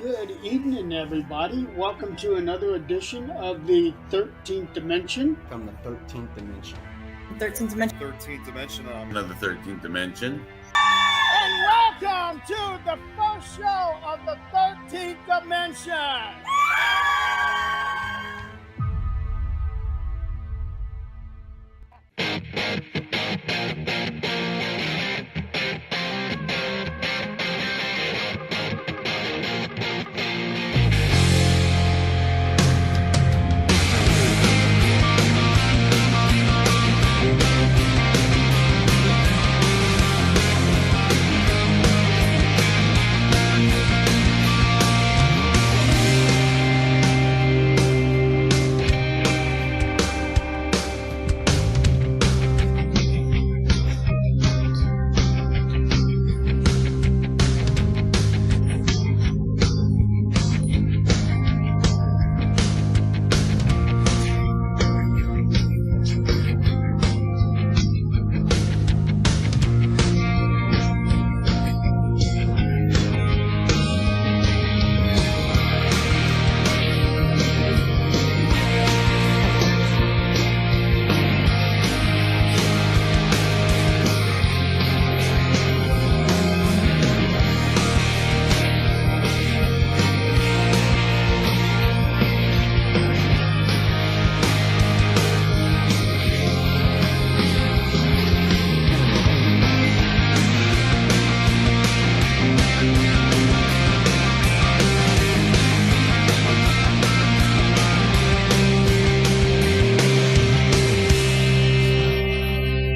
Good evening, everybody. Welcome to another edition of the 13th Dimension. From the 13th dimension. 13th dimension. 13th dimension. Another 13th dimension. And welcome to the first show of the 13th Dimension.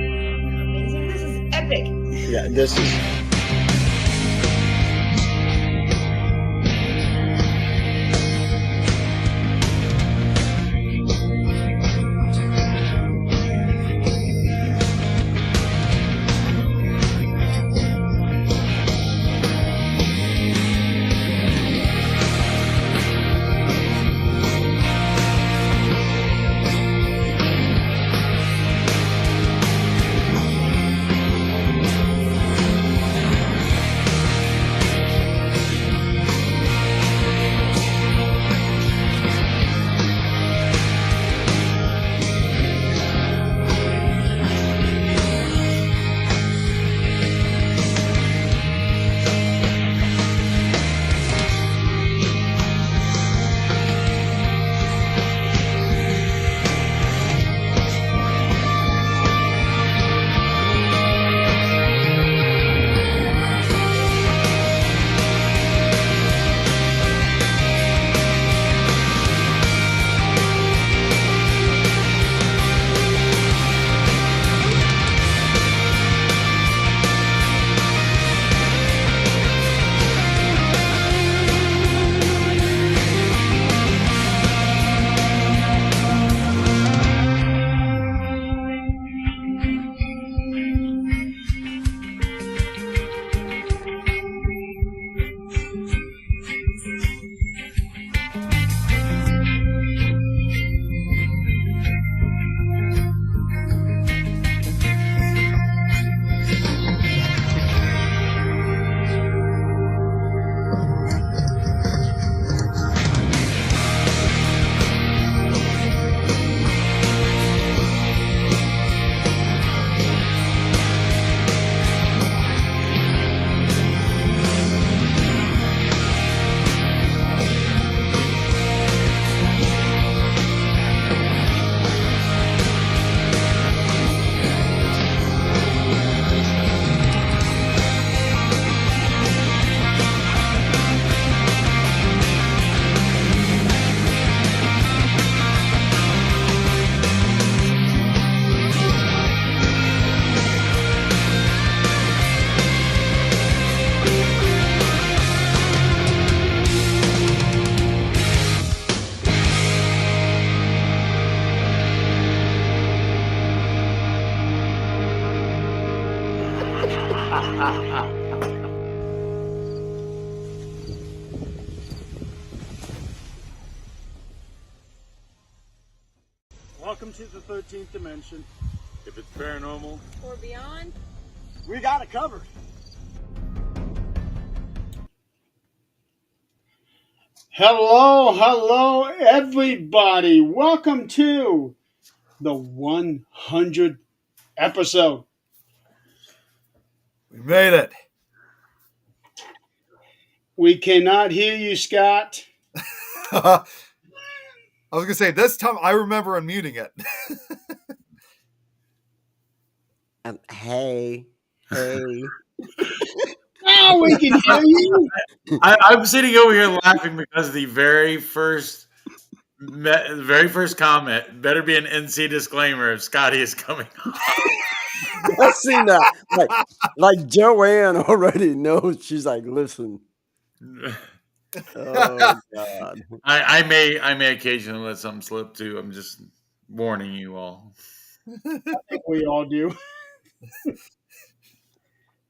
Amazing. This is epic. Yeah, this is. Welcome to the 13th Dimension. If it's paranormal, Or beyond. We got it covered. Hello, everybody. Welcome to the 100th episode. We made it. We cannot hear you, Scott. I was gonna say this time I remember unmuting it. Hey. Now we can hear you. I'm sitting over here laughing because the very first comment better be an NC disclaimer if Scotty is coming on. I've seen that. Like Joanne already knows. She's like, listen. Oh God. I may occasionally let something slip too. I'm just warning you all. I think we all do.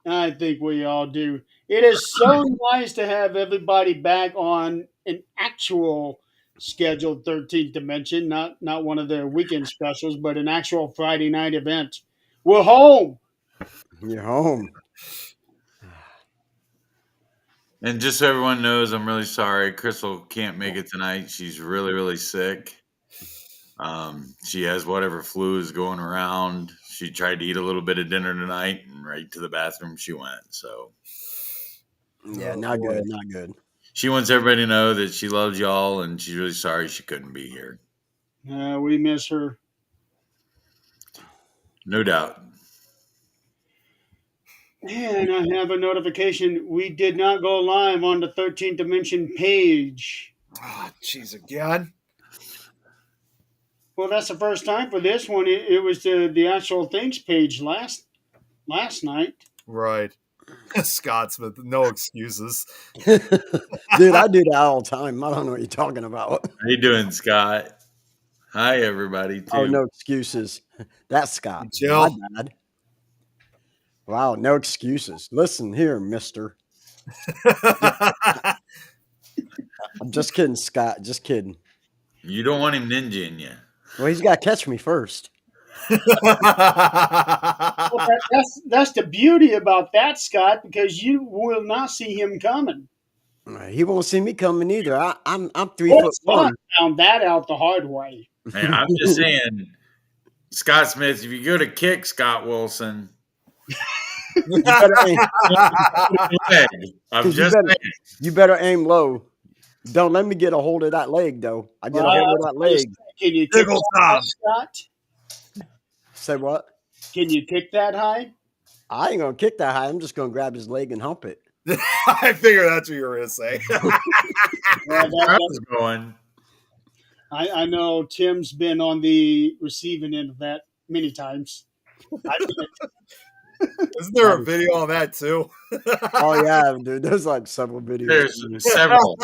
I think we all do. It is so nice to have everybody back on an actual scheduled 13th Dimension, not one of their weekend specials, but an actual Friday night event. We're home. You're home. And just so everyone knows, I'm really sorry. Crystal can't make it tonight. She's really, really sick. She has whatever flu is going around. She tried to eat a little bit of dinner tonight, and right to the bathroom she went. So, Yeah, not good. she wants everybody to know that she loves y'all, and she's really sorry she couldn't be here. We miss her. No doubt. And I have a notification. We did not go live on the 13th Dimension page. Oh, jeez, again. Well, that's the first time for this one. It was the actual things page last night. Right. Scott Smith, no excuses. Dude, I do that all the time. I don't know what you're talking about. How you doing, Scott? Hi, everybody. Too. Oh, no excuses. That's Scott. Jill. My bad. Wow, no excuses. Listen here, mister. I'm just kidding, Scott. Just kidding. You don't want him ninjaing you. Well, he's got to catch me first. Well, that's the beauty about that, Scott, because you will not see him coming. He won't see me coming either. I'm 3 Well, foot Scott one. found that out the hard way. Hey, I'm just saying, Scott Smith, if you go to kick Scott Wilson, You better aim, I'm you just better- saying. you better aim low. Don't let me get a hold of that leg, though. I get a hold of that leg. Can you kick Diggle that high, Tom. Scott? Say what? Can you kick that high? I ain't gonna kick that high. I'm just gonna grab his leg and hump it. I figured that's what you were going to say. Well, I was going. I know Tim's been on the receiving end of that many times. Isn't there a video on that, too? Oh yeah, dude. There's like several videos. There's several.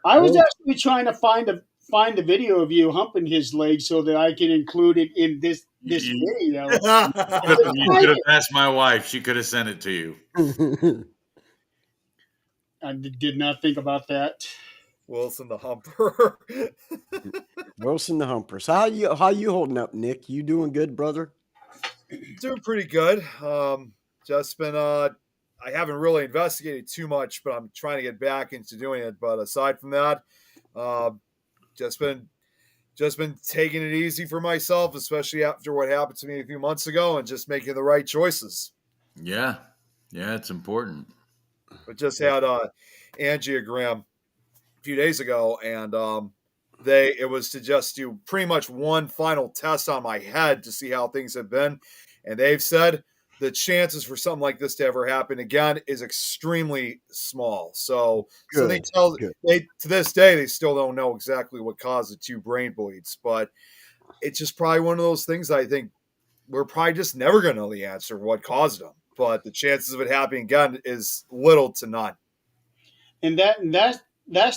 I was actually trying to find a video of you humping his leg so that I can include it in this video. You could have asked my wife. She could have sent it to you. I did not think about that. Wilson the Humper. Wilson the Humper. So how you holding up, Nick? You doing good, brother? Doing pretty good. Just been I haven't really investigated too much, but I'm trying to get back into doing it. But aside from that, just been taking it easy for myself, especially after what happened to me a few months ago, and just making the right choices. Yeah, it's important. But just had a angiogram a few days ago, and it was to just do pretty much one final test on my head to see how things have been, and they've said the chances for something like this to ever happen again is extremely small. So they to this day they still don't know exactly what caused the 2 brain bleeds, but it's just probably one of those things that I think we're probably just never going to know the answer what caused them. But the chances of it happening again is little to none. And that's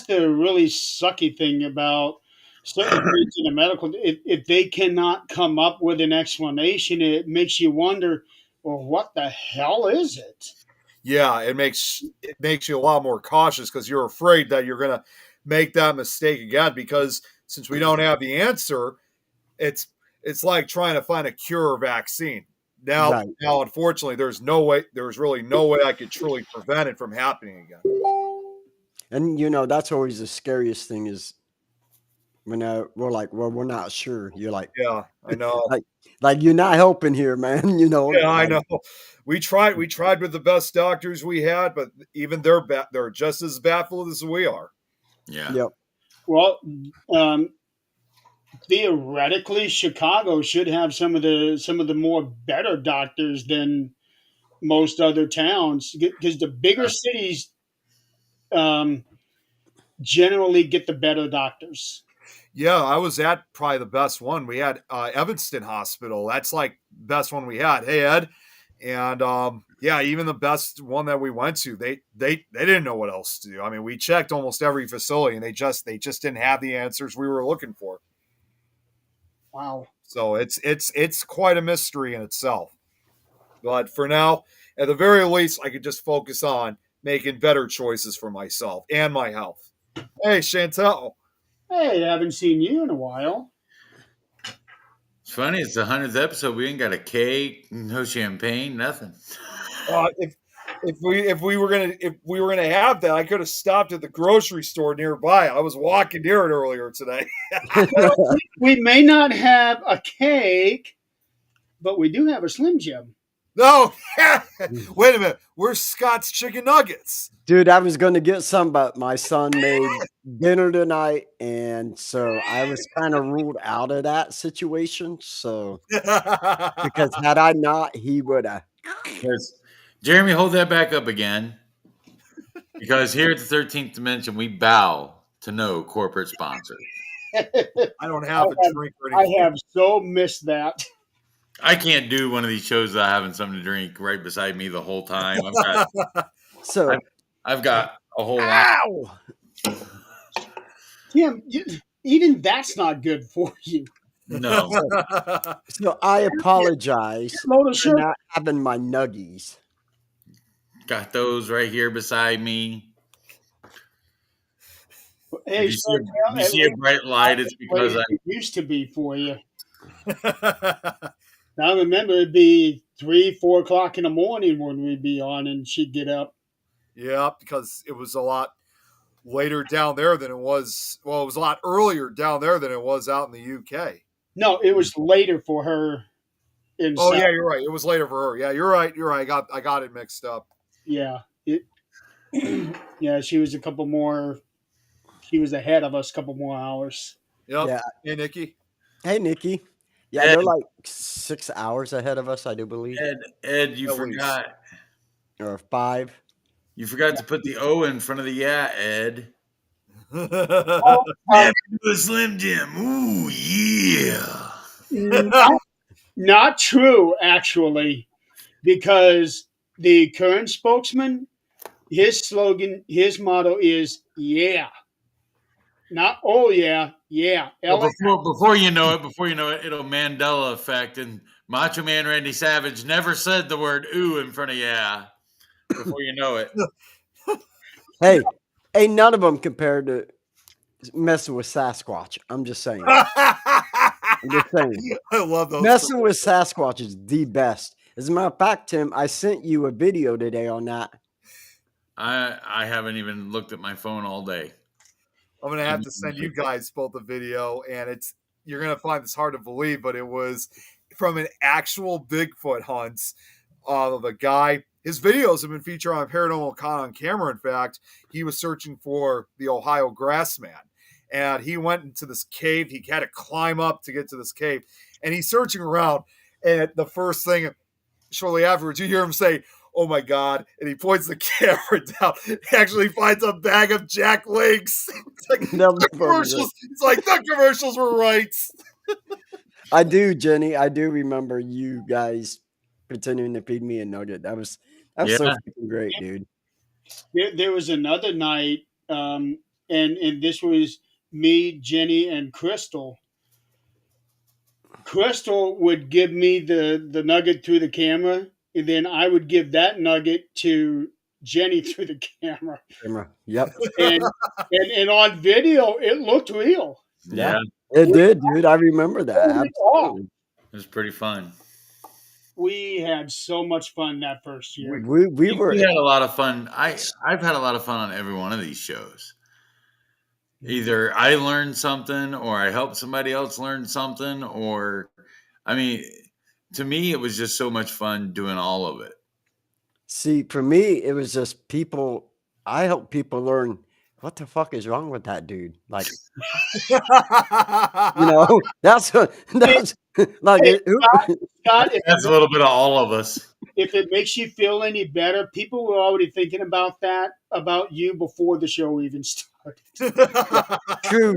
the really sucky thing about certain things in the medical. If they cannot come up with an explanation, it makes you wonder, well, what the hell is it? Yeah, it makes you a lot more cautious because you're afraid that you're going to make that mistake again. Because since we don't have the answer, it's like trying to find a cure or vaccine. Now, unfortunately, there's really no way I could truly prevent it from happening again. And that's always the scariest thing is when we're like, well, we're not sure. You're like, Yeah, I know. like you're not helping here, man. Yeah, I like, know. We tried with the best doctors we had, but even they're just as baffled as we are. Yeah. Yep. Well, theoretically, Chicago should have some of the more better doctors than most other towns because the bigger cities generally get the better doctors. Yeah, I was at probably the best one. We had Evanston Hospital. That's like best one we had. Hey Ed, and yeah, even the best one that we went to, they didn't know what else to do. I mean, we checked almost every facility, and they just didn't have the answers we were looking for. Wow. So it's quite a mystery in itself. But for now, at the very least, I could just focus on making better choices for myself and my health. Hey, Chantel. Hey, I haven't seen you in a while. It's funny. It's the 100th episode. We ain't got a cake, no champagne, nothing. If we were gonna have that, I could have stopped at the grocery store nearby. I was walking near it earlier today. We may not have a cake, but we do have a Slim Jim. No, wait a minute. Where's Scott's chicken nuggets? Dude, I was going to get some, but my son made dinner tonight, and so I was kind of ruled out of that situation. So, because had I not, he would have. Jeremy, hold that back up again. Because here at the 13th Dimension, we bow to no corporate sponsor. I don't have a drink or anything. I have so missed that. I can't do one of these shows without having something to drink right beside me the whole time. I've got a whole lot. Ow! Tim, even that's not good for you. No. So I apologize Load of for sugar. not having my nuggies. Got those right here beside me. Hey, If you see a bright light, it's because it used to be for you. I remember it'd be 3, 4 o'clock in the morning when we'd be on, and she'd get up. Yeah, because it was a lot later down there than it was. Well, it was a lot earlier down there than it was out in the UK. No, it was later for her. Oh yeah, you're right. It was later for her. Yeah, you're right. You're right. I got it mixed up. Yeah, yeah. She was a couple more. She was ahead of us a couple more hours. Yep. Yeah. Hey, Nikki. Hey, Nikki. Yeah, Ed. they're like 6 hours ahead of us, I do believe. Ed, you At forgot. Or 5. You forgot to put the O in front of the yeah, Ed. Oh, Yeah, do a Slim Jim. Ooh, yeah. not true, actually, because the current spokesman, his slogan, his motto is "Yeah," not "Oh yeah, yeah." Before you know it, it'll Mandela effect, and Macho Man Randy Savage never said the word "ooh" in front of yeah. Before you know it, Hey, ain't none of them compared to messing with Sasquatch. I'm just saying. I'm just saying. I love those. Messing with Sasquatch is the best. As a matter of fact, Tim, I sent you a video today on that. I haven't even looked at my phone all day. I'm gonna have to send you guys both a video, and you're gonna find this hard to believe, but it was from an actual Bigfoot hunt of a guy. His videos have been featured on Paranormal Con on camera. In fact, he was searching for the Ohio Grassman, and he went into this cave. He had to climb up to get to this cave, and he's searching around. And the first thing, shortly afterwards, you hear him say, "Oh my God," and he points the camera down. He actually finds a bag of Jack Links. It's like the commercials. It's like the commercials were right. I do, Jenny. I do remember you guys pretending to feed me a nugget. That was so Yeah. freaking great, dude. There was another night, and this was me, Jenny, and Crystal. Crystal would give me the nugget through the camera, and then I would give that nugget to Jenny through the camera. Yep. And on video, it looked real. Yeah, It did, dude. I remember that. Holy cow. Absolutely. it was pretty fun. we had so much fun that first year. We were We had a lot of fun. I've had a lot of fun on every one of these shows. Either I learned something, or I helped somebody else learn something, or I mean, to me, it was just so much fun doing all of it. see for me. It was just people. I help people learn what the fuck is wrong with that dude. Like that's like Hey, who, Scott, That's a little bit of all of us. if it makes you feel any better, people were already thinking about that about you before the show even started.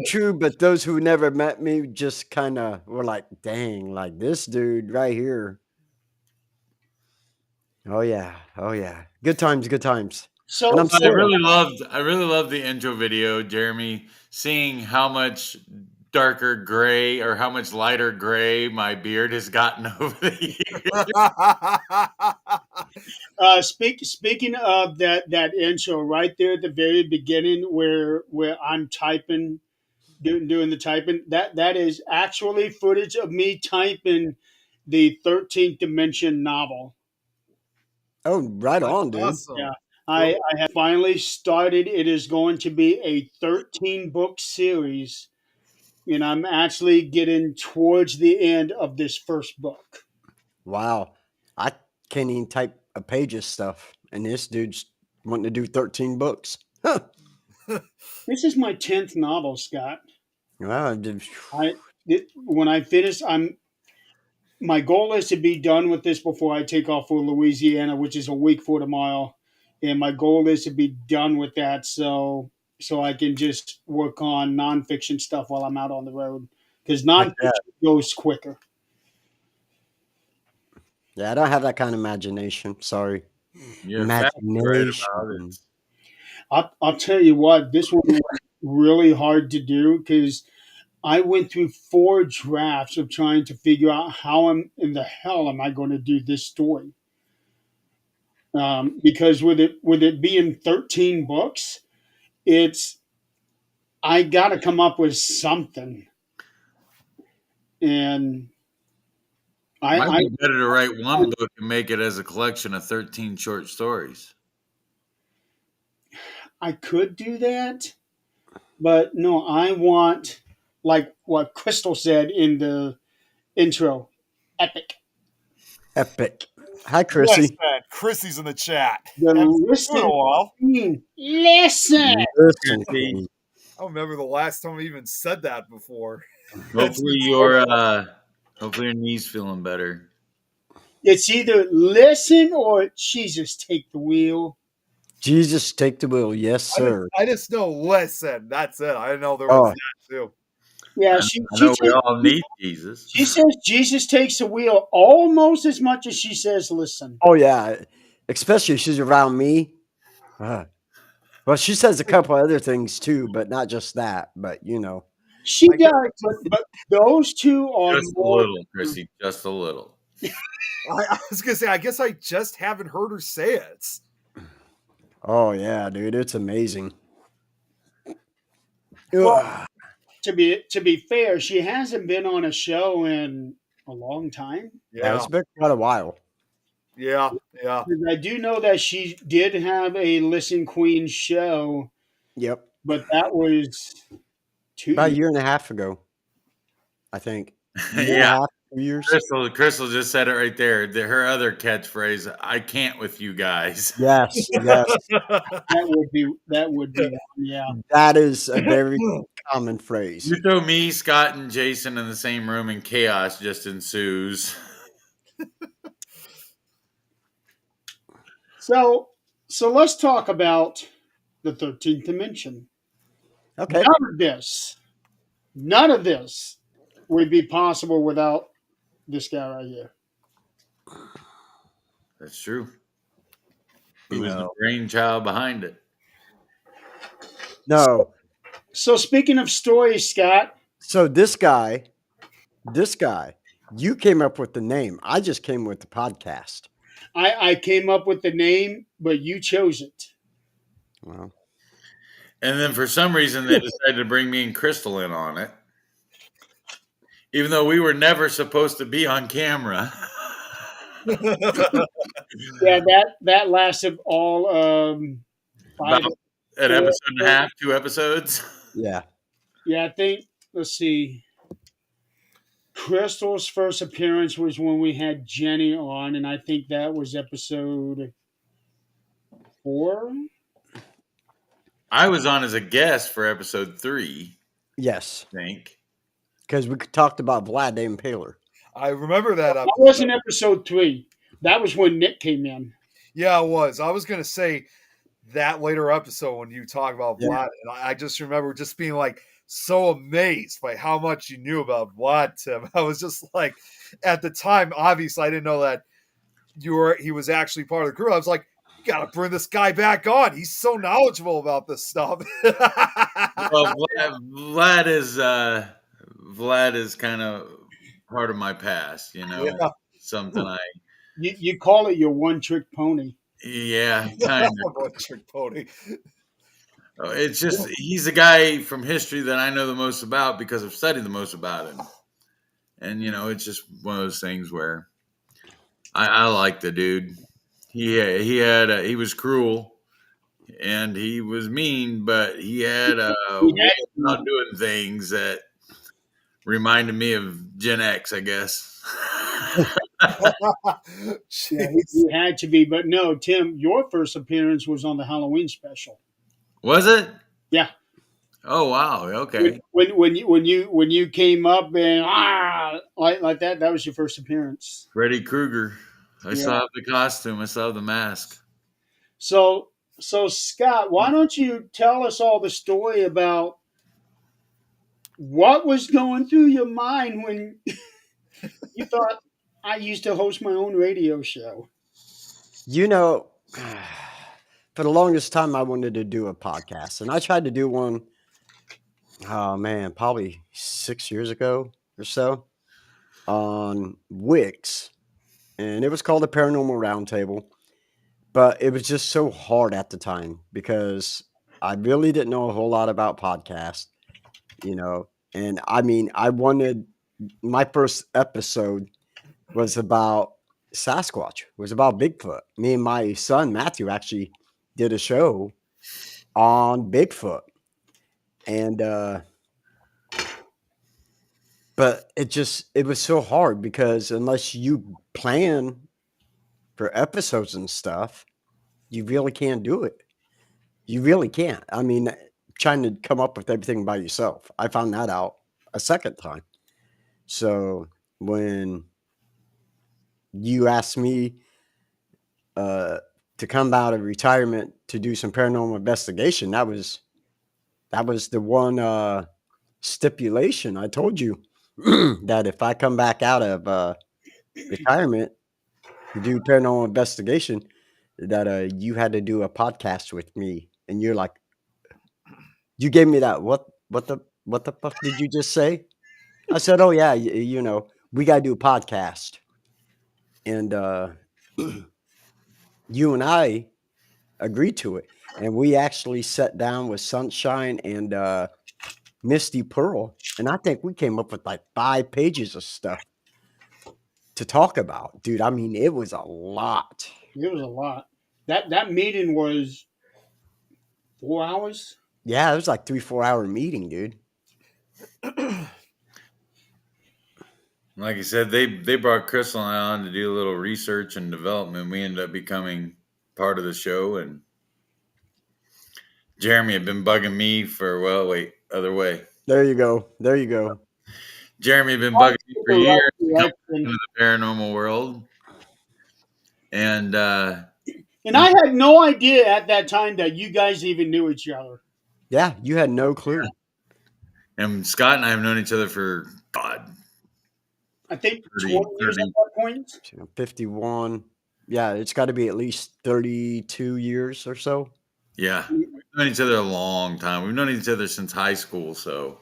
true. But those who never met me just kind of were like, "Dang, like this dude right here." Oh yeah, good times, So, and I'm I still really loved the intro video, Jeremy, seeing how much darker gray or how much lighter gray my beard has gotten over the years. speaking of that intro right there at the very beginning, where I'm typing, doing the typing, that is actually footage of me typing the 13th Dimension novel. oh, right on, dude. Awesome. Yeah. I have finally started. It is going to be a 13 book series, and I'm actually getting towards the end of this first book. Wow, I can't even type a page of stuff, and this dude's wanting to do 13 books. Huh. This is my 10th novel, Scott. Wow, dude. When I finish, my goal is to be done with this before I take off for Louisiana, which is a week for tomorrow. And my goal is to be done with that so I can just work on nonfiction stuff while I'm out on the road. Because nonfiction yeah. goes quicker. Yeah, I don't have that kind of imagination. Sorry. You're factually right Imagination. about it. I'll tell you what, this one was really hard to do because I went through 4 drafts of trying to figure out how in the hell am I going to do this story. Because with it being 13 books, I got to come up with something, and Might be better to write one book and make it as a collection of 13 short stories. I could do that, but no, I want, like what Crystal said in the intro, epic. Hi, Chrissy. Yes, man. Chrissy's in the chat. The Haven't seen you in listen a while. queen. Listen. Listen, Chrissy. Queen. I don't remember the last time we even said that before. Hopefully your knee's feeling better. It's either listen or Jesus take the wheel. Jesus, take the wheel. Yes, sir. I just know listen. That's it. I didn't know there was that too. Yeah, I know we all need Jesus. she says Jesus takes the wheel almost as much as she says listen. Oh, yeah. Especially if she's around me. Well, she says a couple other things too, but not just that. But She does, but those two are Just a more. little, Chrissy. Just a little. I was gonna say. I guess I just haven't heard her say it. Oh yeah, dude, it's amazing. Well, Ugh. to be fair, she hasn't been on a show in a long time. Yeah, it's been quite a while. Yeah. I do know that she did have a Listen Queen show, Yep, but that was 2 about a years. year and a half ago, I think. Year and a Yeah. half, 2 years. Crystal just said it right there. Her other catchphrase, I can't with you guys. Yes, That would be yeah. that is a very common phrase. You throw me, Scott, and Jason in the same room and chaos just ensues. So let's talk about the 13th dimension. Okay, None of this would be possible without this guy right here. That's true. He was the brainchild behind it. no. So speaking of stories, Scott, So this guy, you came up with the name. I just came with the podcast. I came up with the name, but you chose it. Well, And then for some reason, they decided to bring me and Crystal in on it. Even though we were never supposed to be on camera. Yeah, that lasted all five. About an episode and a half, 2 episodes. Yeah. Yeah, I think. Let's see. Crystal's first appearance was when we had Jenny on, and I think that was episode 4. I was on as a guest for episode 3, Yes. I think. Because we talked about Vlad the Impaler. I remember that That episode. wasn't episode 3. That was when Nick came in. Yeah, it was. I was gonna say that later episode when you talk about Yeah. Vlad, and I just remember just being like so amazed by how much you knew about Vlad, Tim. I was just like, at the time, obviously, I didn't know that he was actually part of the crew. I was like, you gotta bring this guy back on. He's so knowledgeable about this stuff. Well, Vlad is kind of part of my past, you know. Yeah. Something You call it your one-trick pony. yeah, kind of. One trick pony. It's just he's the guy from history that I know the most about because I've studied the most about him, and you know, it's just one of those things where I like the dude. He was cruel and he was mean, but he had a way of doing things that reminded me of Gen X, I guess. Yeah, he had to be. But no, Tim, your first appearance was on the Halloween special. Was it? Yeah. Oh wow. Okay. When you came up and like that was your first appearance. Freddy Krueger. I Yeah. still have the costume. I still have the mask. So Scott, why don't you tell us all the story about what was going through your mind when you thought I used to host my own radio show? You know, for the longest time, I wanted to do a podcast, and I tried to do one. Oh man, probably 6 years ago or so on Wix, and it was called the Paranormal Roundtable. But it was just so hard at the time because I really didn't know a whole lot about podcasts, you know. And I mean, I wanted my first episode was about Sasquatch, was about Bigfoot. Me and my son Matthew actually did a show on Bigfoot, and but it was so hard because unless you plan for episodes and stuff, you really can't do it. You really can't. I mean, trying to come up with everything by yourself. I found that out a second time. So when you asked me to come out of retirement to do some paranormal investigation, that was the one stipulation I told you that if I come back out of retirement to do paranormal investigation, that you had to do a podcast with me. And you're like, you gave me that what the fuck did you just say? I said, oh yeah, you know, we gotta do a podcast. And you and I agreed to it, and we actually sat down with Sunshine and Misty Pearl, and I think we came up with like 5 pages of stuff to talk about. Dude, I mean, it was a lot. It was a lot. That meeting was 4 hours. Yeah, it was like 3-4 hour meeting, dude. Like I said, they brought Crystal and I on to do a little research and development. We ended up becoming part of the show, and Jeremy had been bugging me for other way. There you go. There you go. Jeremy had been bugging me for years to come And into the paranormal world, and I had no idea at that time that you guys even knew each other. Yeah, you had no clue. Scott and I have known each other for God. I think 30, 20 years at that point. 51. Yeah, it's got to be at least 32 years or so. Yeah, we've known each other a long time. We've known each other since high school, so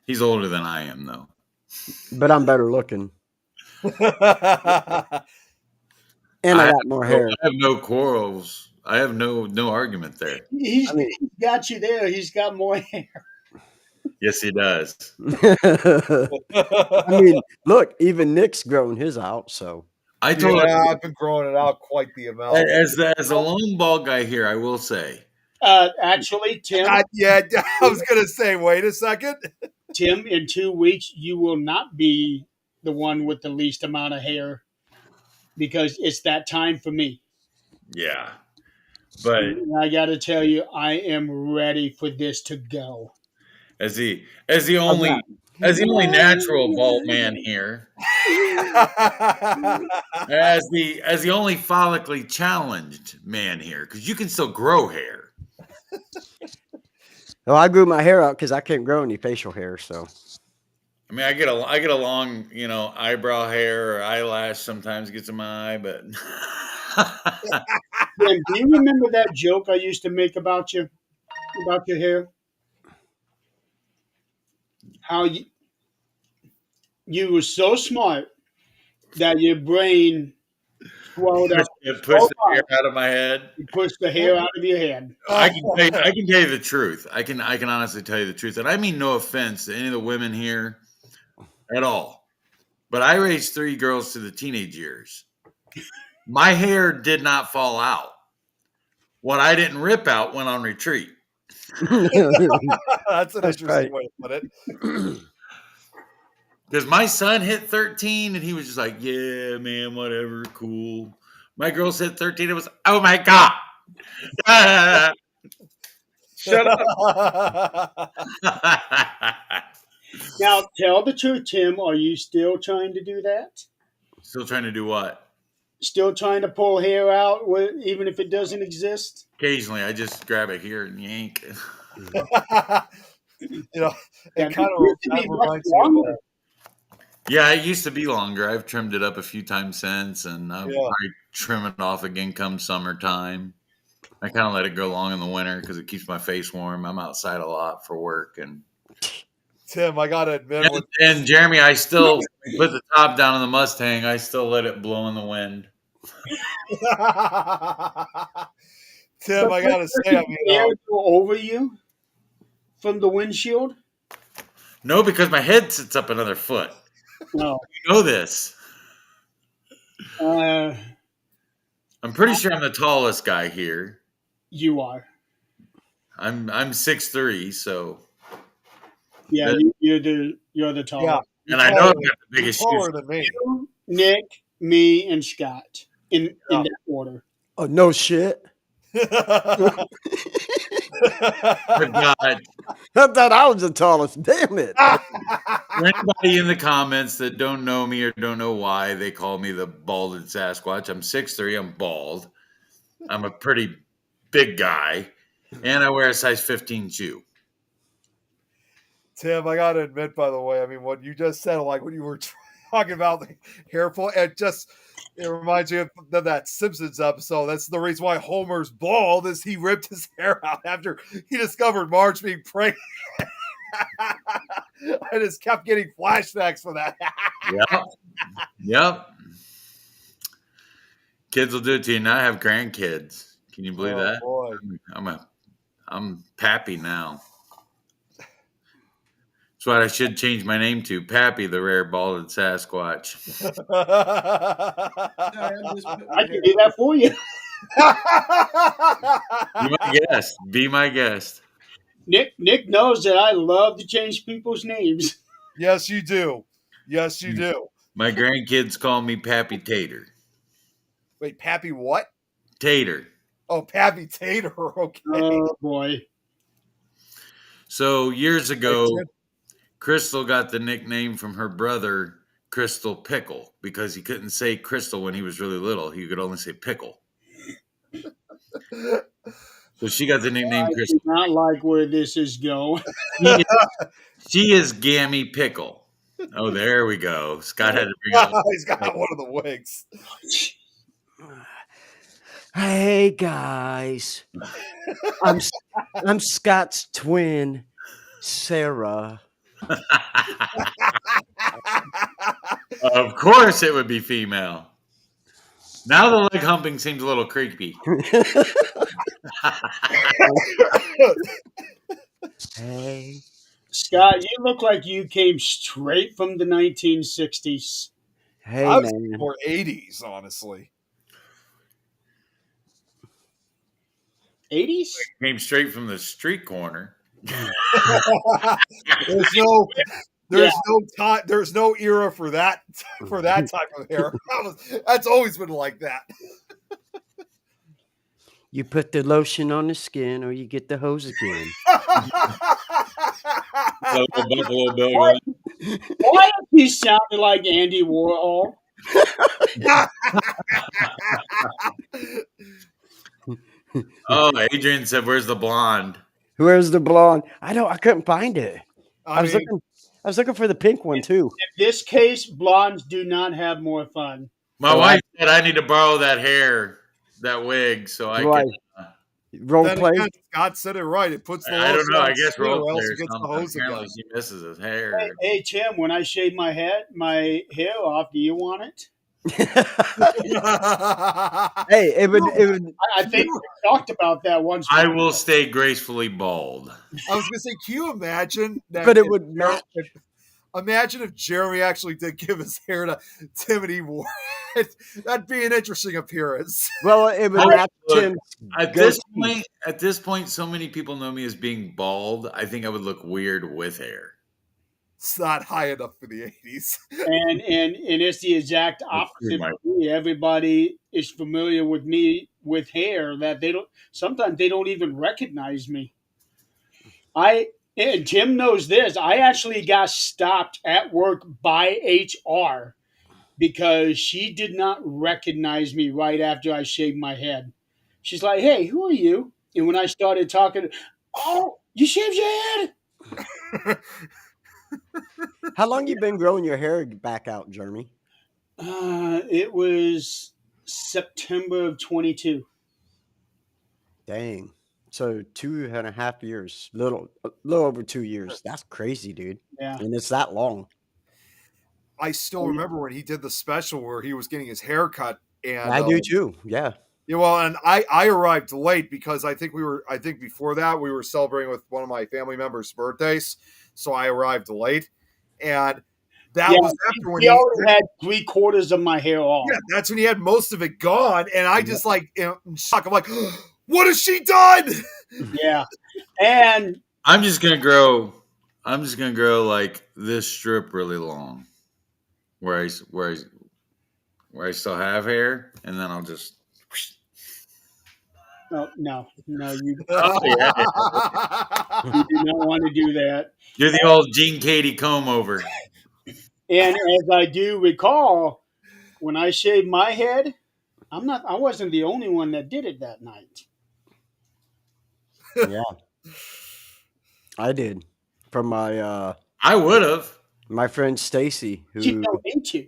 he's older than I am, though. But I'm better looking. And I got more hair. I have no quarrels. I have no argument there. He's got you there. He's got more hair. Yes, he does. I mean, look, even Nick's growing his out, so I told Yeah, I've been growing it out quite the amount. as a lone bald guy here, I will say. Actually, Tim, I was gonna say, wait a second. Tim, in 2 weeks, you will not be the one with the least amount of hair because it's that time for me. Yeah. But And I got to tell you, I am ready for this to go. as the only natural bald man here, as the only follically challenged man here, because you can still grow hair. Well, I grew my hair out because I couldn't grow any facial hair. So I mean, I get a long, eyebrow hair or eyelash sometimes gets in my eye, but Dan, do you remember that joke I used to make about you, about your hair? How you were so smart that your brain swallowed up, it pushed the hair out of my head. you pushed the hair out of your head. I can tell you the truth. I can honestly tell you the truth, and I mean no offense to any of the women here at all. But I raised 3 girls to the teenage years. My hair did not fall out. What I didn't rip out went on retreat. That's an interesting right. way to put it. Because my son hit 13 and he was just like, yeah, man, whatever, cool. My girls hit 13. It was, oh my God. Shut up. Now, tell the truth, Tim. Are you still trying to do that? Still trying to do what? Still trying to pull hair out, even if it doesn't exist? Occasionally, I just grab it here and yank. It Yeah, kind it used to be of much reminds me of longer. that. Yeah, it used to be longer. I've trimmed it up a few times since, and I'll Yeah. probably trim it off again come summertime. I kind of let it go long in the winter because it keeps my face warm. I'm outside a lot for work, and Tim, I gotta admit, and Jeremy, I still put the top down on the Mustang. I still let it blow in the wind. Tim, I gotta say, I mean, Hair go over you from the windshield? No, because my head sits up another foot. No. You know this. Uh, I'm pretty sure I'm the tallest guy here. you are. I'm 6'3", so Yeah, That- you're the tallest. yeah, and I know I've got the biggest taller shoes. than me. You, Nick, me, and Scott in Yeah. that order. oh no shit! I've got I thought I was the tallest. Damn it! for anybody in the comments that don't know me or don't know why they call me the balded Sasquatch. I'm 6'3", I'm bald. I'm a pretty big guy, and I wear a size 15 shoe. Tim, I gotta admit, by the way, I mean, what you just said, like when you were talking about the hair pull, it reminds you of that Simpsons episode. That's the reason why Homer's bald, is he ripped his hair out after he discovered Marge being pregnant. I just kept getting flashbacks for that. Yep. Kids will do it to you. Now I have grandkids. Can you believe that? Boy. I'm Pappy now. That's what I should change my name to, Pappy, the rare balded Sasquatch. I can do that for you. Be my guest. Be my guest. Nick knows that I love to change people's names. Yes, you do. Yes, you do. My grandkids call me Pappy Tater. Wait, Pappy what? Tater. Oh, Pappy Tater. Okay. Oh boy. So years ago, Crystal got the nickname from her brother, Crystal Pickle, because he couldn't say Crystal when he was really little. He could only say Pickle. So she got the nickname I Crystal. do not like where this is going. She is Gammy Pickle. Oh, there we go. Scott had to bring up. He's got one of the wigs. Hey guys, I'm Scott's twin, Sarah. Of course it would be female. Now the leg humping seems a little creepy. Hey, Scott, you look like you came straight from the 1960s. Hey, I was man. more 80s, honestly. 80s? Came straight from the street corner. There's no time. There's no era for that type of hair. That's always been like that. You put the lotion on the skin, or you get the hose again. A little Buffalo Bill Why, going. why does he sound like Andy Warhol? Oh, Adrian said, "Where's the blonde?" Where's the blonde? I couldn't find it. I mean, I was looking for the pink one too. In this case, blondes do not have more fun. My Oh, wife said I need to borrow that hair, that wig, so I Right. can. Role then play. again, Scott said it right. It puts the I don't lotion know. on I his guess skin, role or else play he or gets the something. hose Apparently, again. he misses his hair. Hey, Tim, when I shave my hair off, do you want it? Hey, it would. I think we talked about that once. I will stay gracefully bald. I was gonna say, can you imagine that? But it would match. Imagine if Jeremy actually did give his hair to Timothy Ward. That'd be an interesting appearance. Well, it would I match would- Tim's At this point, so many people know me as being bald. I think I would look weird with hair. It's not high enough for the 80s. And it's the exact opposite Right. for me. Everybody is familiar with me with hair that sometimes they don't even recognize me. And Tim knows this. I actually got stopped at work by HR because she did not recognize me right after I shaved my head. She's like, "Hey, who are you?" And when I started talking, "Oh, you shaved your head?" How long you been growing your hair back out, Jeremy? It was September of 22. Dang. So 2.5 years, little over 2 years. That's crazy, dude. Yeah. And it's that long. I still remember when he did the special where he was getting his hair cut. And I do too. Yeah. Yeah, well, and I arrived late because I think before that we were celebrating with one of my family members' birthdays, so I arrived late, and that was after when he already had 3/4 of my hair off. yeah, that's when he had most of it gone, and I just like in shock. I'm like, what has she done? Yeah, and I'm just gonna grow like this strip really long, where I still have hair, and then I'll just. no, you Oh, yeah. you do not want to do that. You're the old Gene Katie comb over. And as I do recall, when I shaved my head, I wasn't the only one that did it that night. Yeah. I did. From my I would have. my friend Stacy, who She don't need to.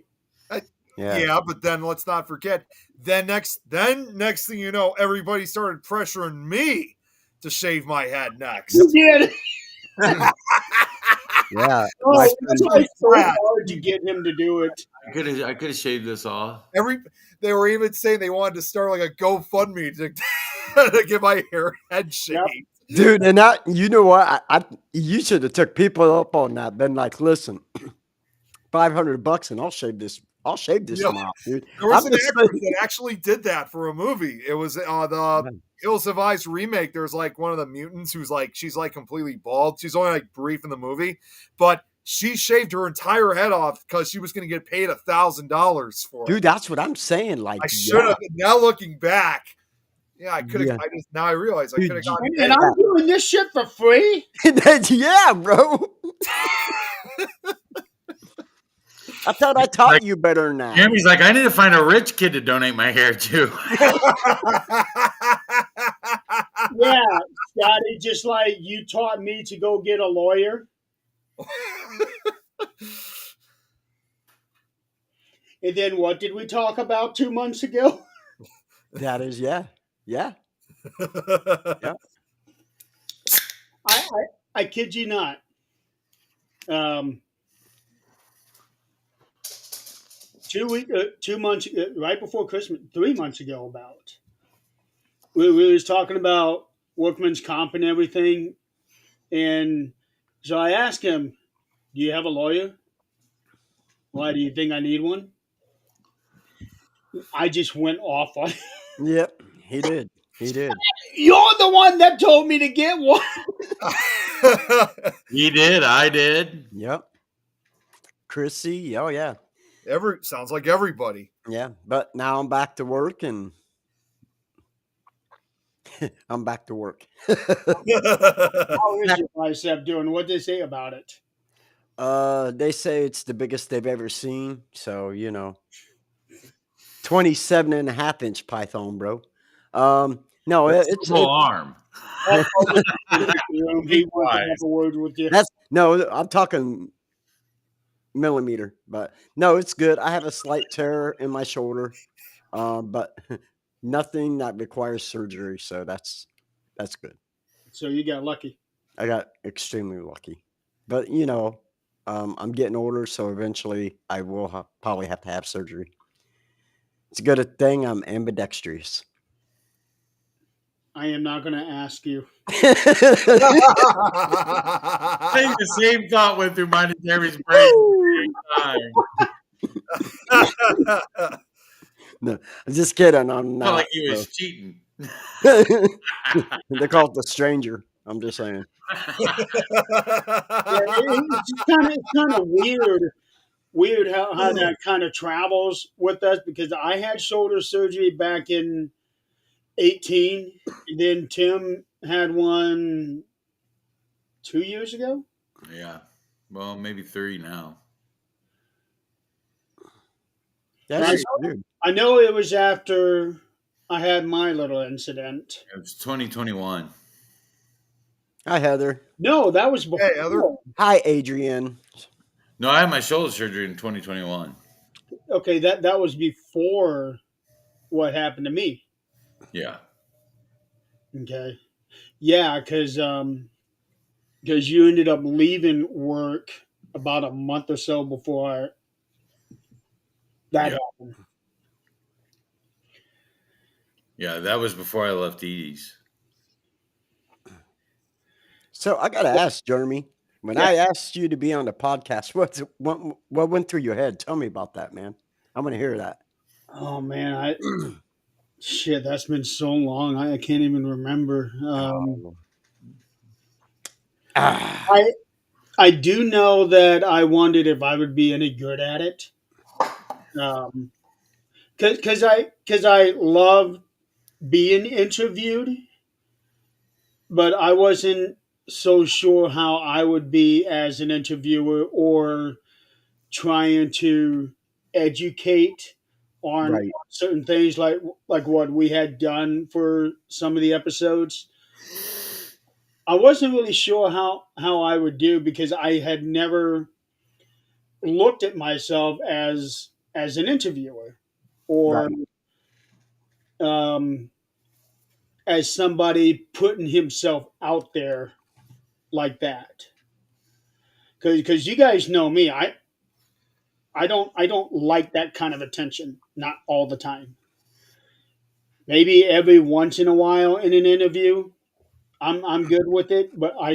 Yeah, but then let's not forget. Then next thing you know, everybody started pressuring me to shave my head next. You did. yeah. Oh, my it's friend- like so hard to get him to do it. I could have shaved this off. They were even saying they wanted to start like a GoFundMe to get my head shaved. Yep. Dude, and that you know what? You should have took people up on that. Been like, listen, $500 and I'll shave this Yeah. amount, dude. There was I'm an just actor saying- that actually did that for a movie. It was the Hills Have Eyes remake. There's like one of the mutants who's like she's like completely bald. She's only like brief in the movie, but she shaved her entire head off because she was going to get paid $1,000 for it. Dude, that's what I'm saying. Like, I should have. Now looking back, yeah, I could have. Yeah. Now I realize I Dude, could have gotten. And I'm doing this shit for free. yeah, bro. I thought I taught Like- you better than that. Jeremy's like, I need to find a rich kid to donate my hair to. Yeah, Scotty, just like you taught me to go get a lawyer. And then what did we talk about 2 months ago? That is, yeah. I kid you not. 2 months, right before Christmas, 3 months ago, about we was talking about workman's comp and everything, and so I asked him, "Do you have a lawyer? Why do you think I need one?" I just went off on. Yep, he did. He did. You're the one that told me to get one. He did. I did. Yep. Chrissy. Oh yeah. Sounds like everybody. Yeah. But now I'm back to work and I'm back to work. How is your bicep doing? What they say about it? They say it's the biggest they've ever seen. So, 27.5-inch python, bro. No, it's Full arm. He wants to have a word with you. I'm talking millimeter, but no, it's good. I have a slight tear in my shoulder, but nothing that requires surgery. So that's good. So you got lucky. I got extremely lucky, but I'm getting older, so eventually I will probably have to have surgery. It's a good thing I'm ambidextrous. I am not going to ask you. I think the same thought went through mine and Jeremy's brain at the same time. No, I'm just kidding. I'm Not not. like he was cheating. They call it the stranger. I'm just saying. It's kind of weird how that kind of travels with us, because I had shoulder surgery back in 18, and then Tim had one 2 years ago. Yeah. Well, maybe 3 now. That's weird. I know it was after I had my little incident. It was 2021. Hi, Heather. No, that was before. Hey, Heather. Hi, Adrian. No, I had my shoulder surgery in 2021. Okay, that was before what happened to me. Yeah. Okay. Yeah, because you ended up leaving work about a month or so before that happened. Yeah, that was before I left Edie's. So I gotta ask, Jeremy. When I asked you to be on the podcast, what went through your head? Tell me about that, man. I'm gonna hear that. Oh man, shit, that's been so long. I can't even remember. I do know that I wondered if I would be any good at it. Because I love being interviewed, but I wasn't so sure how I would be as an interviewer or trying to educate on Right. certain things like what we had done for some of the episodes. I wasn't really sure how I would do, because I had never looked at myself as an interviewer or as somebody putting himself out there like that. Because you guys know me, I don't like that kind of attention. Not all the time. Maybe every once in a while in an interview, I'm good with it, but I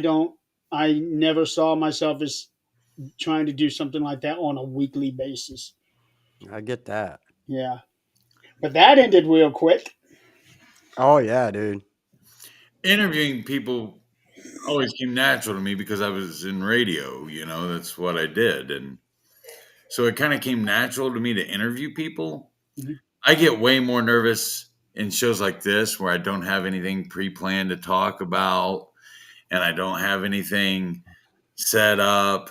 never saw myself as trying to do something like that on a weekly basis. I get that. Yeah. But that ended real quick. Oh yeah, dude. Interviewing people always came natural to me because I was in radio, that's what I did. And so it kind of came natural to me to interview people. Mm-hmm. I get way more nervous in shows like this where I don't have anything pre-planned to talk about and I don't have anything set up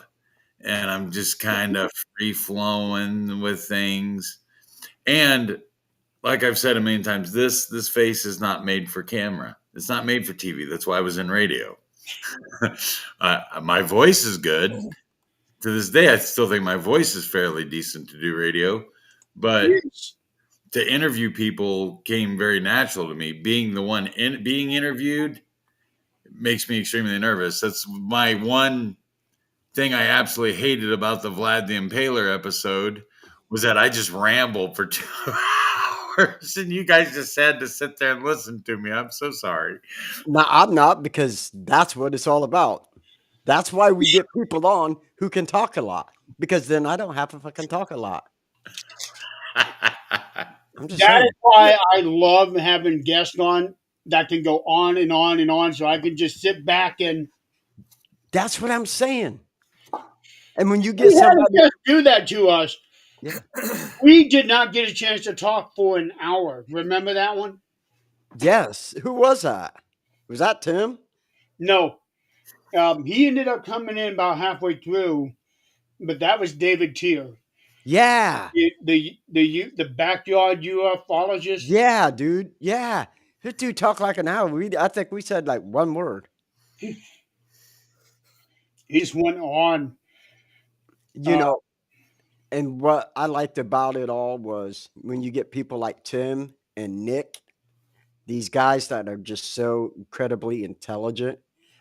and I'm just kind of free-flowing with things. And like I've said a million times, this face is not made for camera. It's not made for TV. That's why I was in radio. My voice is good. To this day, I still think my voice is fairly decent to do radio. But to interview people came very natural to me. Being the one being interviewed makes me extremely nervous. That's my one thing I absolutely hated about the Vlad the Impaler episode, was that I just rambled for 2 hours and you guys just had to sit there and listen to me. I'm so sorry. No, I'm not, because that's what it's all about. That's why we get people on who can talk a lot, because then I don't have to fucking talk a lot. I'm just That saying. is why I love having guests on that can go on and on and on, so I can just sit back and That's what I'm saying. And when you we get had a somebody, guest do that to us. yeah, We did not get a chance to talk for an hour. Remember that one? yes. Who was that? Was that Tim? No. He ended up coming in about halfway through, but that was David Tier, Yeah. the backyard ufologist. Yeah, dude. Yeah. This dude talked like an hour. I think we said like one word. He just went on. You know, and what I liked about it all was when you get people like Tim and Nick, these guys that are just so incredibly intelligent.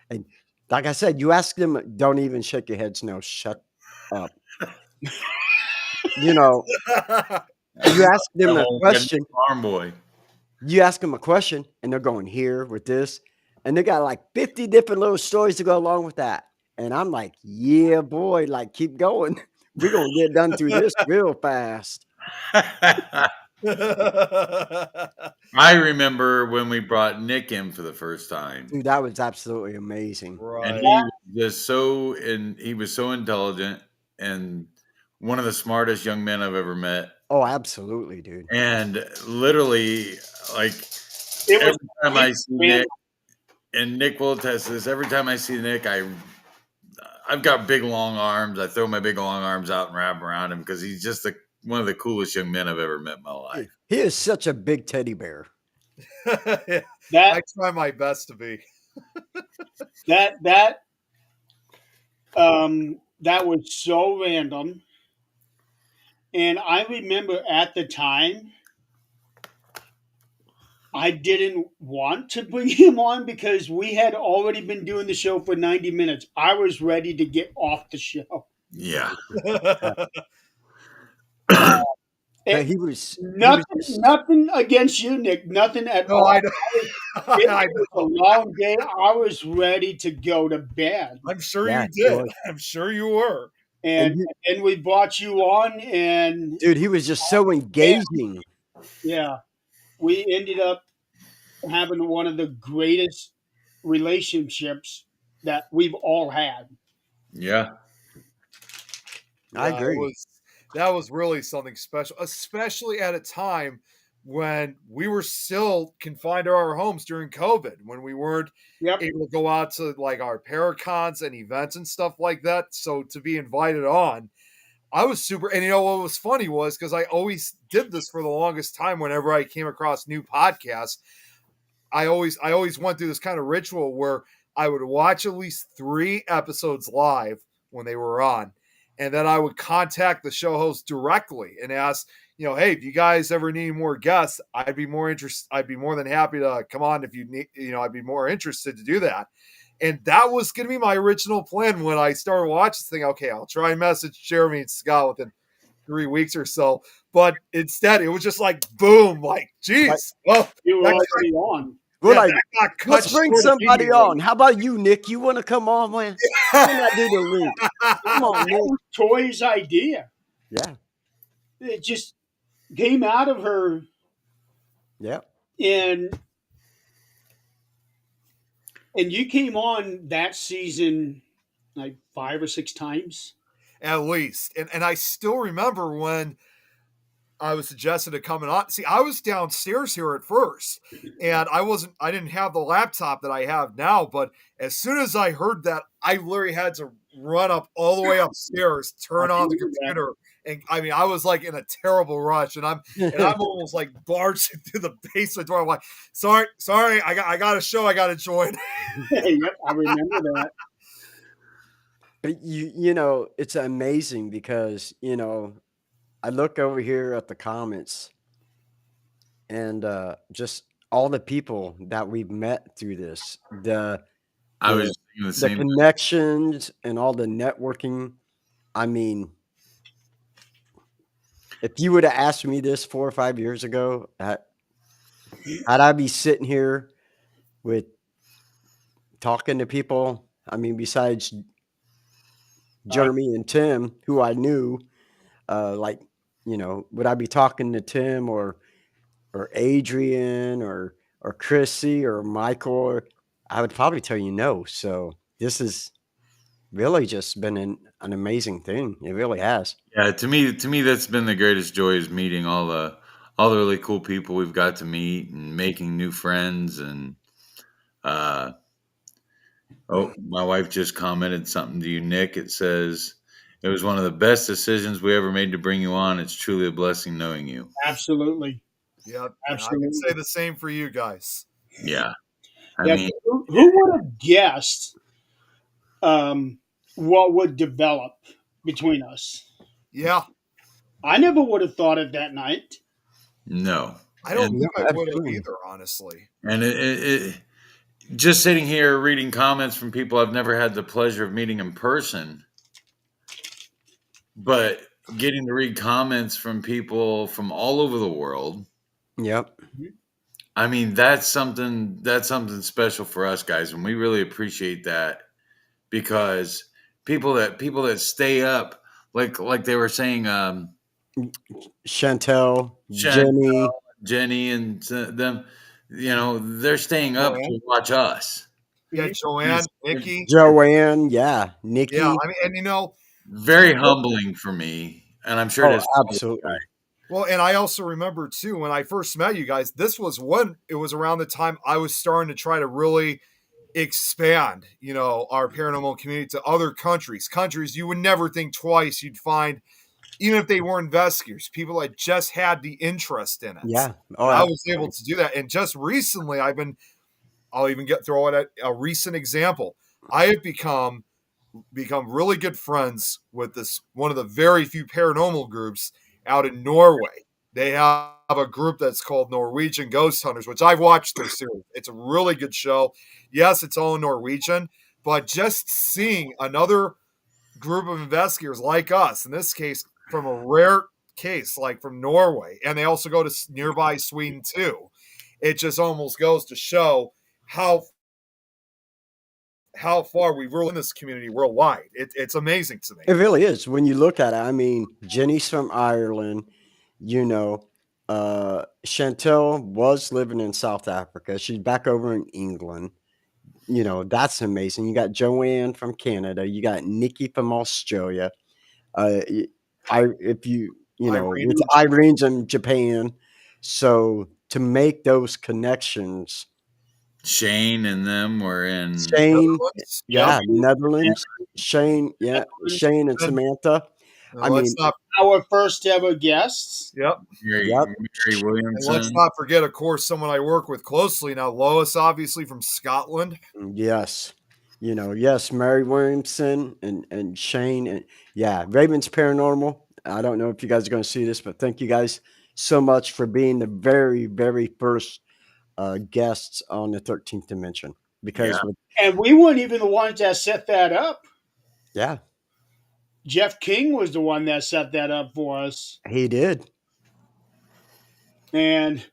And like I said, you ask them, don't even shake your heads. No, shut up. You know, you ask The them a whole question, farm boy. you ask them a question, and they're going here with this, and they got like 50 different little stories to go along with that. And I'm like, yeah, boy, like keep going. We're gonna get done through this real fast. I remember when we brought Nick in for the first time, Dude, that was absolutely amazing. and Right. he was just he was so intelligent and one of the smartest young men I've ever met. Oh, absolutely, dude. And literally, like It was every time I see Nick, and Nick will attest to this, every time I see Nick, I've got big long arms. I throw my big long arms out and wrap around him because he's just one of the coolest young men I've ever met in my life. He is such a big teddy bear. I that try my best to be. that was so random. And I remember at the time, I didn't want to bring him on because we had already been doing the show for 90 minutes. I was ready to get off the show. Yeah. But And he was nothing against you, Nick. Nothing at No, all. I know. It I was a know. long day. I was ready to go to bed. I'm sure Yeah, you he did. was. I'm sure you were. And we brought you on, and dude, he was just so engaging. yeah, we ended up having one of the greatest relationships that we've all had. Yeah. I Yeah, agree. that was really something special, especially at a time when we were still confined to our homes during COVID, when we weren't Yep. able to go out to like our paracons and events and stuff like that. So to be invited on, I was super. And you know what was funny was because I always did this for the longest time. Whenever I came across new podcasts, I always went through this kind of ritual where I would watch at least 3 episodes live when they were on, and then I would contact the show host directly and ask, hey, if you guys ever need more guests, I'd be more than happy to come on if you need, I'd be more interested to do that. And that was going to be my original plan when I started watching this thing. Okay, I'll try and message Jeremy and Scott within 3 weeks or so. But instead, it was just like, boom, like, geez. Well, You were that already on. We're yeah, like, that got cut let's bring short somebody immediately. on. How about you, Nick? You want to come on, man? Send that dude a link. Come on, That Nick. was Toy's idea. Yeah, It just came out of her, yeah. and you came on that season like 5 or 6 times. At least. And I still remember when I was suggested to coming on. See, I was downstairs here at first, and I didn't have the laptop that I have now, but as soon as I heard that, I literally had to run up all the way upstairs, turn on the computer, and I mean, I was like in a terrible rush, and I'm almost like barging through the basement door. I'm like, sorry, I got a show I got to join. Yep, I remember that. But you know, it's amazing because I look over here at the comments and just all the people that we've met through this, I the was just thinking the the same. connections and all the networking. I mean, if you would have asked me this 4 or 5 years ago, had I be sitting here with talking to people, I mean, besides Jeremy and Tim, who I knew, like, would I be talking to Tim or or Adrian or Chrissy or Michael, I would probably tell you no. So this has really just been an amazing thing. It really has. Yeah, to me, that's been the greatest joy is meeting all the really cool people we've got to meet and making new friends. And uh, oh, my wife just commented something to you, Nick. It says it was one of the best decisions we ever made to bring you on. It's truly a blessing knowing you. Absolutely. Yeah, and I can Absolutely. say the same for you guys. Yeah, I Yeah, mean, who would have guessed what would develop between us? Yeah, I never would have thought it that night. no, I don't and think I would have absolutely. either, honestly. and just sitting here reading comments from people I've never had the pleasure of meeting in person, but getting to read comments from people from all over the world. Yep. I mean, that's something special for us guys, and we really appreciate that because people that stay up, like they were saying, Chantel, Shan, Jenny. Jenny, and them, they're staying up Joanne, to watch us. yeah, Joanne, It's Nikki, Joanne, yeah, yeah. Nikki. I mean, and very humbling for me, and I'm sure it Oh, is for all you absolutely. guys. well, and I also remember too when I first met you guys. This was when it was around the time I was starting to try to really expand, our paranormal community to other countries you would never think twice you'd find, even if they were investigators, people that just had the interest in it. Yeah. Oh, And I was able absolutely. to do that. And just recently, I'll even throw it at a recent example. I have become really good friends with this one of the very few paranormal groups out in Norway. They have a group that's called Norwegian Ghost Hunters, which I've watched their series. It's a really good show. Yes, it's all in Norwegian, but just seeing another group of investigators like us, in this case, from a rare case like from Norway, and they also go to nearby Sweden too. It just almost goes to show how far we've really in this community worldwide. It's amazing to me. It really is. When you look at it, I mean, Jenny's from Ireland, you know, Chantel was living in South Africa. She's back over in England. That's amazing. You got Joanne from Canada. You got Nikki from Australia. Y- if Irene, it's Irene's in Japan. So to make those connections, Shane and them were in. Shane, Netherlands, yeah, yep. Netherlands, Shane, yeah, Shane and And Samantha. I let's mean, not, Our first ever guests. yep. Mary, yep, Mary And let's Williamson. not forget, of course, someone I work with closely now, Lois, obviously from Scotland. yes. Yes, Mary Williamson and Shane and yeah, Ravens Paranormal. I don't know if you guys are going to see this, but thank you guys so much for being the very, very first guests on the 13th Dimension. Because And we weren't even the ones that set that up. yeah, Jeff King was the one that set that up for us. he did. And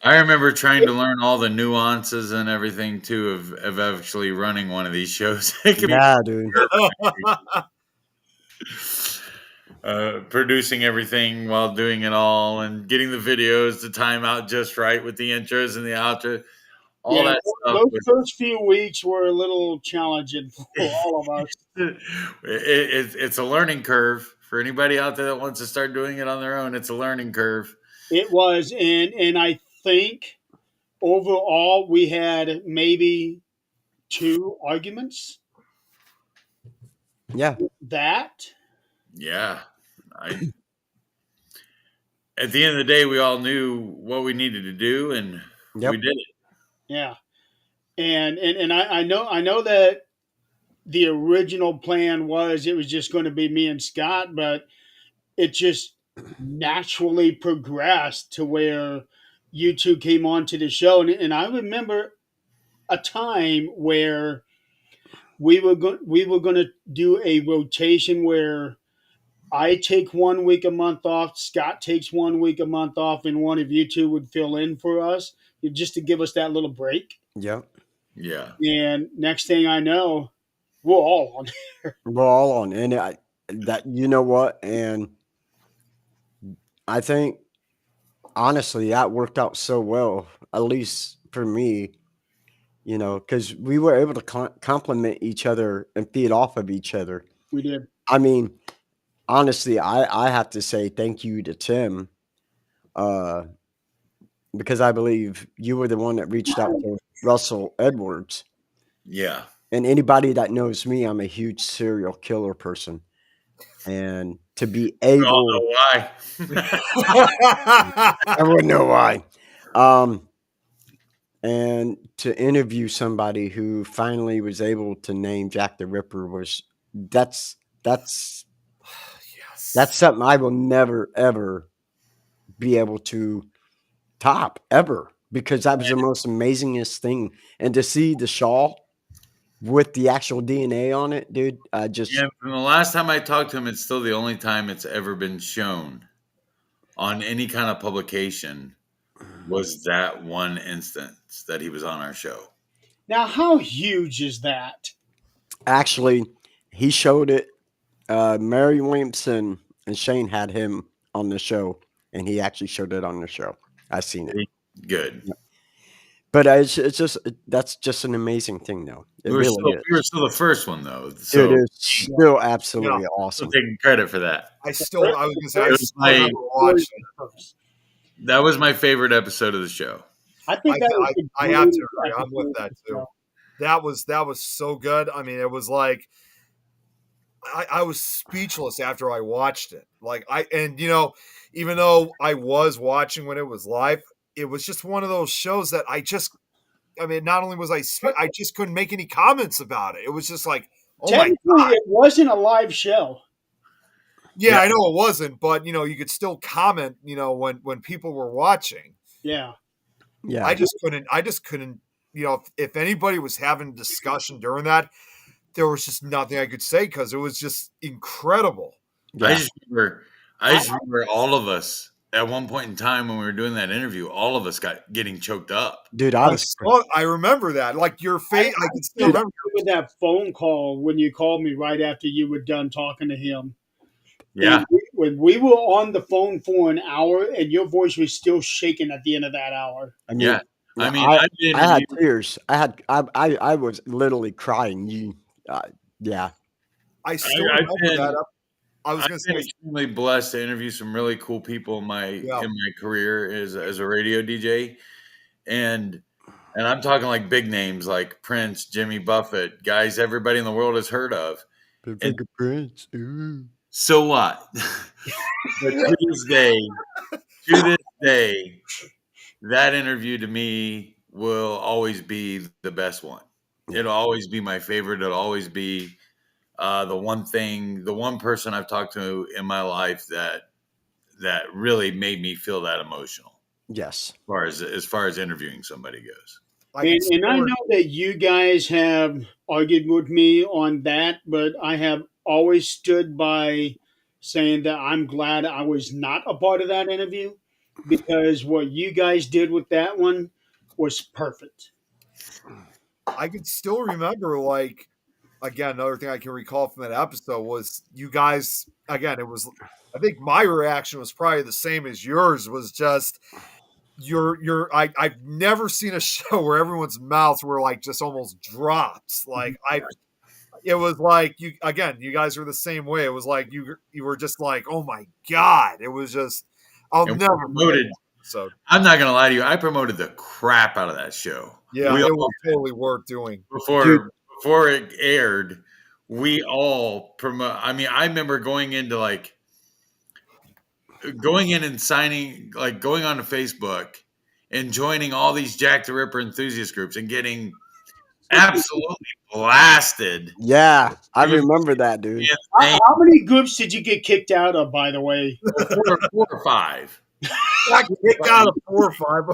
I remember trying to learn all the nuances and everything too of actually running one of these shows. It can Yeah, dude. be producing everything while doing it all and getting the videos to time out just right with the intros and the outro. All yeah, that stuff. those first few weeks were a little challenging for all of us. It's a learning curve for anybody out there that wants to start doing it on their own. It's a learning curve. It was, and I think overall we had maybe 2 arguments. Yeah. That Yeah. At the end of the day, we all knew what we needed to do, and Yep. we did it. yeah, and I know that the original plan was it was just going to be me and Scott, but it just naturally progressed to where you two came onto the show, and I remember a time where we were going to do a rotation where I take 1 week a month off, Scott takes 1 week a month off, and one of you two would fill in for us just to give us that little break. Yep. Yeah. And next thing I know, we're all on. We're all on. And you know what? And I think honestly, that worked out so well, at least for me, because we were able to complement each other and feed off of each other. We did. I mean, honestly, I have to say thank you to Tim, uh, because I believe you were the one that reached out to Russell Edwards. Yeah. And anybody that knows me, I'm a huge serial killer person. And to be We all able, know why. I wouldn't know why. And to interview somebody who finally was able to name Jack the Ripper that's Yes. something I will never ever be able to top ever, because that was the most amazingest thing. And to see the shawl with the actual DNA on it, dude, I just And from the last time I talked to him, it's still the only time it's ever been shown on any kind of publication was that one instance that he was on our show. Now, how huge is that? actually he showed it. Mary Williamson and Shane had him on the show, and he actually showed it on the show. I seen it. Good. But it's just that's just an amazing thing, though. It We really were is. still the first one though. So It is still absolutely still awesome. taking credit for that. I was going to say, I It was still remember watching it. That was my favorite episode of the show. I think that was the I have to greatest agree. I'm with episode that of the too. show. That was so good. I mean, it was like I was speechless after I watched it. Even though I was watching when it was live, it was just one of those shows that not only was I just couldn't make any comments about it. It was just like, oh my Technically, God. it wasn't a live show. Yeah, I know it wasn't, but you could still comment, when people were watching. Yeah. Yeah, I just couldn't, if anybody was having a discussion during that, there was just nothing I could say because it was just incredible. I just remember all of us at one point in time when we were doing that interview, all of us got getting choked up. dude, I remember that. Like your face, I can still remember. With that phone call when you called me right after you were done talking to him. Yeah. When we were on the phone for an hour and your voice was still shaking at the end of that hour. I mean, Yeah. I mean, I had tears. I was literally crying. Yeah. I still I've remember been- that. I was I've going to been say, extremely blessed to interview some really cool people in my career as a radio DJ, and I'm talking like big names like Prince, Jimmy Buffett, guys everybody in the world has heard of. Prince. Ooh. So what? But to this day, that interview to me will always be the best one. It'll always be my favorite. It'll always be the one person I've talked to in my life that really made me feel that emotional. Yes. As far as interviewing somebody goes. And I know that you guys have argued with me on that, but I have always stood by saying that I'm glad I was not a part of that interview, because what you guys did with that one was perfect. I can still remember, again, another thing I can recall from that episode was you guys, again, I think my reaction was probably the same as yours, was just, I've never seen a show where everyone's mouths were like just almost drops. It was like you guys were the same way. It was like you were just like, oh my God. It was just, I'll never promoted. So I'm not gonna lie to you. I promoted the crap out of that show. yeah, it was totally worth doing. Before it aired, we all promote. I mean, I remember going in and signing, like going onto Facebook and joining all these Jack the Ripper enthusiast groups and getting absolutely blasted. Yeah, I remember that, dude. How many groups did you get kicked out of, by the way? 4 or 5. I kicked out of 4 or 5.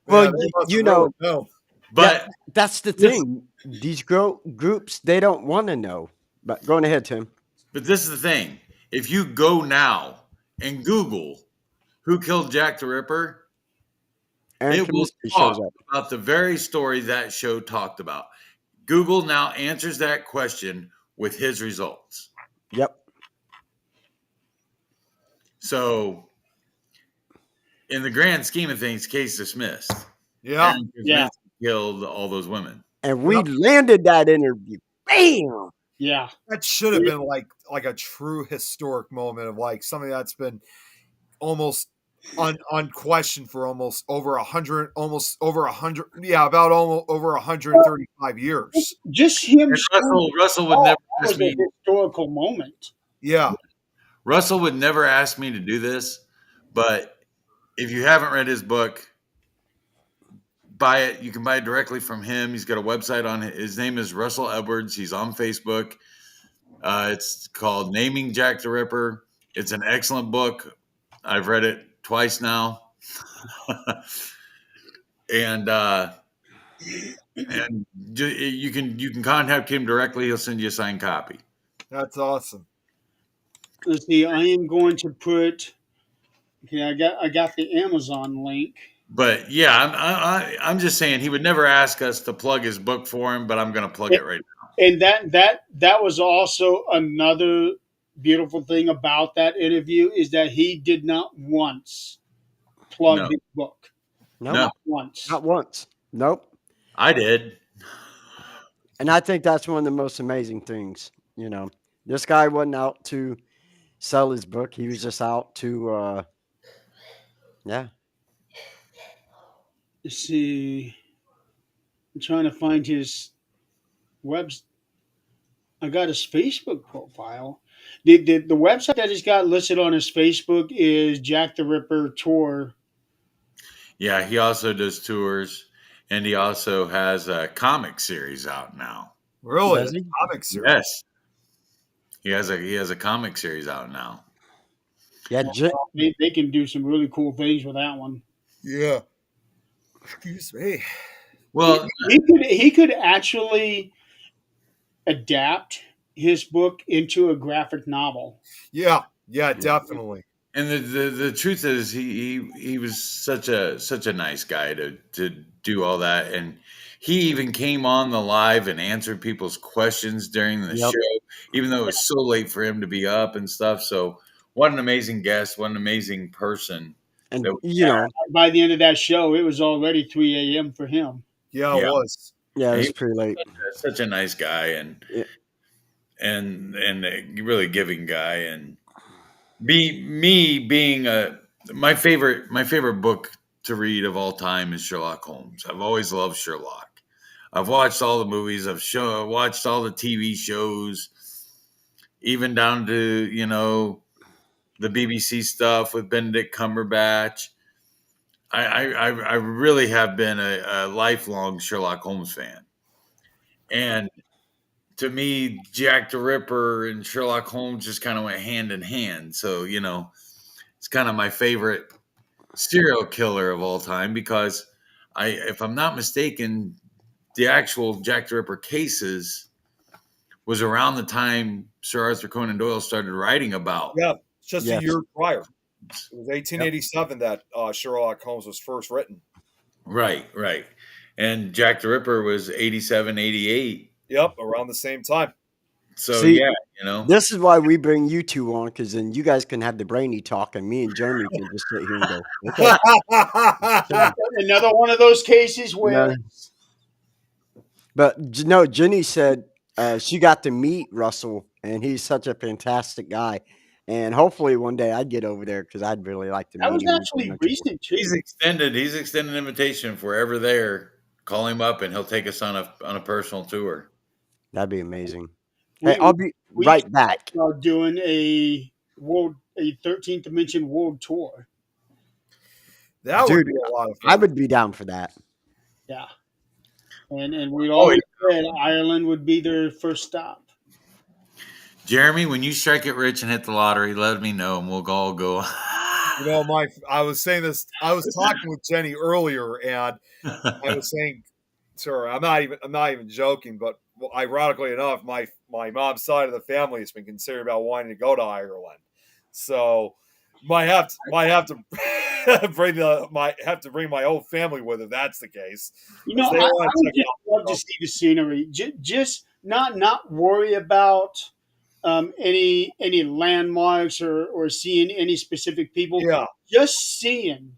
Well, they must you have know, really known. But that's the thing. These groups, they don't want to know. But going ahead, Tim. But this is the thing. If you go now and Google who killed Jack the Ripper, Aaron it will Kaminsky talk shows up. about the very story that show talked about. Google now answers that question with his results. Yep. So in the grand scheme of things, case dismissed. Yeah. Aaron Yeah. Kosminski killed all those women. And we landed that interview. Bam! Yeah. That should have been like a true historic moment of like something that's been almost unquestioned for almost over 100, about almost over 135 years. Just him. And Russell would never that ask was me. a historical moment. Yeah. Russell would never ask me to do this, but if you haven't read his book, buy it. You can buy it directly from him. He's got a website on it. His name is Russell Edwards. He's on Facebook. It's called Naming Jack the Ripper. It's an excellent book. I've read it twice now. and you can contact him directly. He'll send you a signed copy. That's awesome. Let's see. I am going to put. Okay, I got the Amazon link. But yeah, I'm just saying he would never ask us to plug his book for him, but I'm going to plug it right now. And that was also another beautiful thing about that interview is that he did not once plug his book. No. Not once. Not once. Nope. I did. And I think that's one of the most amazing things. You know, this guy wasn't out to sell his book. He was just out to, yeah. Let's see. I'm trying to find his I got his Facebook profile. The website that he's got listed on his Facebook is Jack the Ripper Tour. Yeah, he also does tours, and he also has a comic series out now. Really? Does he? Comic series. Yes, he has a comic series out now. Yeah. They can do some really cool things with that one. Yeah. Excuse me. Well, He could actually adapt his book into a graphic novel. Yeah. Yeah, definitely. and the truth is, he was such a nice guy to do all that, and he even came on the live and answered people's questions during the Yep. show, even though it was so late for him to be up and stuff. So, what an amazing guest! What an amazing person! And, That- you know, By the end of that show, it was already 3 a.m. for him. Yeah, it Yeah. was. yeah, it was pretty late. Such a nice guy, and Yeah. and a really giving guy, and being my favorite book to read of all time is Sherlock Holmes. I've always loved Sherlock. I've watched all the movies. Watched all the TV shows, even down to the BBC stuff with Benedict Cumberbatch. I really have been a lifelong Sherlock Holmes fan, and to me, Jack the Ripper and Sherlock Holmes just kind of went hand in hand. So it's kind of my favorite serial killer of all time because if I'm not mistaken, the actual Jack the Ripper cases was around the time Sir Arthur Conan Doyle started writing about. Yeah, just Yes. a year prior. It was 1887 that Sherlock Holmes was first written. Right. And Jack the Ripper was 87, 88. Yep, around the same time. So, See, this is why we bring you two on, because then you guys can have the brainy talk, and me and Jeremy can just sit here and go, okay. Another one of those cases where No. But no, Jenny said she got to meet Russell, and he's such a fantastic guy. And hopefully one day I'd get over there because I'd really like to meet that was him. actually recent too. he's extended an invitation if we're ever there. Call him up, and he'll take us on a personal tour. That'd be amazing. We- Hey, I'll be we right back. are doing a 13th Dimension World Tour. That Dude, would be a lot of fun. I would be down for that. Yeah, and we'd always said Ireland would be their first stop. Jeremy, when you strike it rich and hit the lottery, let me know, and we'll all go. I was saying this. I was talking with Jenny earlier, and I was saying to her, I'm not even joking, but ironically enough, my mom's side of the family has been considering about wanting to go to Ireland. So might have to bring my whole family with if that's the case. You know, They I wanna would check just out- love to see the scenery. Just not worry about any landmarks or seeing any specific people. Yeah, Just seeing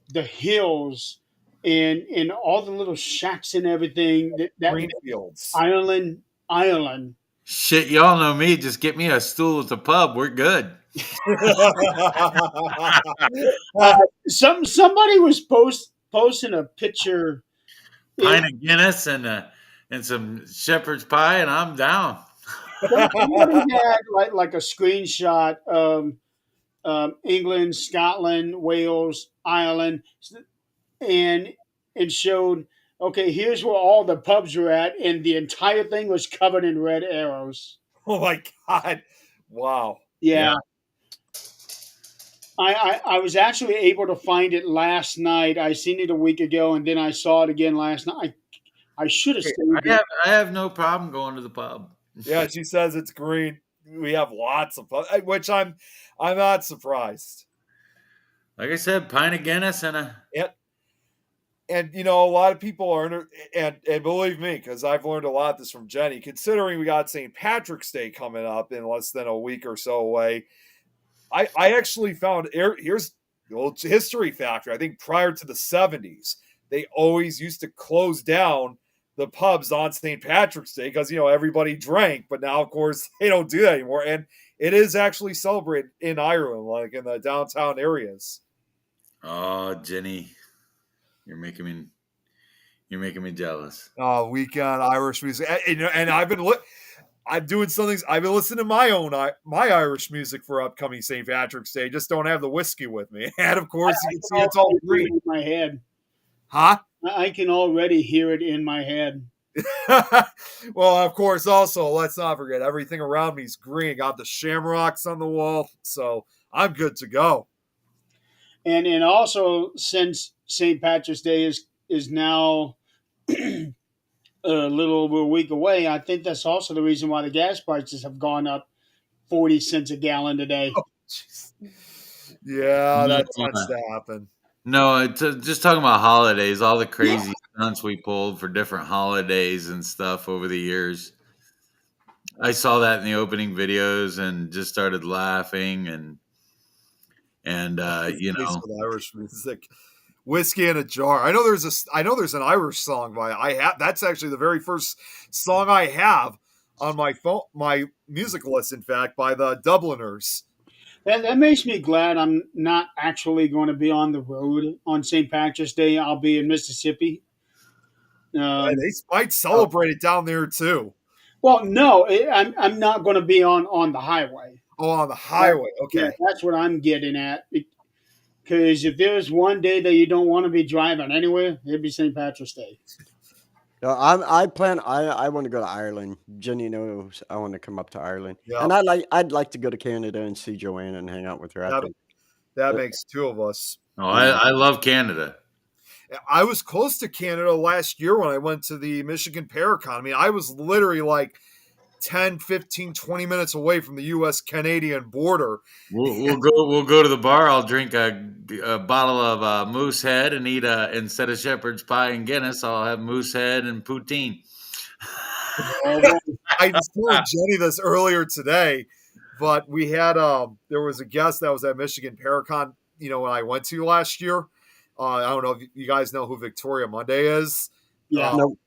the hills and all the little shacks and everything that Greenfields. Ireland. Shit, y'all know me. Just get me a stool at the pub. We're good. Somebody was posting a picture. Pint of Guinness and some shepherd's pie, and I'm down. Somebody had like a screenshot of England, Scotland, Wales, Ireland, and it showed, okay, here's where all the pubs were at, and the entire thing was covered in red arrows. Oh my God. Wow. Yeah. I was actually able to find it last night. I seen it a week ago, and then I saw it again last night. I should have stayed. I have no problem going to the pub. Yeah, she says it's green. We have lots of, which I'm not surprised. Like I said, pint of Guinness and a. And a lot of people are, and believe me, because I've learned a lot of this from Jenny. Considering we got St. Patrick's Day coming up in less than a week or so away, I actually found here's the old history factor. I think prior to the 70s, they always used to close down the pubs on St. Patrick's Day because everybody drank. But now, of course, they don't do that anymore, and it is actually celebrated in Ireland, like in the downtown areas. Oh, Jenny. You're making me jealous. Oh, weekend Irish music, and I've been I'm doing something. I've been listening to my Irish music for upcoming St. Patrick's Day. Just don't have the whiskey with me, and of course you can see it's all green in my head. Huh? I can already hear it in my head. Well, of course, also let's not forget everything around me is green. Got the shamrocks on the wall, so I'm good to go. And also, since St. Patrick's Day is now a little over a week away, I think that's also the reason why the gas prices have gone up 40 cents a gallon today. Oh, yeah, that tends to happen. No, it's just talking about holidays, all the crazy stunts we pulled for different holidays and stuff over the years. I saw that in the opening videos and just started laughing and Irish music, whiskey in a jar. I know there's an Irish song that's actually the very first song I have on my phone, my music list, in fact, by the Dubliners. That makes me glad I'm not actually going to be on the road on St. Patrick's Day. I'll be in Mississippi. They might celebrate it down there too. Well, no, I'm not going to be on the highway. Oh, on the highway. Okay. Yeah, that's what I'm getting at. Because if there's one day that you don't want to be driving anywhere, it'd be St. Patrick's Day. No, I want to go to Ireland. Jenny knows I want to come up to Ireland. Yeah. And I'd like to go to Canada and see Joanna and hang out with her. That makes two of us. Oh, I love Canada. I was close to Canada last year when I went to the Michigan Paracon. I mean, I was literally like 10, 15, 20 minutes away from the U.S.-Canadian border. We'll go to the bar. I'll drink a bottle of Moose Head and eat instead of shepherd's pie and Guinness, I'll have Moose Head and poutine. I just told Jenny this earlier today, but we had there was a guest that was at Michigan Paracon, when I went to last year. I don't know if you guys know who Victoria Monday is. Yeah. Nope.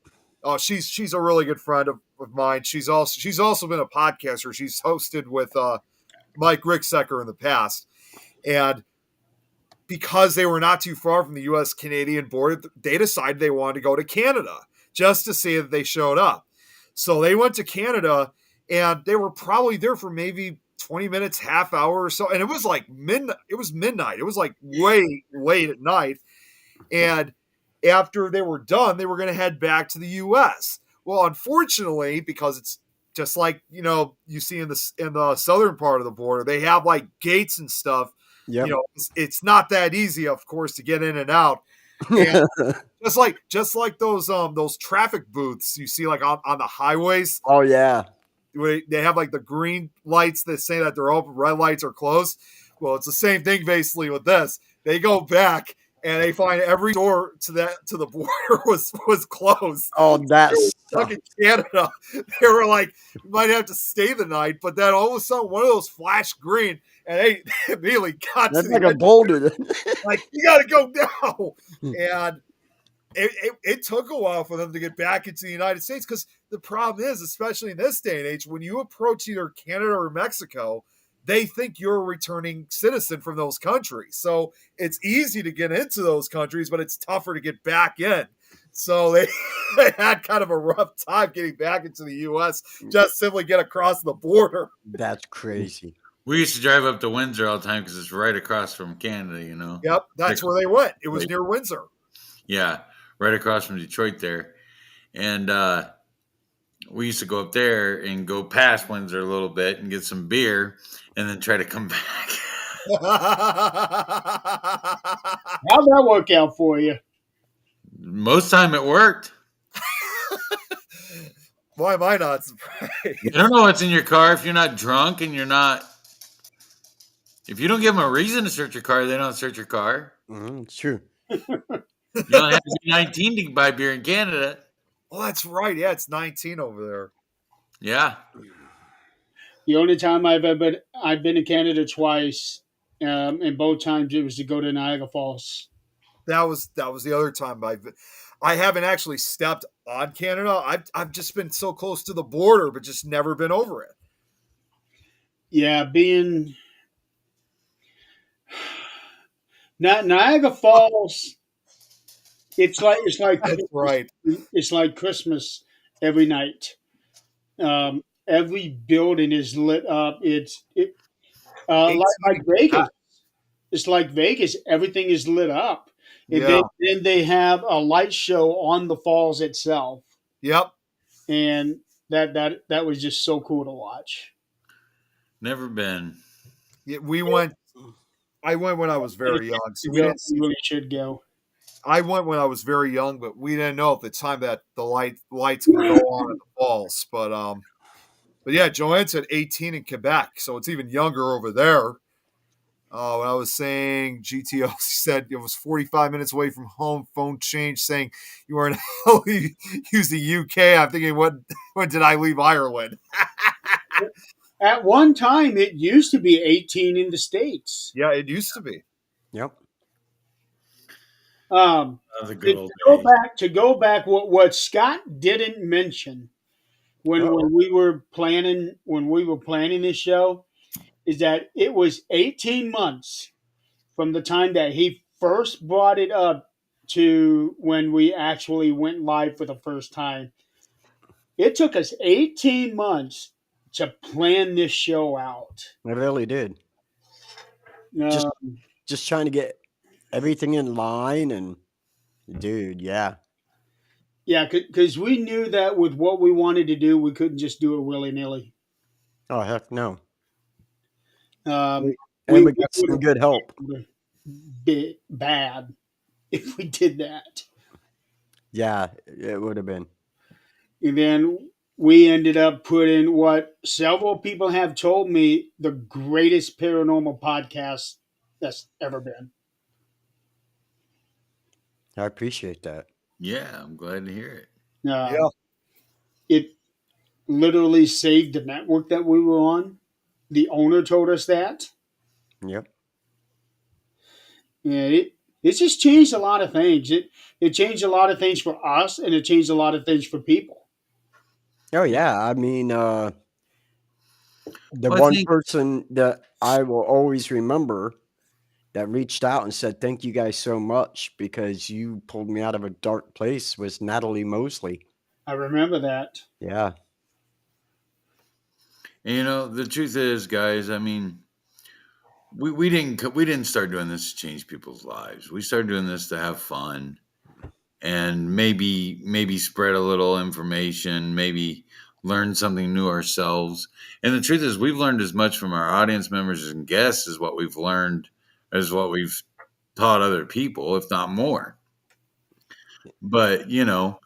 Oh, she's a really good friend of mine. She's also been a podcaster. She's hosted with Mike Ricksecker in the past, and because they were not too far from the U.S.-Canadian border, they decided they wanted to go to Canada just to see that they showed up. So they went to Canada, and they were probably there for maybe 20 minutes, half hour or so, and it was like midnight. It was midnight. It was like way late at night, and after they were done, they were going to head back to the U.S. Well, unfortunately, because it's just like you see in the southern part of the border, they have like gates and stuff. Yep. It's not that easy, of course, to get in and out. And just like those traffic booths you see like on the highways. Oh yeah. Where they have like the green lights that say that they're open, red lights are closed. Well, it's the same thing basically with this. They go back and they find every door to the border was closed. Oh, They that's were stuck in Canada. They were like, you might have to stay the night, but then all of a sudden one of those flashed green, and they immediately got that's to like the a end, boulder. like, you got to go now. And it took a while for them to get back into the United States, because the problem is, especially in this day and age, when you approach either Canada or Mexico, they think you're a returning citizen from those countries. So it's easy to get into those countries, but it's tougher to get back in. So they had kind of a rough time getting back into the U.S. just simply get across the border. That's crazy. We used to drive up to Windsor all the time because it's right across from Canada, you know? Yep, that's where they went. It was near Windsor. Yeah, right across from Detroit there. And we used to go up there and go past Windsor a little bit and get some beer and then try to come back. How'd that work out for you? Most time it worked. Why am I not surprised? I don't know what's in your car if you're not drunk and you're not. If you don't give them a reason to search your car, they don't search your car. It's true. You don't have to be 19 to buy beer in Canada. Oh, that's right. Yeah, it's 19 over there. Yeah. The only time I've been to Canada twice, and both times it was to go to Niagara Falls. That was the other time I haven't actually stepped on Canada. I've just been so close to the border, but just never been over it. Yeah, being Niagara Falls, it's like That's right. it's like Christmas every night. Every building is lit up. Like Vegas. It's like Vegas. Everything is lit up. And Yeah. then they have a light show on the falls itself, Yep. and that was just so cool to watch. Never been. Yeah, I went when I was very young. So we You didn't really should go. I went when I was very young, but we didn't know at the time that the lights could go on at the falls. But yeah, Joanne said 18 in Quebec, so it's even younger over there. When I was saying GTO said it was 45 minutes away from home. Phone changed saying you were in hell. You use the UK. I'm thinking, when did I leave Ireland? At one time, it used to be 18 in the States. Yeah, it used to be. Yep. That was a good old days. To go back, what Scott didn't mention when we were planning this show is that it was 18 months from the time that he first brought it up to when we actually went live for the first time. It took us 18 months to plan this show out. I really did. Uh, Just trying to get everything in line, and dude, yeah. yeah, because we knew that with what we wanted to do, we couldn't just do it willy-nilly. Oh heck no. Um, And we got some good help. bit bad if we did that. Yeah, it would have been. And then we ended up putting what several people have told me the greatest paranormal podcast that's ever been. I appreciate that. Yeah, I'm glad to hear it. Yeah. It literally saved the network that we were on. The owner told us that. Yep. And it's just changed a lot of things. It changed a lot of things for us, and it changed a lot of things for people. Oh yeah, I mean, the Well, I one think- person that I will always remember that reached out and said, "Thank you guys so much because you pulled me out of a dark place," was Natalie Mosley. I remember that. Yeah. And, you know, the truth is, guys, I mean, we didn't start doing this to change people's lives. We started doing this to have fun and maybe spread a little information, maybe learn something new ourselves. And the truth is, we've learned as much from our audience members and guests as what we've taught other people, if not more. But, you know,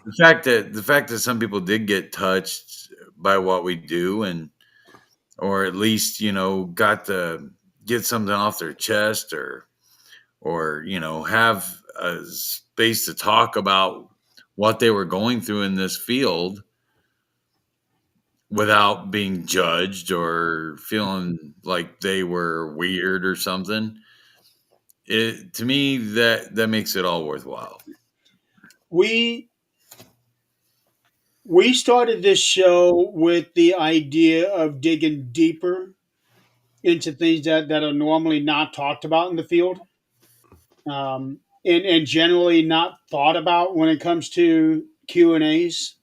the fact that some people did get touched by what we do, or at least, you know, got to get something off their chest or or have a space to talk about what they were going through in this field without being judged or feeling like they were weird or something. To me, that makes it all worthwhile. We started this show with the idea of digging deeper into things that are normally not talked about in the field, and generally not thought about when it comes to Q&As.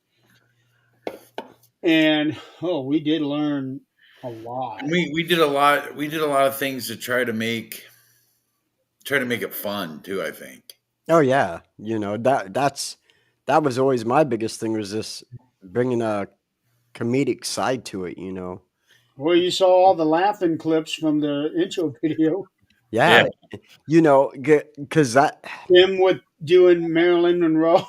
And we did learn a lot. We did a lot. We did a lot of things to try to make it fun too, I think. Oh yeah, that was always my biggest thing, was this bringing a comedic side to it. Well, you saw all the laughing clips from the intro video. Yeah, because that Him with doing Marilyn Monroe.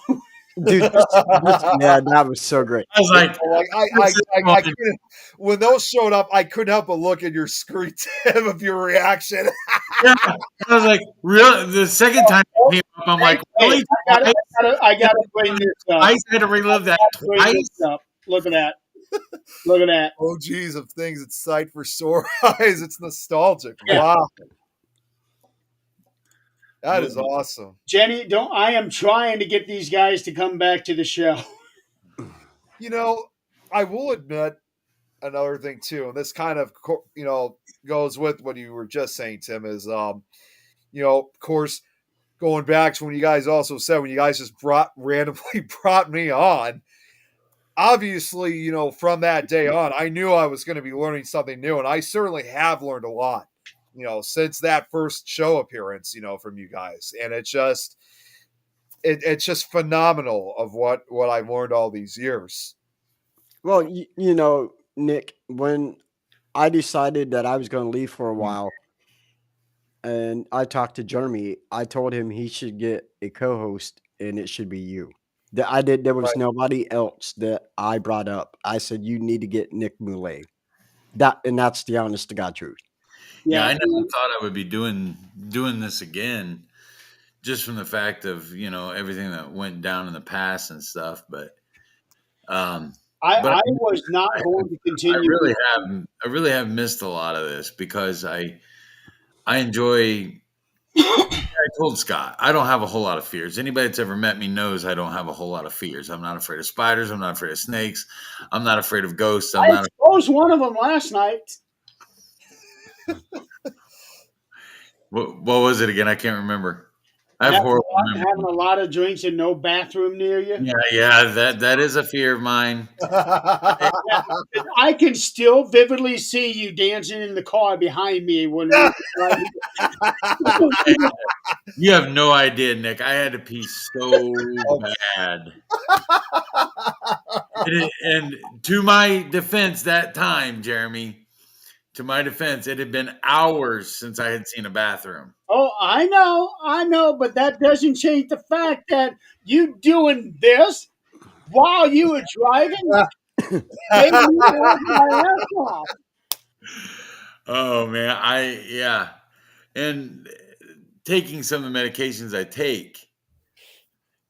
dude, yeah, that was so great. I was like, I couldn't, when those showed up, I couldn't help but look at your screen, Tim, of your reaction. yeah. I was like, really? The second time it came up, I'm like, really? I gotta bring this up. I had to relive that Bring twice. this up. Look at that. Look at that. Oh, geez, of things, it's sight for sore eyes. It's nostalgic. Yeah. Wow. That is awesome. Jenny, I am trying to get these guys to come back to the show. I will admit another thing too, and this kind of goes with what you were just saying, Tim, is of course, going back to when you guys also said when you guys just randomly brought me on. Obviously, from that day on, I knew I was going to be learning something new, and I certainly have learned a lot, since that first show appearance, from you guys. And it's just phenomenal of what I've learned all these years. Well, Nick, when I decided that I was going to leave for a while, and I talked to Jeremy, I told him he should get a co-host, and it should be you. There was Right. nobody else that I brought up. I said, you need to get Nick Moulet. And that's the honest to God truth. Yeah, I never thought I would be doing this again, just from the fact of everything that went down in the past and stuff. But I was not going to continue. I really have missed a lot of this because I enjoy. I told Scott I don't have a whole lot of fears. Anybody that's ever met me knows I don't have a whole lot of fears. I'm not afraid of spiders. I'm not afraid of snakes. I'm not afraid of ghosts. I exposed one of them last night. What was it again? I can't remember. I have horrible memory. Having a lot of drinks and no bathroom near you. Yeah, that is a fear of mine. I can still vividly see you dancing in the car behind me when You have no idea, Nick. I had to pee so bad. And to my defense that time, Jeremy, to my defense, it had been hours since I had seen a bathroom. Oh, I know, but that doesn't change the fact that you doing this while you were driving. Oh man, and taking some of the medications I take.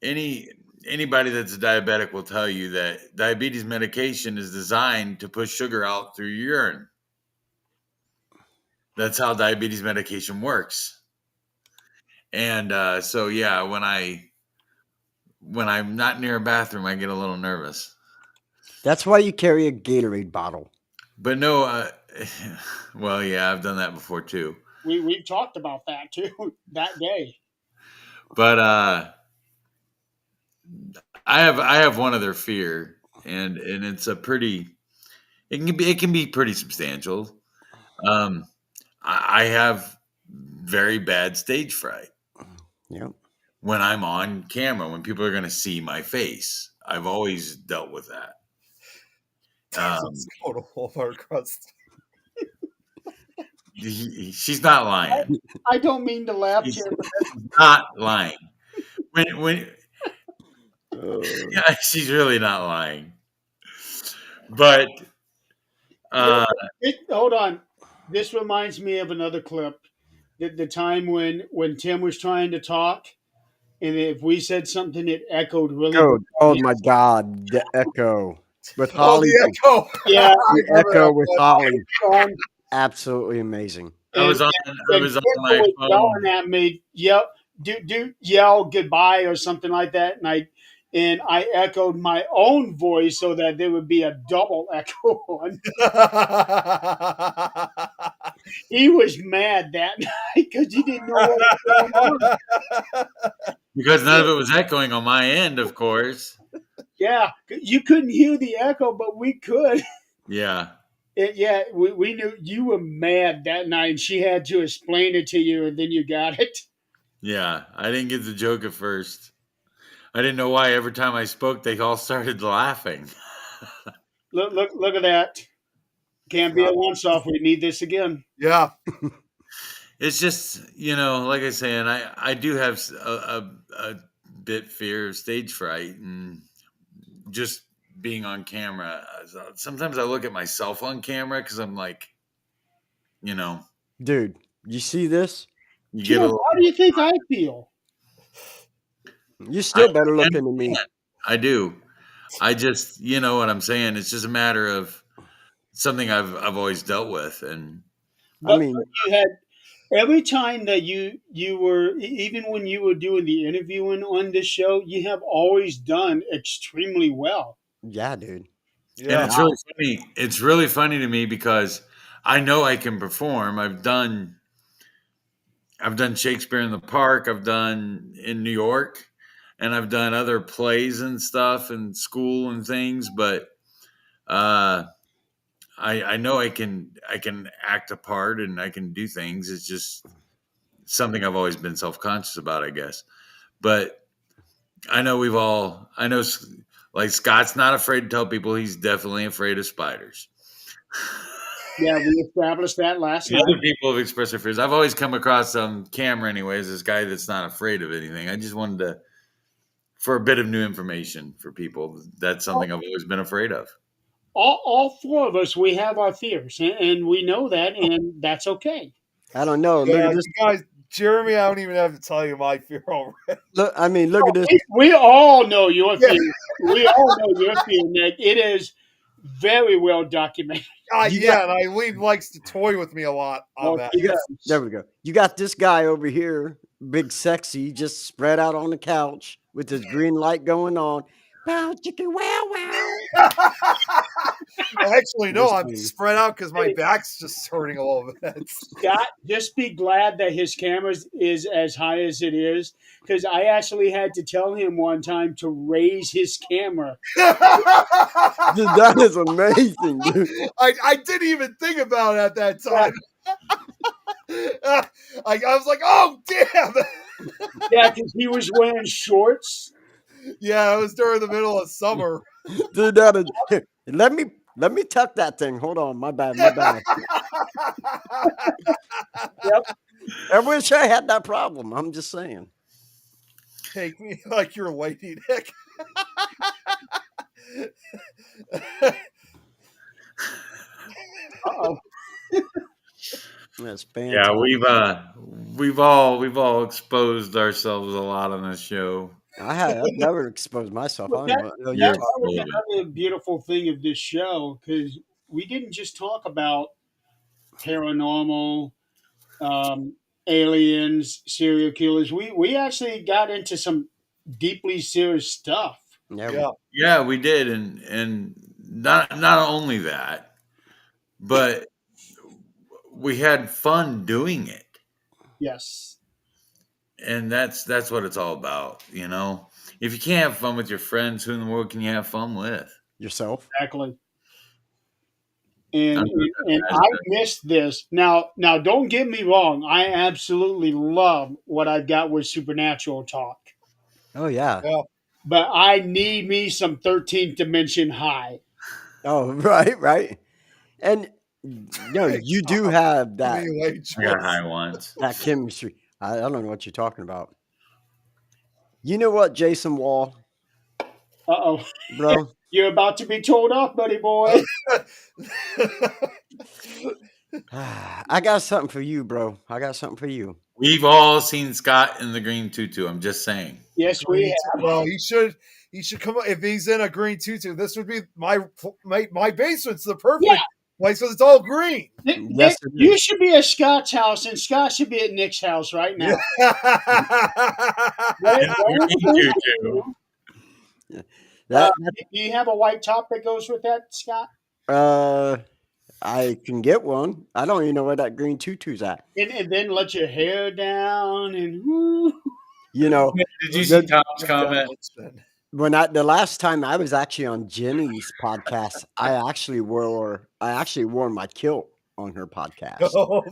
Anybody that's a diabetic will tell you that diabetes medication is designed to push sugar out through your urine. That's how diabetes medication works. And so yeah, when I'm not near a bathroom, I get a little nervous. That's why you carry a Gatorade bottle. But no, well, yeah, I've done that before too. We've talked about that too that day. But I have one other fear, and it's it can be pretty substantial. I have very bad stage fright. Yep. When I'm on camera, when people are going to see my face, I've always dealt with that. Let's go to Walmart crust. She's not lying. I don't mean to laugh, She's Jim. not lying. Yeah, she's really not lying. But Hold on. This reminds me of another clip the time when Tim was trying to talk, and if we said something, it echoed really Oh, good. oh my God, the echo with Oh, Holly. the echo. Yeah, I The remember echo that with one. Holly. um, Absolutely amazing. I was on and my Crystal was phone. yelling at me, do yell goodbye or something like that, and I echoed my own voice so that there would be a double echo on. He was mad that night because he didn't know what was going on. Because none of it was echoing on my end, of course. Yeah, you couldn't hear the echo, but we could. Yeah. Yeah, we knew you were mad that night, and she had to explain it to you, and then you got it. Yeah. I didn't get the joke at first. I didn't know why every time I spoke, they all started laughing. Look at that. Can't be a once off. We need this again. Yeah. It's just, like I say, and I do have a bit fear of stage fright and just being on camera. Sometimes I look at myself on camera because I'm like, Dude, you see this? you get a Tim, little. how do you think I feel? You still better looking than me. understand. I do. I just, you know what I'm saying. It's just a matter of something I've always dealt with, and I mean, you had every time that you were even when you were doing the interviewing on this show, you have always done extremely well. yeah, dude. and Yeah. it's really funny. It's really funny to me because I know I can perform. I've done Shakespeare in the Park. I've done in New York, and I've done other plays and stuff in school and things. But I know I can act a part and I can do things. It's just something I've always been self conscious about, I guess. But I know like Scott's not afraid to tell people he's definitely afraid of spiders. Yeah, we established that last And night. other people have expressed their fears. I've always come across on camera, anyways, this guy that's not afraid of anything. I just wanted to, for a bit of new information for people, that's something I've always been afraid of. All four of us, we have our fears, and we know that, and that's okay. I don't know. Look Yeah, at this. you guys, Jeremy, I don't even have to tell you my fear already. Look, I mean, look at this. We all know your fear. We all know your fear, Nick. It is very well documented. You Yeah, and Eileen likes to toy with me a lot on that. You got, there we go. You got this guy over here, big sexy, just spread out on the couch with his green light going on. Wow, chicken, wow, wow. Actually, no, Just I'm me. spread out because my back's just hurting a little bit. Scott, just be glad that his camera is as high as it is, because I actually had to tell him one time to raise his camera. Dude, that is amazing, dude. I didn't even think about it at that time. I was like, oh, damn. Yeah, because he was wearing shorts. Yeah, it was during the middle of summer. Dude, that is, here, let me tuck that thing. Hold on, my bad, my bad. Yep. I wish I had that problem. I'm just saying. Take me like your lady, Nick. Uh-oh. That's fantastic. Yeah, we've all exposed ourselves a lot on this show. I've never exposed myself. I don't know what the hell Yeah. you're That talking was about. another beautiful thing of this show, because we didn't just talk about paranormal, aliens, serial killers. We actually got into some deeply serious stuff. Yeah. Yeah, we did, and not only that, but we had fun doing it. Yes. And that's what it's all about, If you can't have fun with your friends, who in the world can you have fun with? Yourself. Exactly. And I missed this. Now don't get me wrong. I absolutely love what I've got with Supernatural Talk. Oh yeah. But I need me some 13th Dimension High. Oh right. And you do have that I got high once. that chemistry. I don't know what you're talking about. You know what, Jason Wall, Uh-oh. bro? You're about to be told off, buddy boy. I got something for you, bro. I got something for you. We've all seen Scott in the green tutu. I'm just saying. Yes, we have. Well, he should come up if he's in a green tutu. This would be my basement's the perfect Yeah. place because it's all green. Nick, Yes, it you is. should be at Scott's house, and Scott should be at Nick's house right now. Right- In right the over green there. tutu. That, Do you have a white top that goes with that, Scott? I can get one. I don't even know where that green tutu's at. And then let your hair down and woo. You know, Did you see Tom's comment? when the last time I was actually on Jenny's podcast, I actually wore my kilt on her podcast. Uh-oh.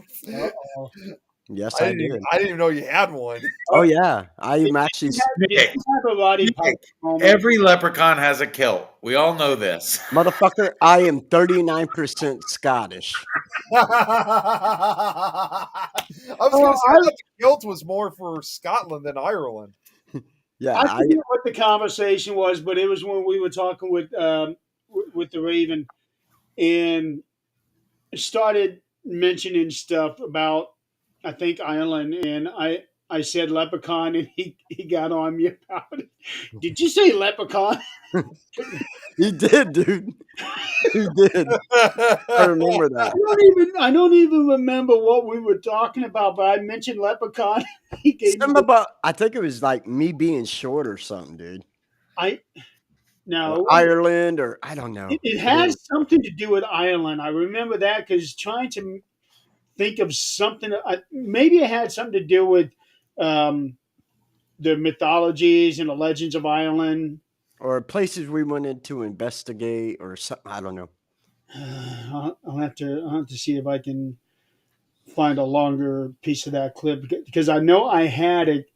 Yes, I did. I didn't even know you had one. Oh yeah, I am actually Did you have a body part moment? Every leprechaun has a kilt. We all know this. motherfucker. I am 39% Scottish. I was going to say I thought the kilt was more for Scotland than Ireland. Yeah, I forget what the conversation was, but it was when we were talking with the Raven and started mentioning stuff about, I think, Ireland, and I said leprechaun, and he got on me about it. Did you say leprechaun? he did, dude. He did. I remember that. I don't even remember what we were talking about, but I mentioned leprechaun. He gave me Something about, I think it was like me being short or something, dude. no. Or Ireland, or I don't know. It has something to do with Ireland. I remember that because trying to think of something. Maybe it had something to do with the mythologies and the legends of Ireland. Or places we wanted to investigate, or something. I don't know. I'll have to see if I can find a longer piece of that clip because I know I had it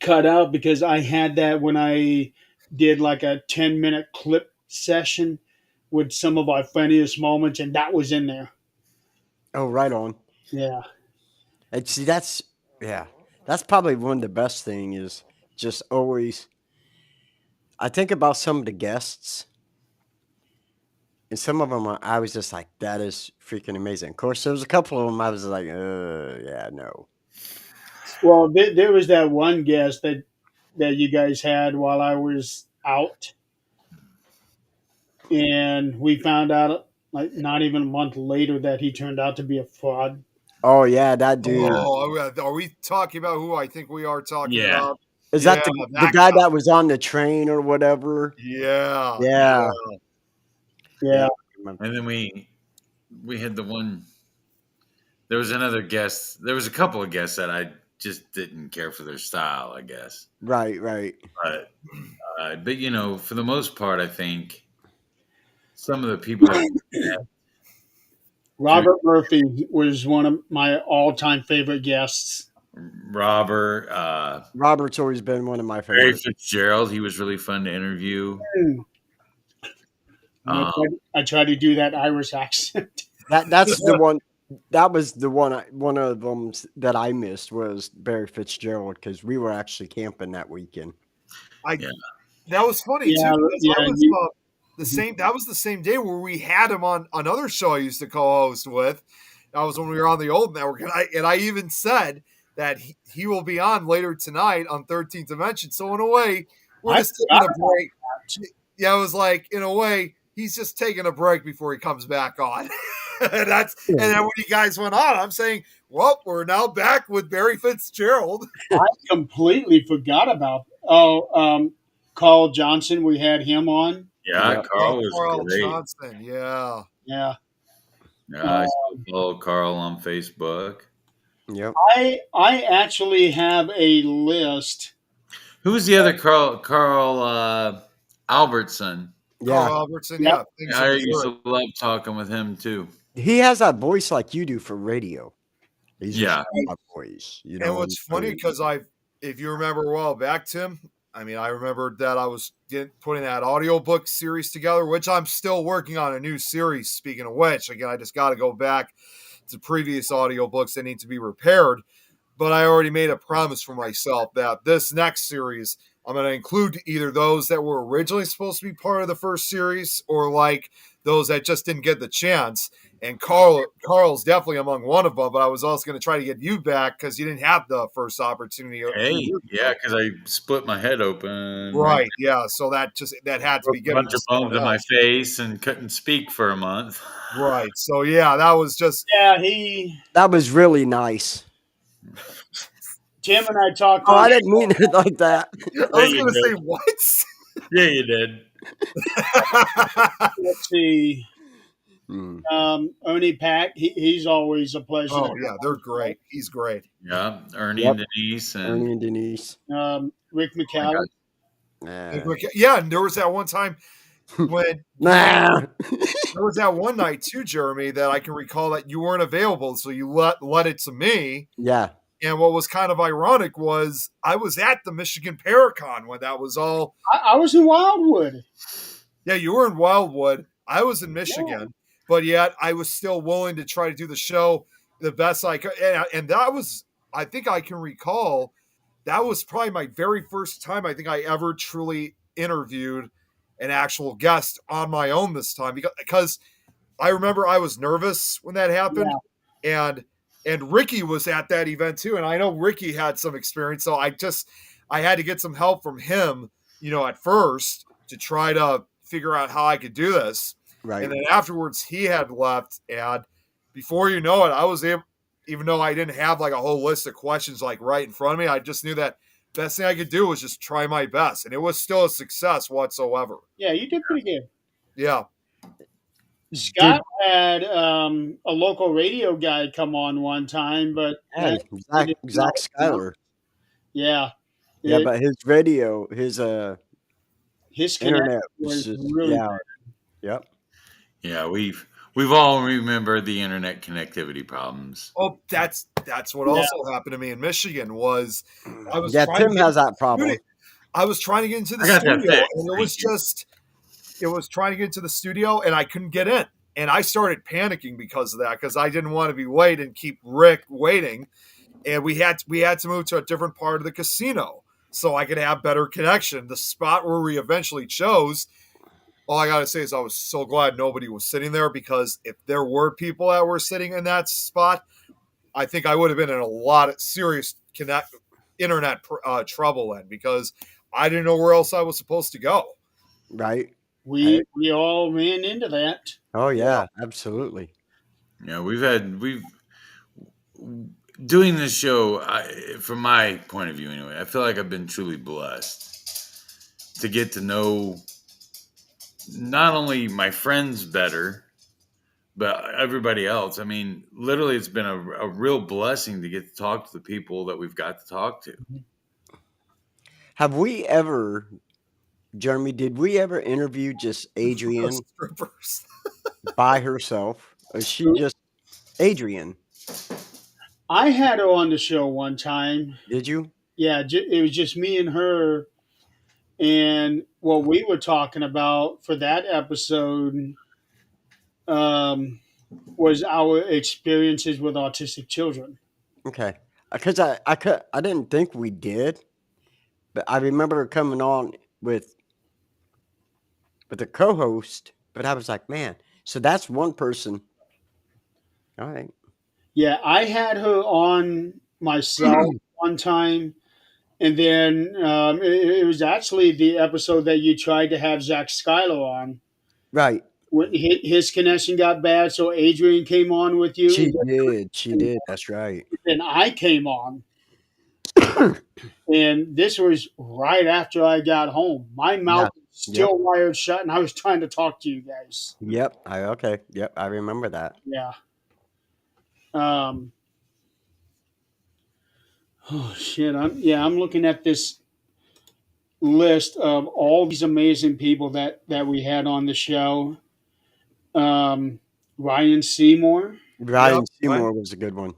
cut out because I had that when I did like a 10-minute clip session with some of our funniest moments, and that was in there. Oh, right on. Yeah. And see, that's probably one of the best thing is just always. I think about some of the guests, and some of them I was just like, that is freaking amazing. Of course, there was a couple of them I was like, yeah, no. Well, there was that one guest that you guys had while I was out, and we found out like not even a month later that he turned out to be a fraud. Oh yeah, that dude. Oh, are we talking about who I think we are talking Yeah. about? Is that Yeah, the that guy guy. that was on the train or whatever? Yeah. Yeah. Yeah. And then we had the one. There was another guest. There was a couple of guests that I just didn't care for their style, I guess. Right. But you know, for the most part, I think some of the people that Robert Murphy was one of my all-time favorite guests. Robert, Robert's always been one of my Barry favorites. Fitzgerald, he was really fun to interview. I tried to do that Irish accent. That's the one. That was the one. One of them that I missed was Barry Fitzgerald because we were actually camping that weekend. That was funny Yeah, too. Because yeah, I was, the same. That was the same day where we had him on another show I used to co-host with. That was when we were on the old network, and I even said that he will be on later tonight on 13th Dimension. So in a way, we're just taking a break. Yeah, it was like in a way he's just taking a break before he comes back on. And then when you guys went on, I'm saying, well, we're now back with Barry Fitzgerald. I completely forgot about. Carl Johnson. We had him on. Yeah, Carl was Carl great. Johnson, yeah. Yeah. I follow Carl on Facebook. Yep. I actually have a list. Who's the other Carl Albertson? Yeah. Carl Albertson, Yep. Things I are used good. to love talking with him too. He has that voice like you do for radio. He's Yeah. just got a voice. You know. And what's funny, because if you remember a while back, Tim, I mean, I remember that I was putting that audiobook series together, which I'm still working on a new series. Speaking of which, again, I just got to go back to previous audiobooks that need to be repaired. But I already made a promise for myself that this next series, I'm going to include either those that were originally supposed to be part of the first series or like those that just didn't get the chance. And Carl's definitely among one of them. But I was also going to try to get you back because you didn't have the first opportunity. Hey, yeah, because I split my head open. Right. Yeah. So that had to be A given. bunch of bones in my face and couldn't speak for a month. Right. So yeah, that was just. Yeah, That was really nice. Jim and I talked. Oh, I didn't mean it like that. I was you going to did. say what? Yeah, you did. Let's see. Mm. Oni Pack, he's always a pleasure. Oh yeah, they're great. He's great. Yeah, Ernie Yep. and Denise and Ernie and Denise. Rick McCallum. Yeah, and there was that one time when Nah. there was that one night too, Jeremy, that I can recall that you weren't available, so you let it to me. Yeah. And what was kind of ironic was I was at the Michigan Paracon when that was all. I was in Wildwood. Yeah, you were in Wildwood. I was in Michigan, but yet I was still willing to try to do the show the best I could. And that was, I think I can recall, that was probably my very first time I think I ever truly interviewed an actual guest on my own this time because I remember I was nervous when that happened, and Ricky was at that event too, and I know Ricky had some experience, so I had to get some help from him, at first to try to figure out how I could do this, Right. and then afterwards he had left, and before you know it, I was able, even though I didn't have like a whole list of questions like right in front of me, I just knew that best thing I could do was just try my best, and it was still a success whatsoever. Yeah, you did pretty good. Yeah. Scott had a local radio guy come on one time, but Hey, Zach Schuyler. yeah, Yeah, but his radio, his his internet was was just, really yeah. Yep. yeah, we've all remembered the internet connectivity problems. Oh, that's what also happened to me in Michigan was I was trying Tim to get has that problem. I was trying to get into the I got that studio, fixed. and it was trying to get into the studio, and I couldn't get in, and I started panicking because of that because I didn't want to be late and keep Rick waiting, and we had to move to a different part of the casino so I could have better connection. The spot where we eventually chose. All I got to say is I was so glad nobody was sitting there because if there were people that were sitting in that spot, I think I would have been in a lot of serious internet trouble then because I didn't know where else I was supposed to go. Right. we all ran into that. Oh yeah, absolutely. Yeah, doing this show, from my point of view anyway, I feel like I've been truly blessed to get to know not only my friends better, but everybody else. I mean, literally, it's been a real blessing to get to talk to the people that we've got to talk to. Have we ever, Jeremy, did we ever interview just Adrienne Strippers. by herself? Or is she just Adrienne? I had her on the show one time. Did you? Yeah, it was just me and her. And what we were talking about for that episode was our experiences with autistic children. Okay. Because I didn't think we did, but I remember her coming on with a co-host, but I was like, man, so that's one person. All right. Yeah, I had her on myself one time. And then it was actually the episode that you tried to have Zach Schuyler on. Right. When his connection got bad, so Adrienne came on with you. She did. That's right. And I came on. And this was right after I got home. My mouth was still wired shut, and I was trying to talk to you guys. Yep. Yep. I remember that. Yeah. Oh shit! I'm looking at this list of all these amazing people that we had on the show. Ryan Seymour. Ryan Seymour was a good one.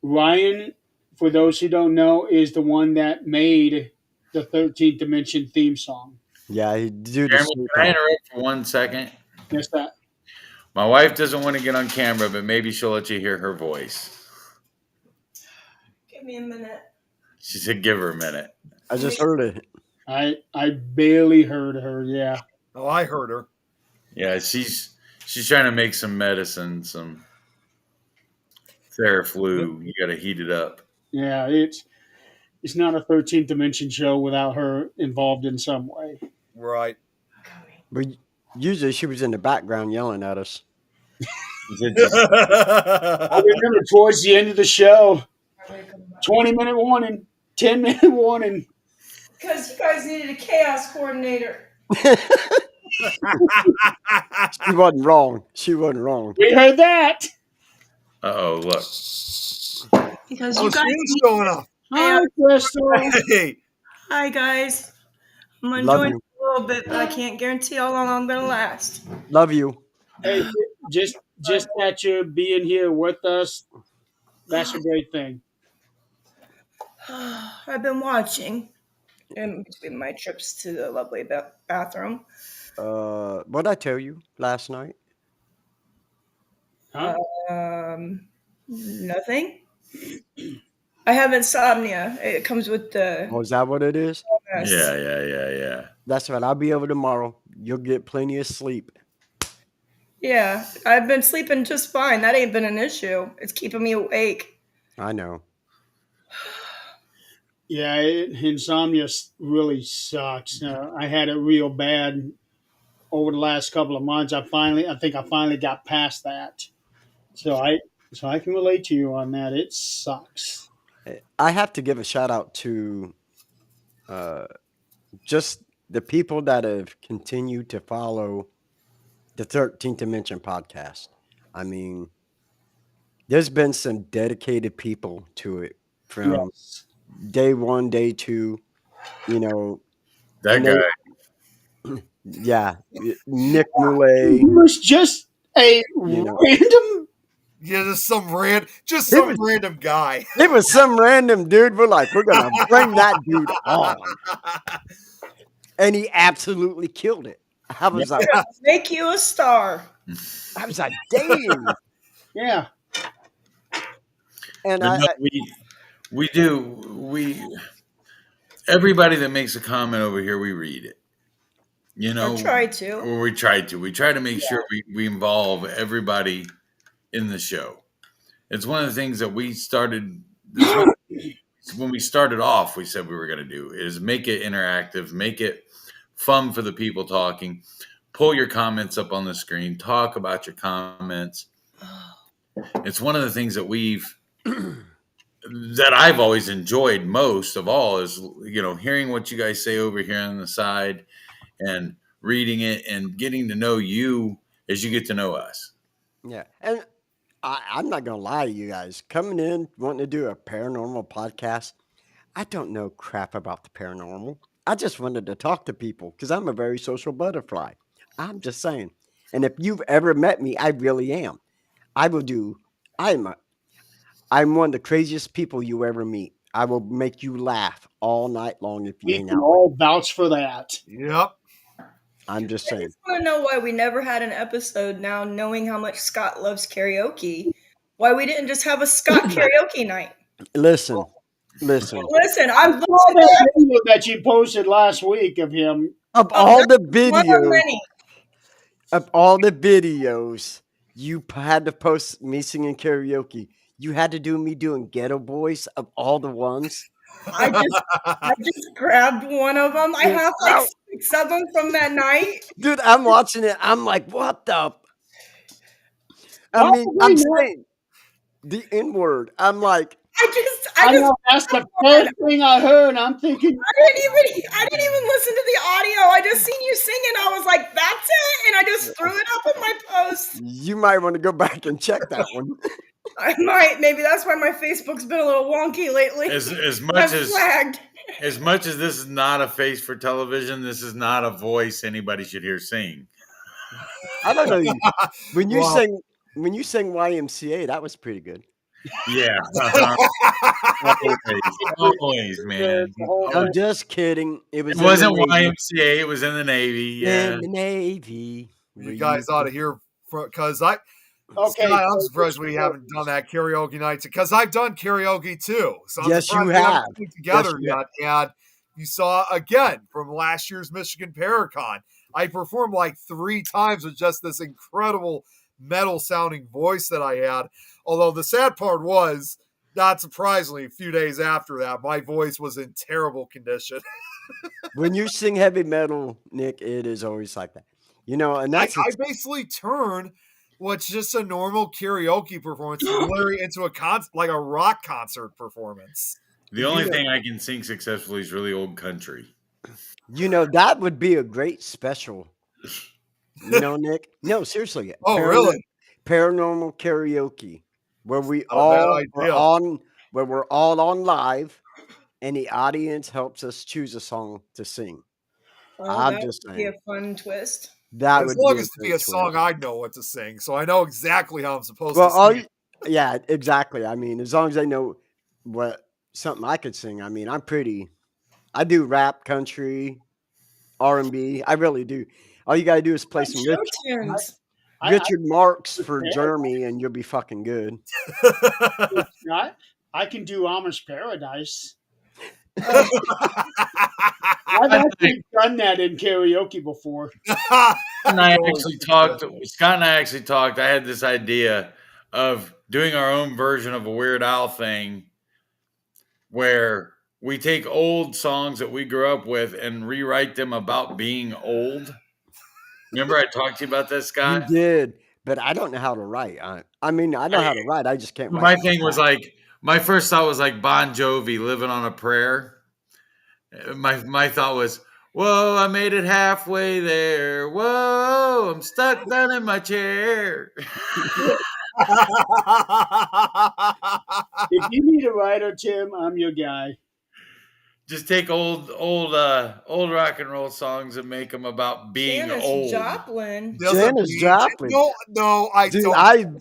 Ryan, for those who don't know, is the one that made the 13th Dimension theme song. Yeah, he did. Jeremy, can I interrupt for 1 second? Yes, that. My wife doesn't want to get on camera, but maybe she'll let you hear her voice. Give me a minute. She said, "Give her a minute." I just heard it. I barely heard her. Yeah. Oh, I heard her. Yeah, she's trying to make some medicine, some Theraflu, you got to heat it up. Yeah, it's not a 13th Dimension show without her involved in some way. Right. But usually she was in the background yelling at us. I remember towards the end of the show, 20-minute warning, 10-minute warning. Because you guys needed a chaos coordinator. She wasn't wrong. She wasn't wrong. We heard that. Uh-oh, look. Because Oh, you guys Shane's showing up. Hi, Crystal. Hey. Hi, guys. I'm Love enjoying you. it a little bit, but I can't guarantee how long I'm going to last. Love you. Hey, just that you're being here with us, that's a great thing. I've been watching in between my trips to the lovely bathroom. What'd I tell you last night? Huh? Nothing. I have insomnia. It comes with the. Oh, is that what it is? illness. Yeah. That's right. I'll be over tomorrow. You'll get plenty of sleep. Yeah, I've been sleeping just fine. That ain't been an issue. It's keeping me awake. I know. Yeah, insomnia really sucks. I had it real bad over the last couple of months. I think I finally got past that. So I can relate to you on that. It sucks. I have to give a shout out to just the people that have continued to follow the 13th Dimension podcast. I mean, there's been some dedicated people to it from Yes. day one, day two, you know. That Nate- guy. Yeah, Nick Moulet. It was just a know. random. Yeah, just some was- random guy. It was some random dude. We're like, we're gonna bring that dude on, and he absolutely killed it. I was like, Make you a star. damn. Yeah. And But no, we do. Everybody that makes a comment over here, we read it. You know, Or try to. Or we try to. We try to make sure we involve everybody in the show. It's one of the things that we started when we started off. We said we were going to do is make it interactive, make it fun for the people talking. Pull your comments up on the screen. Talk about your comments. It's one of the things that that I've always enjoyed most of all is, hearing what you guys say over here on the side and reading it and getting to know you as you get to know us. Yeah, and I'm not gonna lie to you guys. Coming in wanting to do a paranormal podcast, I don't know crap about the paranormal. I just wanted to talk to people because I'm a very social butterfly. I'm just saying. And if you've ever met me, I really am. I'm one of the craziest people you ever meet. I will make you laugh all night long if you We hang can out. all vouch for that. Yep. I'm just I saying. just want to know why we never had an episode now, knowing how much Scott loves karaoke. Why we didn't just have a Scott karaoke night? Listen. Listen, I've All listened that video that you posted last week of him. Of all the to one of videos, many. you had to post me singing karaoke. You had to do me doing Ghetto Boys of all the ones. I just grabbed one of them. I have like 6 of them from that night. Dude, I'm watching it. I'm like, what the? Why I mean, would I'm we not- saying the N word. I'm like, I know that's the first thing I heard. I'm thinking, I didn't even listen to the audio. I just seen you singing. I was like, that's it. And I just threw it up in my post. you might want to go back and check that one. I might. Maybe that's why my Facebook's been a little wonky lately. As much I'm as flagged. as much as this is not a face for television, this is not a voice anybody should hear sing. I don't know. When you Wow. sang YMCA, that was pretty good. Yeah. Always, man. the whole I'm just kidding. It was It wasn't in the Navy. YMCA. It was in the Navy. Yeah. In the Navy. You guys ought to hear because okay. Scott, I'm surprised we haven't done that karaoke night because I've done karaoke too. So I'm Yes, surprised you we haven't have. put it together Yes, you yet. And you saw again from last year's Michigan Paracon. I performed like 3 times with just this incredible metal sounding voice that I had. Although the sad part was, not surprisingly, a few days after that, my voice was in terrible condition. When you sing heavy metal, Nick, it is always like that. You know, and I that's basically turn what's just a normal karaoke performance literally into like a rock concert performance. The only thing I can sing successfully is really old country. you know, that would be a great special. You know, Nick? No, seriously. Oh, really? Paranormal karaoke, where we Not a bad all idea. we're all on live, and the audience helps us choose a song to sing. I'm that just would be a saying. fun twist. That As would long be as a it be great a song twist. I know what to sing, so I know exactly how I'm supposed Well, to sing. yeah, exactly. I mean, as long as they know what something I could sing. I mean, I do rap, country, R&B. I really do. All you gotta do is play some Show tunes. Richard Marx for Yeah. Jeremy, and you'll be fucking good. I can do Amish Paradise. Oh, I've actually done that in karaoke before. Scott and I actually talked. I had this idea of doing our own version of a Weird Al thing where we take old songs that we grew up with and rewrite them about being old. Remember I talked to you about this, Scott? You did, but I don't know how to write. I mean, I know how to write. I just can't write. My thing was like, my first thought was like Bon Jovi, Living on a Prayer. My thought was, whoa, I made it halfway there. Whoa, I'm stuck down in my chair. If you need a writer, Tim, I'm your guy. Just take old rock and roll songs and make them about being Janis old. Joplin. Janis Joplin. No, I Dude, don't. I do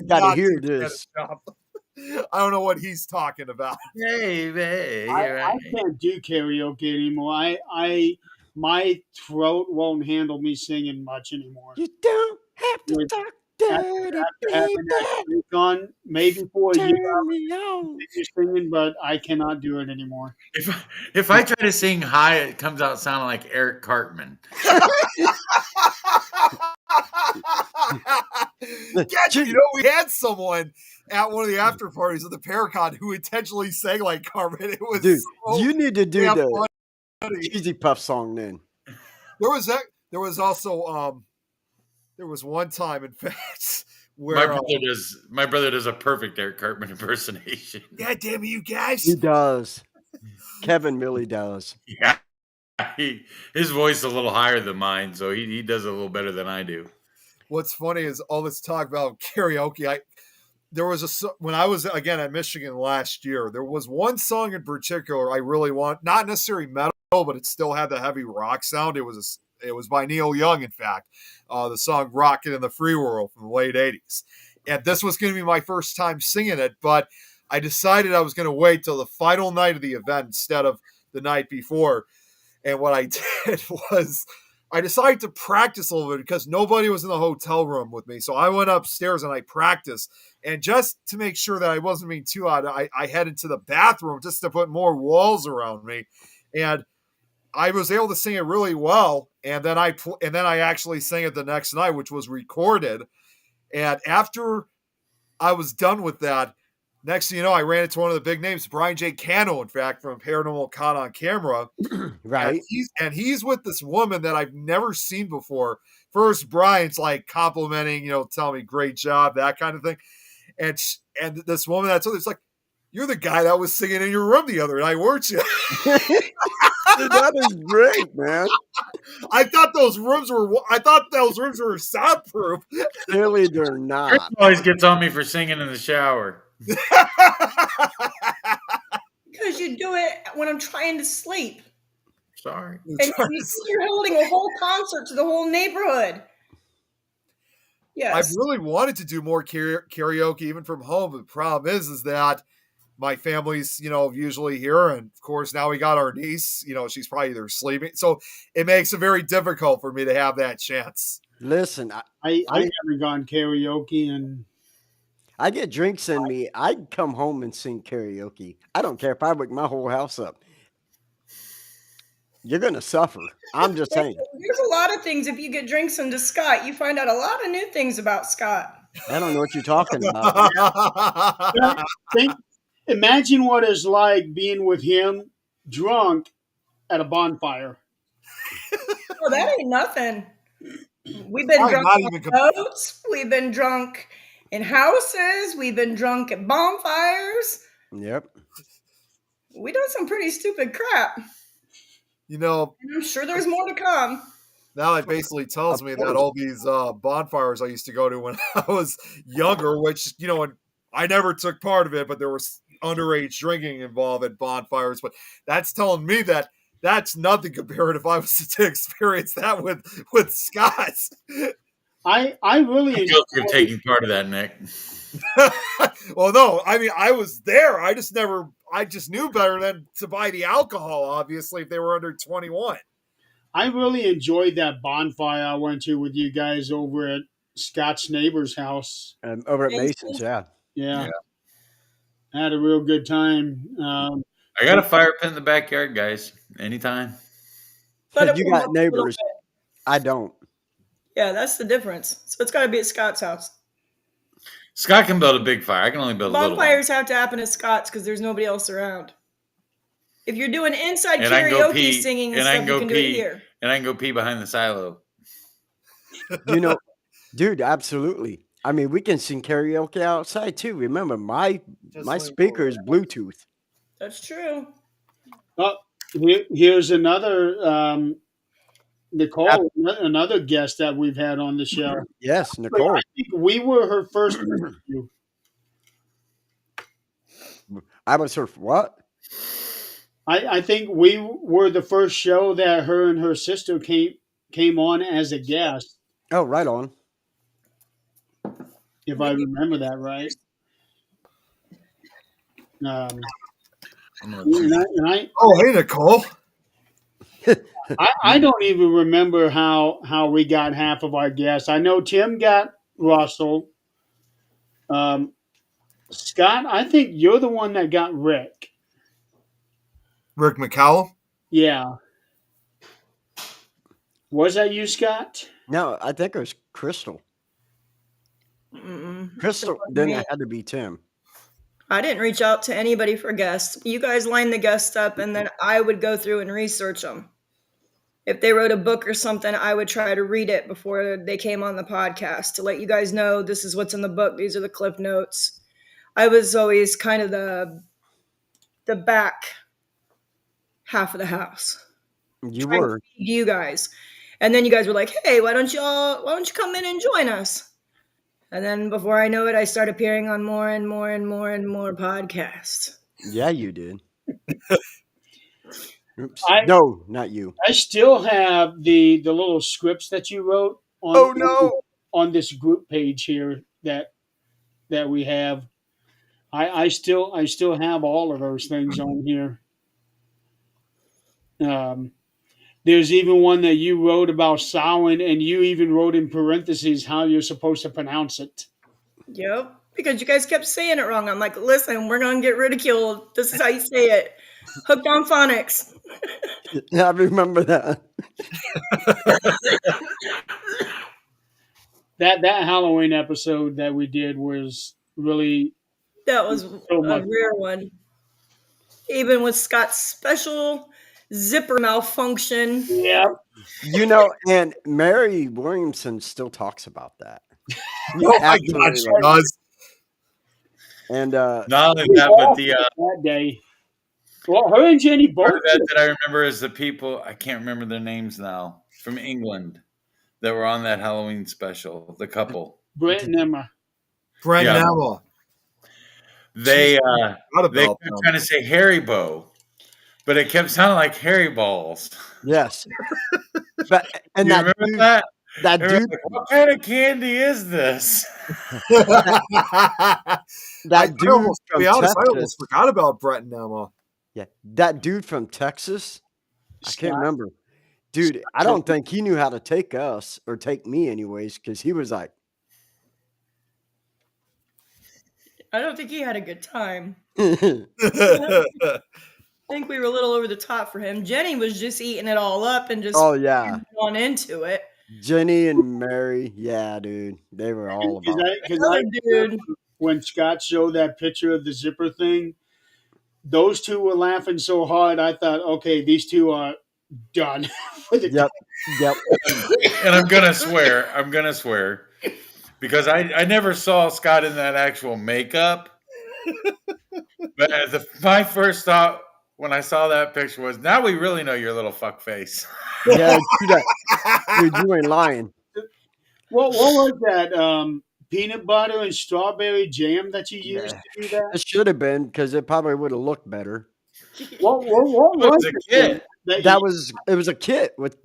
gotta not hear do Janis this. Joplin. I don't know what he's talking about. Baby, I can't do karaoke anymore. My throat won't handle me singing much anymore. You don't have to With- talk After dirty, having that drink on, maybe for a year turn me on. you're singing, but I cannot do it anymore. If I try to sing high, it comes out sounding like Eric Cartman. Yeah, you know, we had someone at one of the after parties of the Paracon who intentionally sang like Carmen. It was Dude, so you need to do damn the funny. Cheesy Puff song then. There was also there was one time, in fact, where My brother does a perfect Eric Cartman impersonation. God damn it, you guys! He does. Kevin really does. Yeah, his voice is a little higher than mine, so he does it a little better than I do. What's funny is all this talk about karaoke. When I was again at Michigan last year, there was one song in particular I really want, not necessarily metal, but it still had the heavy rock sound. It was by Neil Young, in fact, the song "Rockin' in the Free World" from the late '80s, and this was going to be my first time singing it, but I decided I was going to wait till the final night of the event instead of the night before. And what I did was I decided to practice a little bit because nobody was in the hotel room with me. So I went upstairs and I practiced. And just to make sure that I wasn't being too loud, I headed to the bathroom just to put more walls around me. And I was able to sing it really well. And then I actually sang it the next night, which was recorded. And after I was done with that, next thing you know, I ran into one of the big names, Brian J. Cano, in fact, from Paranormal Caught on Camera. Right. And he's with this woman that I've never seen before. First, Brian's like complimenting, telling me great job, that kind of thing. And this woman that's it's like, you're the guy that was singing in your room the other night, weren't you? Dude, that is great, man. I thought those rooms were soundproof. Clearly, they're Chris not. always gets on me for singing in the shower. Because you do it when I'm trying to sleep. Sorry. And you're holding a whole concert to the whole neighborhood. Yes. I've really wanted to do more karaoke even from home. But the problem is that my family's, usually here. And of course, now we got our niece, she's probably either sleeping. So it makes it very difficult for me to have that chance. Listen, I haven't gone karaoke and I get drinks in me. I'd come home and sing karaoke. I don't care if I wake my whole house up. you're gonna suffer. I'm just saying. There's a lot of things. If you get drinks into Scott, you find out a lot of new things about Scott. I don't know what you're talking about. But imagine what it's like being with him drunk at a bonfire. Oh, that ain't nothing. We've been I'm drunk not on even boats. We've been drunk in houses. We've been drunk at bonfires. Yep. We done some pretty stupid crap. You know, And I'm sure there's more to come. now it basically tells me that all these bonfires I used to go to when I was younger, which, you know, and I never took part of it, but there was underage drinking involved at bonfires. But that's telling me that that's nothing compared if I was to experience that with Scots. I really I feel you're taking part of that, Nick. Well, no, I mean, I was there. I just knew better than to buy the alcohol, obviously, if they were under 21. I really enjoyed that bonfire I went to with you guys over at Scott's neighbor's house. Over at Mason's? Mason's, yeah. Yeah. Yeah. I had a real good time. I got a fire pit in the backyard, guys. Anytime. Let it You warm got up a little neighbors. bit. I don't. Yeah, that's the difference. So it's got to be at Scott's house. Scott can build a big fire. I can only build a little one. Bonfires have to happen at Scott's because there's nobody else around. If you're doing inside And I can go karaoke pee, singing and and I stuff, can you go can do it pee. here. And I can go pee behind the silo. You know, dude, absolutely. I mean, we can sing karaoke outside too. Remember, my speaker is Bluetooth. That's true. Here's another Nicole, another guest that we've had on the show. Yes, Nicole. I think we were her first interview. I was her what? I think we were the first show that her and her sister came on as a guest, Oh, right on. if I remember that right. I'm gonna And I, Oh, hey, Nicole. I don't even remember how we got half of our guests. I know Tim got Russell. Scott, I think you're the one that got Rick. Rick McCallum. Yeah. Was that you, Scott? No, I think it was Crystal. Mm-mm. Crystal, then it had to be Tim. I didn't reach out to anybody for guests. You guys lined the guests up, and then I would go through and research them. If they wrote a book or something, I would try to read it before they came on the podcast to let you guys know this is what's in the book. These are the cliff notes. I was always kind of the back half of the house. You Trying to were. feed you guys. And then you guys were like, hey, why don't you come in and join us? And then before I know it, I start appearing on more and more and more and more podcasts. Yeah, you did. Oops. I- No, not you. I still have the little scripts that you wrote on Oh, no. on this group page here that we have. I still have all of those things on here. There's even one that you wrote about Samhain, and you even wrote in parentheses how you're supposed to pronounce it. Yep. Because you guys kept saying it wrong. I'm like, listen, we're going to get ridiculed. This is how you say it. Hooked on phonics. Yeah, I remember that. That Halloween episode that we did was really That was So a much rare one. Even with Scott's special zipper malfunction. yeah. You know, and Mary Williamson still talks about that. Oh my Absolutely God, she right. does. And Not only that, but the that day. Well, her and Jenny both. part of that I remember is the people, I can't remember their names now, from England that were on that Halloween special, the couple. Brett and Emma. Brent Yeah. and Emma. They Forgot they about kept them. trying to say Haribo, but it kept sounding like Harry Balls. yes. But and You that remember dude, that? that They were dude, like, what kind of candy is this? that To dude be from honest, I Texas. almost forgot about Brett and Emma. Yeah, that dude from Texas. I Scott. can't remember. Dude, I don't think he knew how to take us or take me anyways, because he was like, I don't think he had a good time. think we were a little over the top for him. Jenny was just eating it all up and just Oh yeah, on into it. Jenny and Mary. Yeah, dude, they were all about it. Because Other dude, when Scott showed that picture of the zipper thing, those two were laughing so hard. I thought, okay, these two are done. Yep, yep. And I'm gonna swear, because I never saw Scott in that actual makeup. But my first thought when I saw that picture was, now we really know your little fuck face. Yeah, dude, you ain't lying. What was that? Peanut butter and strawberry jam that you used to do that? It should have been because it probably would have looked better. What It was was a it? kid. It was a kit with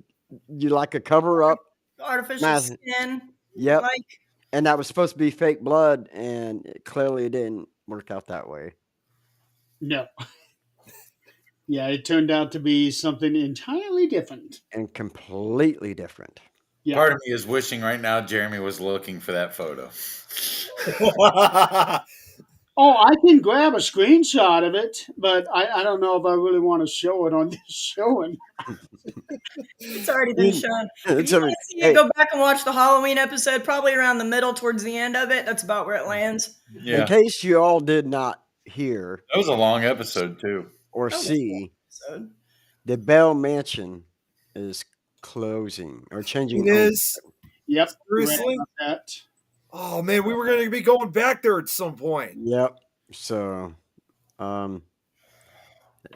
you like a cover up. artificial Massive. skin. Yep. Like, And that was supposed to be fake blood, and it clearly didn't work out that way. No. Yeah, it turned out to be something entirely different. And completely different. Yeah. Part of me is wishing right now Jeremy was looking for that photo. Oh, I can grab a screenshot of it, but I don't know if I really want to show it on this show. it's already been shown. If It's you a- want to see hey. it, go back and watch the Halloween episode, probably around the middle towards the end of it. That's about where it lands. Yeah, In case you all did not hear that was a long episode too. or That was see, So, the Bell Mansion is closing or changing. It owners. is. Yep. Seriously? read about that. Oh man, we were going to be going back there at some point. Yep. So,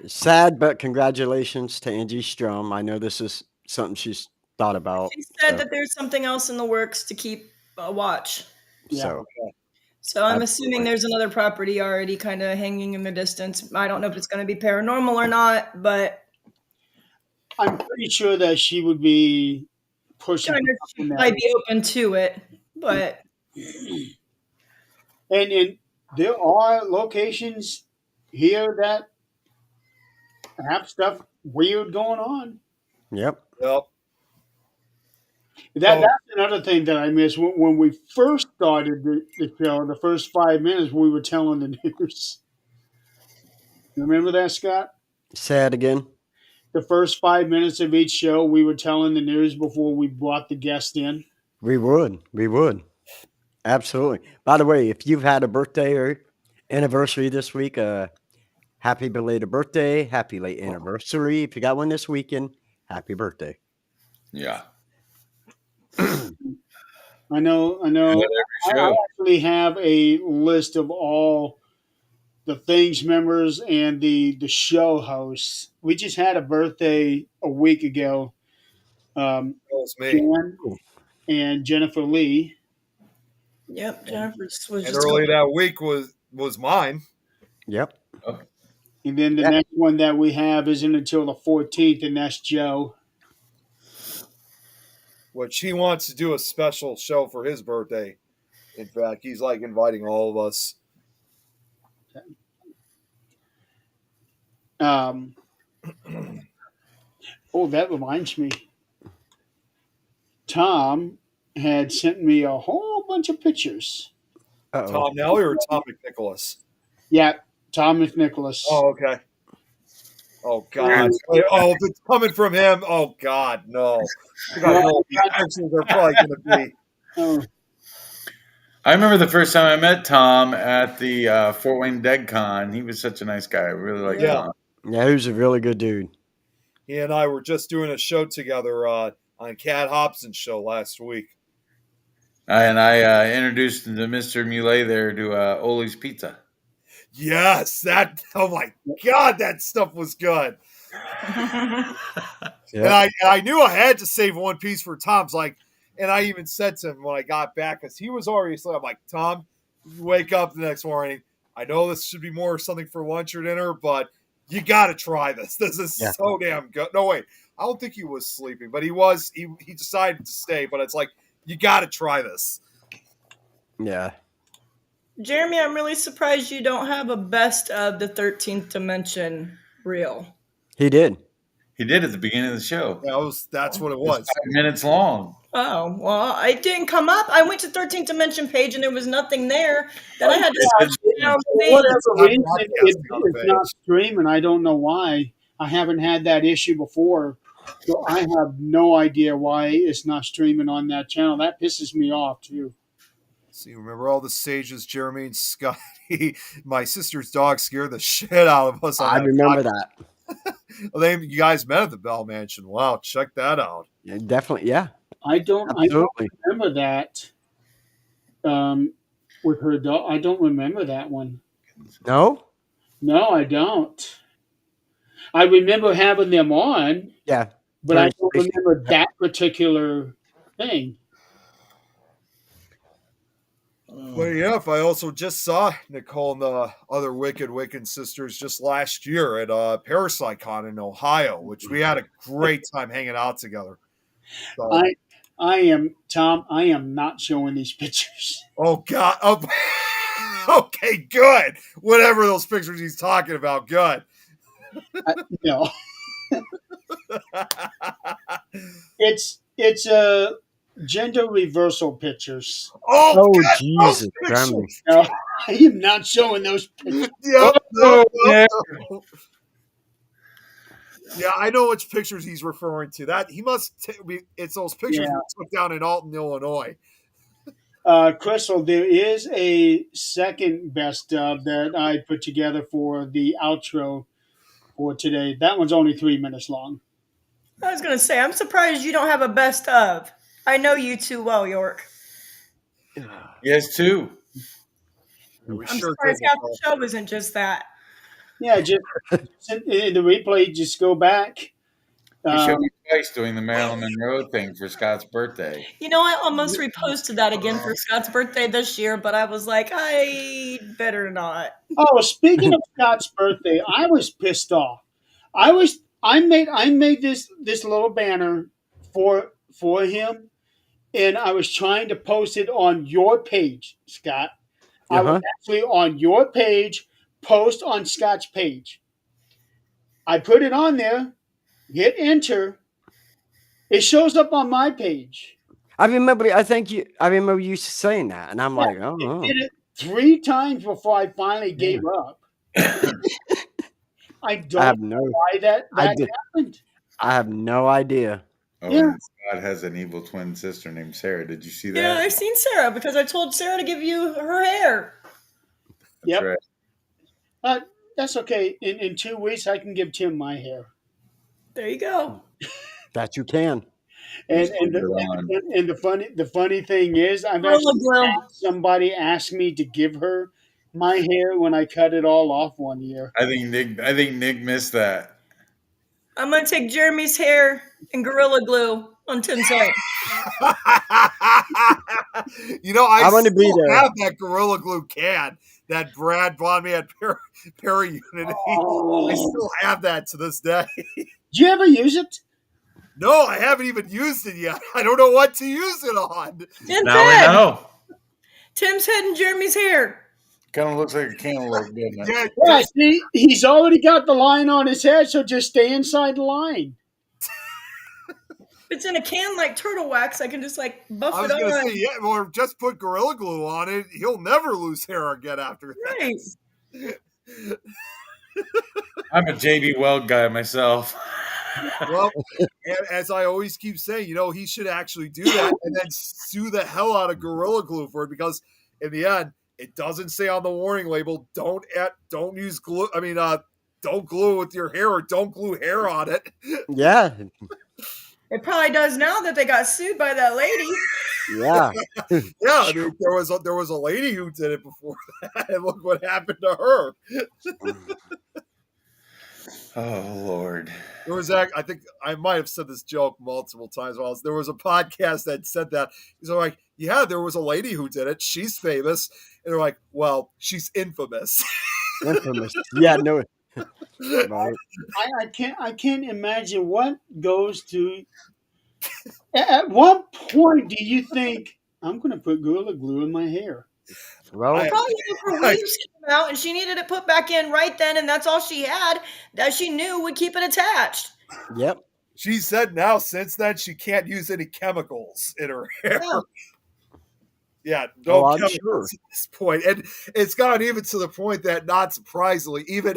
sad, but congratulations to Angie Strum. I know this is something she's thought about. she said so- that there's something else in the works to keep watch. Yeah. So, So I'm Absolutely. assuming there's another property already kind of hanging in the distance. I don't know if it's going to be paranormal or not, but I'm pretty sure that she would be pushing kind of something that- might be open to it. But and there are locations here that have stuff weird going on. yep. Yep. That's another thing that I missed. When we first started the show, the first 5 minutes, we were telling the news. You remember that, Scott? Say it again. The first 5 minutes of each show, we were telling the news before we brought the guest in. We would. Absolutely. By the way, if you've had a birthday or anniversary this week, happy belated birthday, happy late anniversary. If you got one this weekend, happy birthday. Yeah, I know. every I show. actually have a list of all the Things members and the show hosts. We just had a birthday a week ago. That was me. Dan and Jennifer Lee. yep, Jennifer was And just early that week was mine. Yep. And then the next one that we have isn't until the 14th, and that's Joe. Which he wants to do a special show for his birthday. In fact, he's like inviting all of us. Oh, that reminds me. Tom had sent me a whole bunch of pictures. Uh-oh. Tom Nelly or Tom McNicholas? Yeah, Tom McNicholas. Oh, okay. Oh God! Oh, if it's coming from him, oh God, no! I got no reactions are probably going to be. Oh, I remember the first time I met Tom at the Fort Wayne DeadCon. He was such a nice guy. I really liked Yeah. Tom. Yeah, he was a really good dude. He and I were just doing a show together on Cat Hobson's show last week. And I introduced the Mr. Muley there to Oli's Pizza. Yes, that. Oh my God, that stuff was good. Yeah. And I knew I had to save one piece for Tom's. Like, and I even said to him when I got back, because he was already asleep. I'm like, Tom, you wake up the next morning. I know this should be more something for lunch or dinner, but you got to try this. This is Yeah. so damn good. No, wait, I don't think he was sleeping, but he was. He decided to stay, but it's like, you got to try this. Yeah. Jeremy, I'm really surprised you don't have a best of the 13th Dimension reel. He did. He did at the beginning of the show. That's what it It was. was 5 minutes long. Oh, well, it didn't come up. I went to 13th Dimension page and there was nothing there. Then I had to It's Yeah, For see, whatever not reason, broadcasting on the it's not page. streaming. I don't know why. I haven't had that issue before. So I have no idea why it's not streaming on that channel. That pisses me off too. See, remember all the sages, Jeremy and Scotty? My sister's dog scared the shit out of us on I that. remember that. You guys met at the Bell Mansion. Wow, check that out. Yeah, definitely. Yeah, I don't absolutely. remember that. With her dog, I don't remember that one. No? No, I don't. I remember having them on, Yeah. but I Turn don't station. remember that particular thing. Well, yeah, if I also just saw Nicole and the other Wicked Wiccan sisters just last year at ParasiteCon in Ohio, which we had a great time hanging out together. So, I am Tom. I am not showing these pictures. oh God. Oh, okay, good. Whatever those pictures he's talking about, good. No, it's gender reversal pictures. Oh, Oh, God, those Jesus, pictures. Gremlin. No, I am not showing those pictures. Yep, Oh, yep, yeah. yep. Yeah, I know which pictures he's referring to. That he must. It's those pictures Yeah. we took down in Alton, Illinois. Crystal, there is a second best of that I put together for the outro for today. That one's only 3 minutes long. I was gonna say, I'm surprised you don't have a best of. I know you too well, York. Yes, too. Yeah, we I'm sure surprised did, half Nicole. the show isn't just that. Yeah, just in the replay, just go back. You showed me twice doing the Marilyn Monroe thing for Scott's birthday. You know, I almost reposted that again for Scott's birthday this year, but I was like, I better not. Oh, speaking of Scott's birthday, I was pissed off. I made this little banner for him, and I was trying to post it on your page, Scott. I was actually on your page, post on Scott's page. I put it on there, hit enter. It shows up on my page. I remember you saying that, and I'm like, oh, It no. did it 3 times before I finally gave up. I don't have know no- why that I did- happened. I have no idea. Oh, Yeah. and Scott has an evil twin sister named Sarah. Did you see that? Yeah, I've seen Sarah because I told Sarah to give you her hair. That's Yep. right. That's okay. In 2 weeks, I can give Tim my hair. There you go. That you can. And Just and put it on. the funny thing is, I've Gorilla actually Glue. had somebody ask me to give her my hair when I cut it all off one year. I think Nick missed that. I'm gonna take Jeremy's hair and Gorilla Glue on Tim's head. You know, I I'm gonna be still there. have that Gorilla Glue can that Brad bought me at Perry Unity. I still have that to this day. Did you ever use it? No, I haven't even used it yet. I don't know what to use it on. Tim's Now we head. know. Tim's head and Jeremy's hair. Kind of looks like a cantaloupe, doesn't it? Yeah, Yeah, just- see, he's already got the line on his head, so just stay inside the line. If it's in a can like turtle wax, I can just like buff I was it going to on. say, yeah, or just put Gorilla Glue on it. He'll never lose hair again after that. Right. I'm a JB Weld guy myself. Well, and as I always keep saying, you know, he should actually do that and then sue the hell out of Gorilla Glue for it, because in the end, it doesn't say on the warning label, don't use glue. I mean, don't glue with your hair, or don't glue hair on it. Yeah. It probably does now that they got sued by that lady. Yeah. Yeah, I mean, there was a lady who did it before that, and look what happened to her. Oh Lord. There was I think I might have said this joke multiple times. There was a podcast that said that. He's like, yeah, there was a lady who did it. She's famous. And they're like, well, she's infamous. Infamous. Yeah, no. Right. I can't imagine what goes to. At what point do you think I'm going to put Gorilla Glue in my hair? Well, Probably if her weaves came out and she needed it put back in right then, and that's all she had that she knew would keep it attached. yep. She said now since then she can't use any chemicals in her hair. Yeah. Yeah, Oh, no I'm chemicals sure. at this point. And it's gotten even to the point that, not surprisingly, even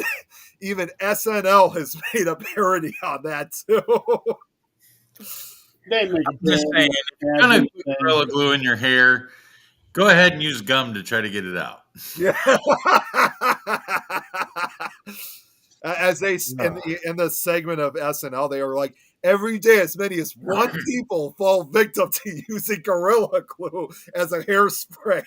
SNL has made a parody on that too. They make I'm just saying, if you're gonna put Gorilla Glue in your hair, go ahead and use gum to try to get it out. Yeah. As they No. in the segment of SNL, they were like, every day as many as one people fall victim to using Gorilla Glue as a hairspray.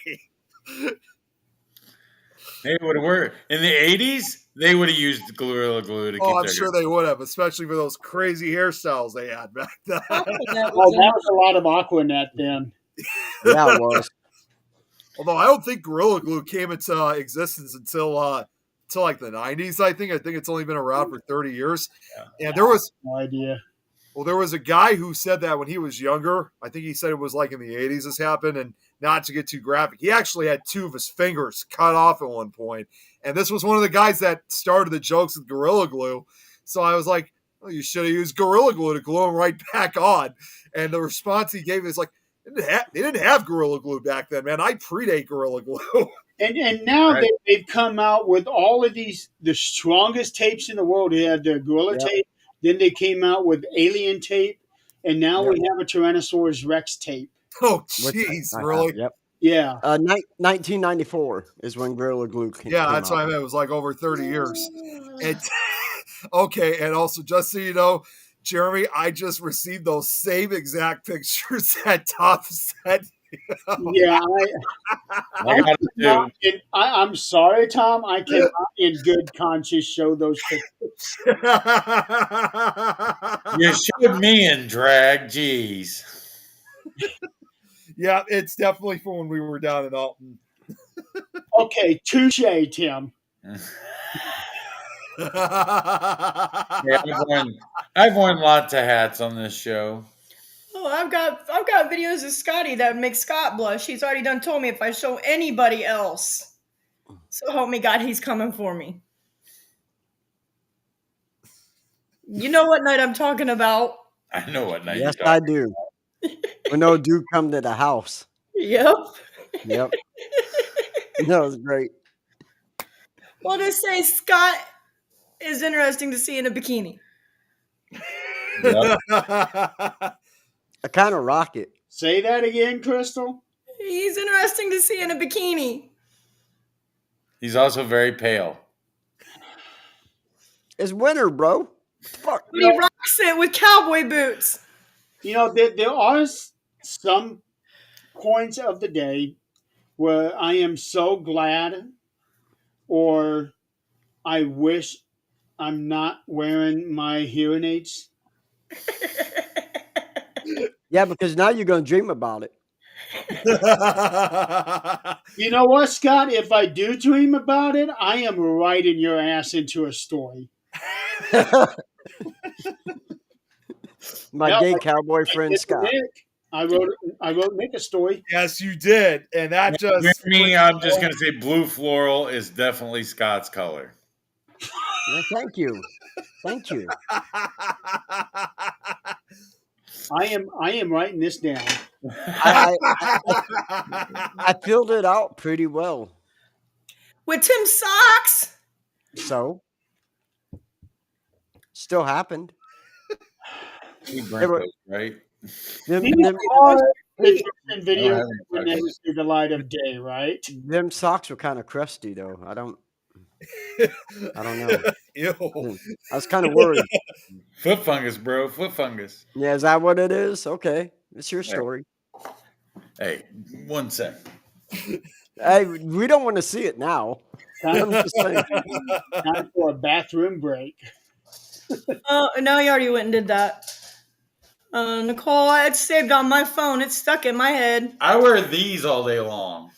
They would have worked in the '80s. They would have used Gorilla Glue to keep Oh, I'm their sure they would have, especially for those crazy hairstyles they had back then. Aquanet Oh, was that was a lot of Aquanet then. Yeah, it was. Although I don't think Gorilla Glue came into existence until like the 90s. I think it's only been around for 30 years. Yeah. And there was No idea. a guy who said that when he was younger. I think he said it was like in the 80s this happened. And not to get too graphic, he actually had 2 of his fingers cut off at one point. And this was one of the guys that started the jokes with Gorilla Glue. So I was like, well, you should have used Gorilla Glue to glue them right back on. And the response he gave is like, they didn't have Gorilla Glue back then, man. I predate Gorilla Glue. And now Right. they've come out with all of these, the strongest tapes in the world. They had the Gorilla Yep. tape. Then they came out with Alien tape. And now Yep. we have a Tyrannosaurus Rex tape. Oh, Which jeez, I have, really? Yep. Yeah. 1994 is when Gorilla Glue came Yeah, that's out. what I meant. It was like over 30 years. And okay, and also just so you know, Jeremy, I just received those same exact pictures that Tom sent. Yeah. I got it too. I'm sorry, Tom. I cannot in good conscience show those pictures. You showed me in drag. Jeez. Yeah, it's definitely from when we were down in Alton. Okay, touche, Tim. Yeah, I've worn lots of hats on this show. Oh, I've got videos of Scotty that make Scott blush. He's already done told me if I show anybody else. So help me God, he's coming for me. You know what night I'm talking about? I know what night Yes, you're I talking. do. When no dude come to the house. Yep. Yep. That was great. Well, to say Scott is interesting to see in a bikini. Yep. I kind of rock it. Say that again, Crystal. He's interesting to see in a bikini. He's also very pale. It's winter, bro. Fuck. But he rocks it with cowboy boots. You know, there are some points of the day where I am so glad, or I wish I'm not wearing my hearing aids. Yeah, because now you're going to dream about it. You know what, Scott? If I do dream about it, I am writing your ass into a story. My No, gay cowboy friend It's Scott. Nick. I wrote Nick a story. Yes, you did. And that just With me, I'm just going to say blue floral is definitely Scott's color. Well, thank you. Thank you. I am writing this down. I filled it out pretty well. With Tim's socks. So, still happened. We They burnt were- those, right? These are pictures and videos that would never see the light of day, right? Them socks were kind of crusty, though. I don't know. Ew. I was kind of worried. Foot fungus, bro. Foot fungus. Yeah, is that what it is? Okay, it's your story. Hey, 1 sec. Hey, we don't want to see it now. I'm just saying. Time for a bathroom break. No, you already went and did that. Nicole, it's saved on my phone. It's stuck in my head. I wear these all day long.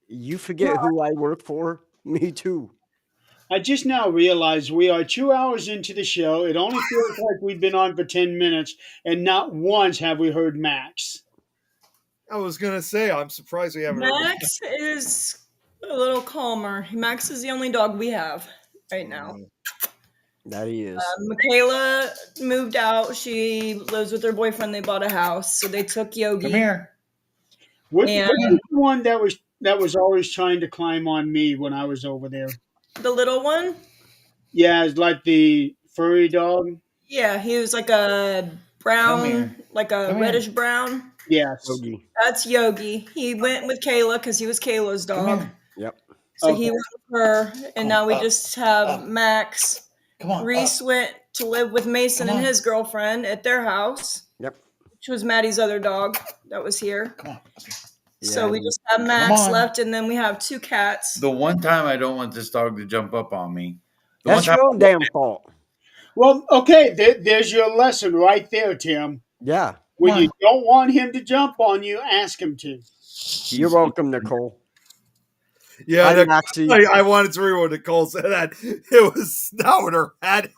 You forget who I work for? Me too. I just now realized we are 2 hours into the show. It only feels like we've been on for 10 minutes, and not once have we heard Max. I was gonna say, I'm surprised we haven't. heard Max is a little calmer. Max is the only dog we have right now. That he is. Michaela moved out. She lives with her boyfriend. They bought a house, so they took Yogi. Come here. What And was the one that was always trying to climb on me when I was over there? the little one, Yeah, it's like the furry dog. yeah, he was like a brown, here. like a Come here. reddish brown. Yes. Yogi. That's Yogi. He went with Kayla because he was Kayla's Come dog. here. Yep. So Okay. he went with her, and now we up, just have up. Max. Come on. Reese went to live with Mason Come and on. his girlfriend at their house, Yep. which was Maddie's other dog that was here. Come on. So Yeah, we just have Max on. left, and then we have 2 cats. The one time I don't want this dog to jump up on me. The That's one your time own damn fault. Well, okay, there's your lesson right there, Tim. Yeah. When you don't want him to jump on you, ask him to. You're welcome, Nicole. Yeah, Hi, Maxie. I wanted to read what Nicole said. That it was snow in her head.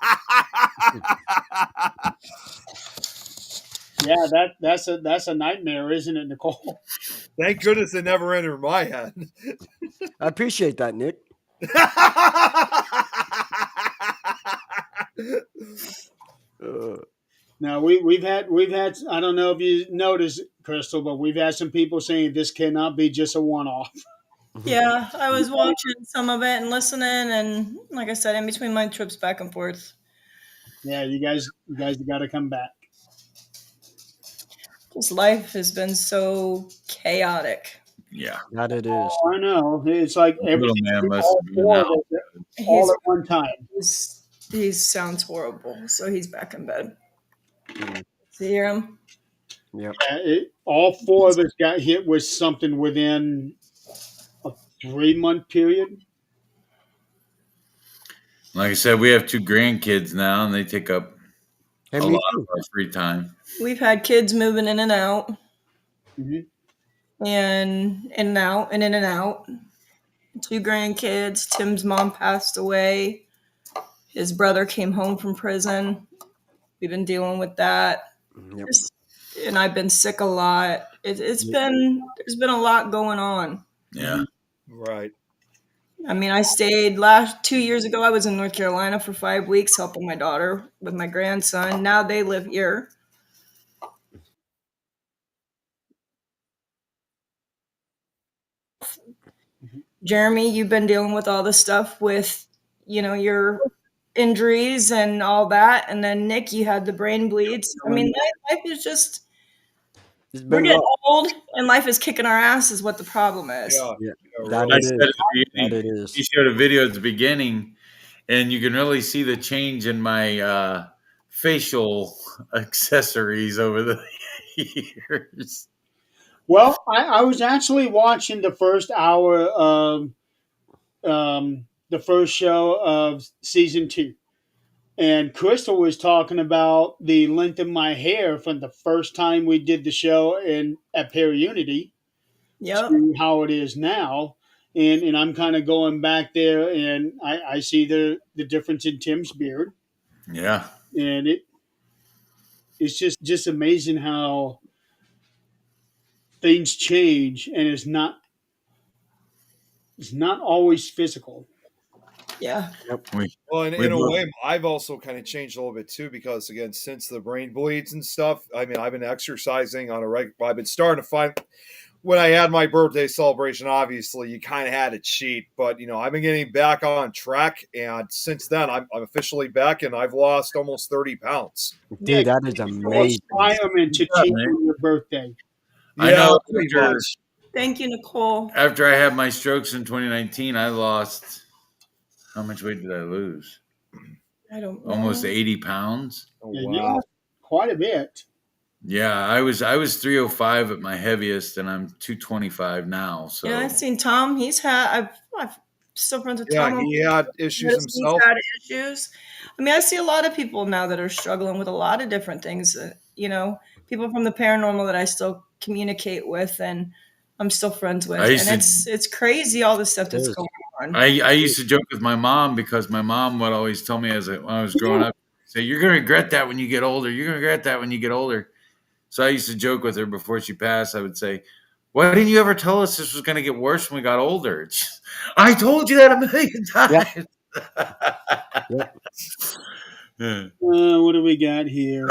Yeah, that's a nightmare, isn't it, Nicole? Thank goodness it never entered my head. I appreciate that, Nick. Now we've had I don't know if you noticed, Crystal, but we've had some people saying this cannot be just a one-off. Yeah, I was watching some of it and listening, and like I said, in between my trips back and forth. Yeah, you guys got to come back. Just life has been so chaotic. Yeah. That it is. Oh, I know. It's like Little everything man must all have been four of out. us all at one time. He sounds horrible, so he's back in bed. So you hear him? Yep. All four of us got hit with something within a 3-month period. Like I said, we have 2 grandkids now, and they take up Hey, a me lot too. of our free time. We've had kids moving in and out, Mhm. and in and out, and in and out. 2 grandkids. Tim's mom passed away. His brother came home from prison. We've been dealing with that. Yep. And I've been sick a lot. There's been a lot going on. Yeah. Right. I mean, I stayed 2 years ago. I was in North Carolina for 5 weeks helping my daughter with my grandson. Now they live here. Jeremy, you've been dealing with all the stuff with, your injuries and all that. And then Nick, you had the brain bleeds. I mean, life is just, It's we're been getting rough. old and life is kicking our ass is what the problem is. Yeah. Yeah. Yeah, That really. I it said is. at the beginning, That it is. he showed a video at the beginning, and you can really see the change in my facial accessories over the years. Well, I was actually watching the first hour of the first show of season 2. And Crystal was talking about the length of my hair from the first time we did the show at Perry Unity Yep. to how it is now. And I'm kind of going back there, and I see the difference in Tim's beard. Yeah. And it's just amazing how things change, and it's not always physical. Yeah. Well, and We in a both- way, I've also kind of changed a little bit too, because again, since the brain bleeds and stuff, I mean, I've been exercising on a regular. I've been starting to find. When I had my birthday celebration, obviously you kind of had to cheat, but I've been getting back on track, and since then I'm officially back, and I've lost almost 30 pounds. Dude, that is It was amazing. requirement to Yeah, cheat man. on your birthday. I know pretty after- much. Thank you, Nicole. After I had my strokes in 2019, I lost, how much weight did I lose? I don't know. Almost 80 pounds. Oh, Yeah, you wow. lost quite a bit. Yeah, I was 305 at my heaviest, and I'm 225 now. So Yeah, I've seen Tom. I'm still friends with Yeah, Tom. he had issues He's himself. had issues. I mean, I see a lot of people now that are struggling with a lot of different things. People from the paranormal that I still communicate with, and I'm still friends with. I used And to- it's crazy all the stuff that's It is. going on. I used to joke with my mom, because my mom would always tell me when I was growing up, say, "You're going to regret that when you get older. You're going to regret that when you get older." So I used to joke with her before she passed. I would say, "Why didn't you ever tell us this was going to get worse when we got older?" I told you that a million times. Yep. What do we got here?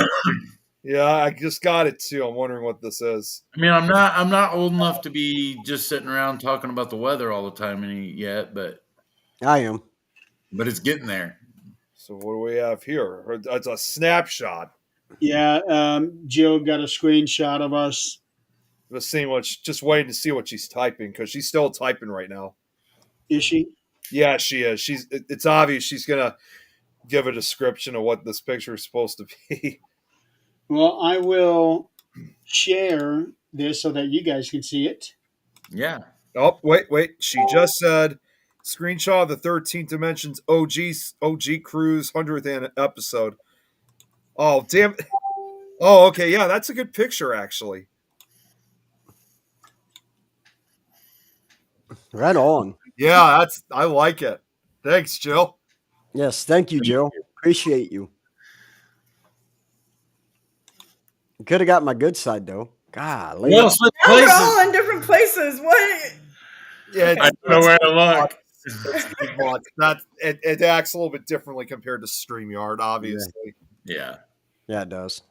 Yeah, I just got it too. I'm wondering what this is. I mean, I'm not old enough to be just sitting around talking about the weather all the time yet, but I am. it's getting there. So what do we have here? It's a snapshot. Yeah, Jill got a screenshot of us. Just waiting to see what she's typing because she's still typing right now. Is she? Yeah, she is. It's obvious she's gonna give a description of what this picture is supposed to be. Well, I will share this so that you guys can see it. Yeah. Oh, wait. She just said screenshot of the 13th Dimensions OG Cruise 100th episode. Oh, damn. Oh, okay. Yeah, that's a good picture, actually. Right on. Yeah, I like it. Thanks, Jill. Yes, thank you, Jill. Appreciate you. Could have got my good side though. Golly. Well, switch Now we're places. all in different places. What? Yeah, I don't know where to look. It acts a little bit differently compared to StreamYard, obviously. Yeah. Yeah, it does.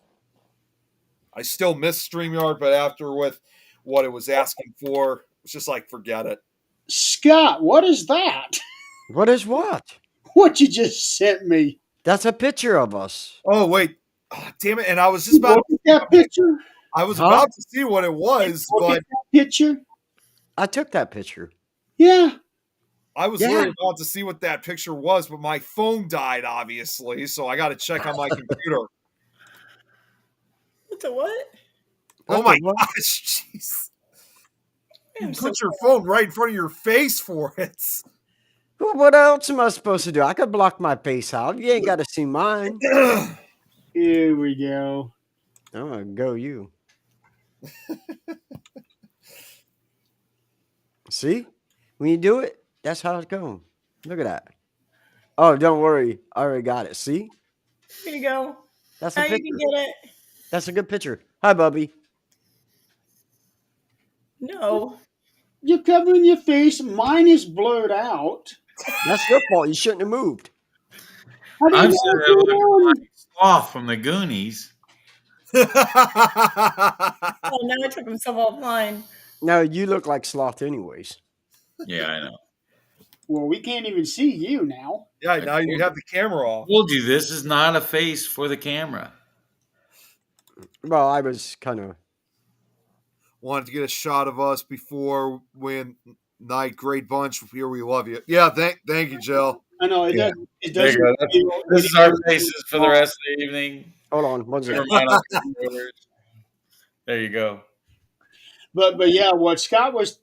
I still miss StreamYard, but after with what it was asking for, it's just like forget it. Scott, what is that? What is what? What you just sent me? That's a picture of us. Oh wait, damn it! And I was just about Look at that picture. about to see what it was, Look but at that picture. I took that picture. Yeah. I was Yeah. literally about to see what that picture was, but my phone died, obviously, so I got to check on my computer. What the what? Oh What my the what? gosh, jeez! You I'm so put your phone right in front of your face for it. Well, what else am I supposed to do? I could block my face out. You ain't got to see mine. Here we go. I'm gonna go you. See? When you do it, that's how it's going. Look at that. Oh, don't worry. I already got it. See? Here you go. That's Now a you picture. can get it. That's a good picture. Hi, Bubby. No. You're covering your face. Mine is blurred out. That's your fault. You shouldn't have moved. How do you I'm know sitting what's there going looking on? like Sloth from the Goonies. Oh, now I took himself offline. No, you look like Sloth anyways. Yeah, I know. Well, we can't even see you now. Yeah, now you have the camera off. I told you this is not a face for the camera. Well, I was kind of... Wanted to get a shot of us before when night. Great bunch. Here we love you. Yeah, thank you, Jill. I know it Yeah. doesn't. It There you doesn't. go. feel This is any our good. faces for the rest of the evening. Hold on. One Never second. mind our computers. There you go. But yeah, what Scott was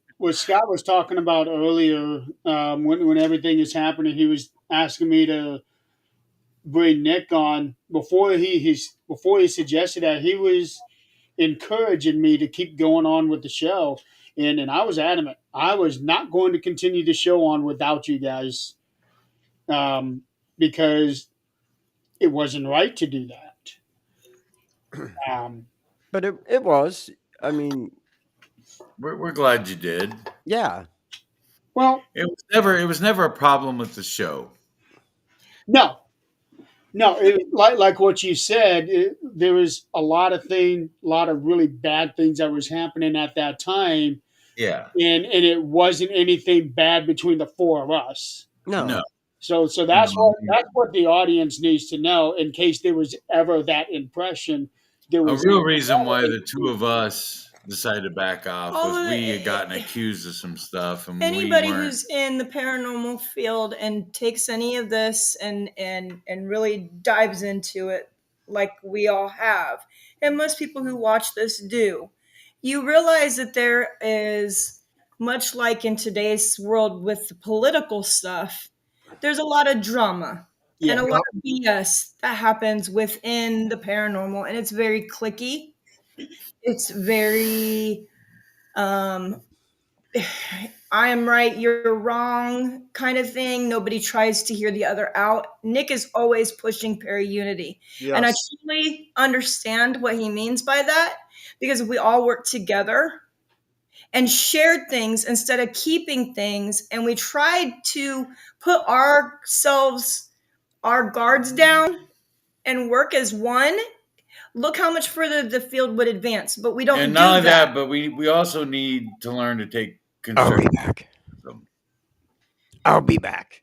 talking about earlier, when everything is happening, he was asking me to bring Nick on before he suggested that. He was encouraging me to keep going on with the show, and I was adamant. I was not going to continue the show on without you guys, because it wasn't right to do that. But it was. I mean, We're glad you did. yeah. Well, It was never a problem with the show. no, like what you said, there was a lot of really bad things that was happening at that time, Yeah. and it wasn't anything bad between the four of us. No. No. So that's what the audience needs to know in case there was ever that impression. There A was real reason why the two of us decided to back off All was of we it- had gotten accused of some stuff, and Anybody we weren't. who's in the paranormal field and takes any of this and really dives into it like we all have, and most people who watch this do, you realize that there is, much like in today's world with the political stuff, there's a lot of drama and a lot of BS that happens within the paranormal, and it's very cliquey. It's very I am right, you're wrong kind of thing. Nobody tries to hear the other out. Nick is always pushing para-unity. Yes. And I truly understand what he means by that, because we all work together and shared things instead of keeping things. And we tried to put our guards down and work as one, look how much further the field would advance. But we don't And do not only that. that, but we also need to learn to take I'll be constructive back. criticism. I'll be back.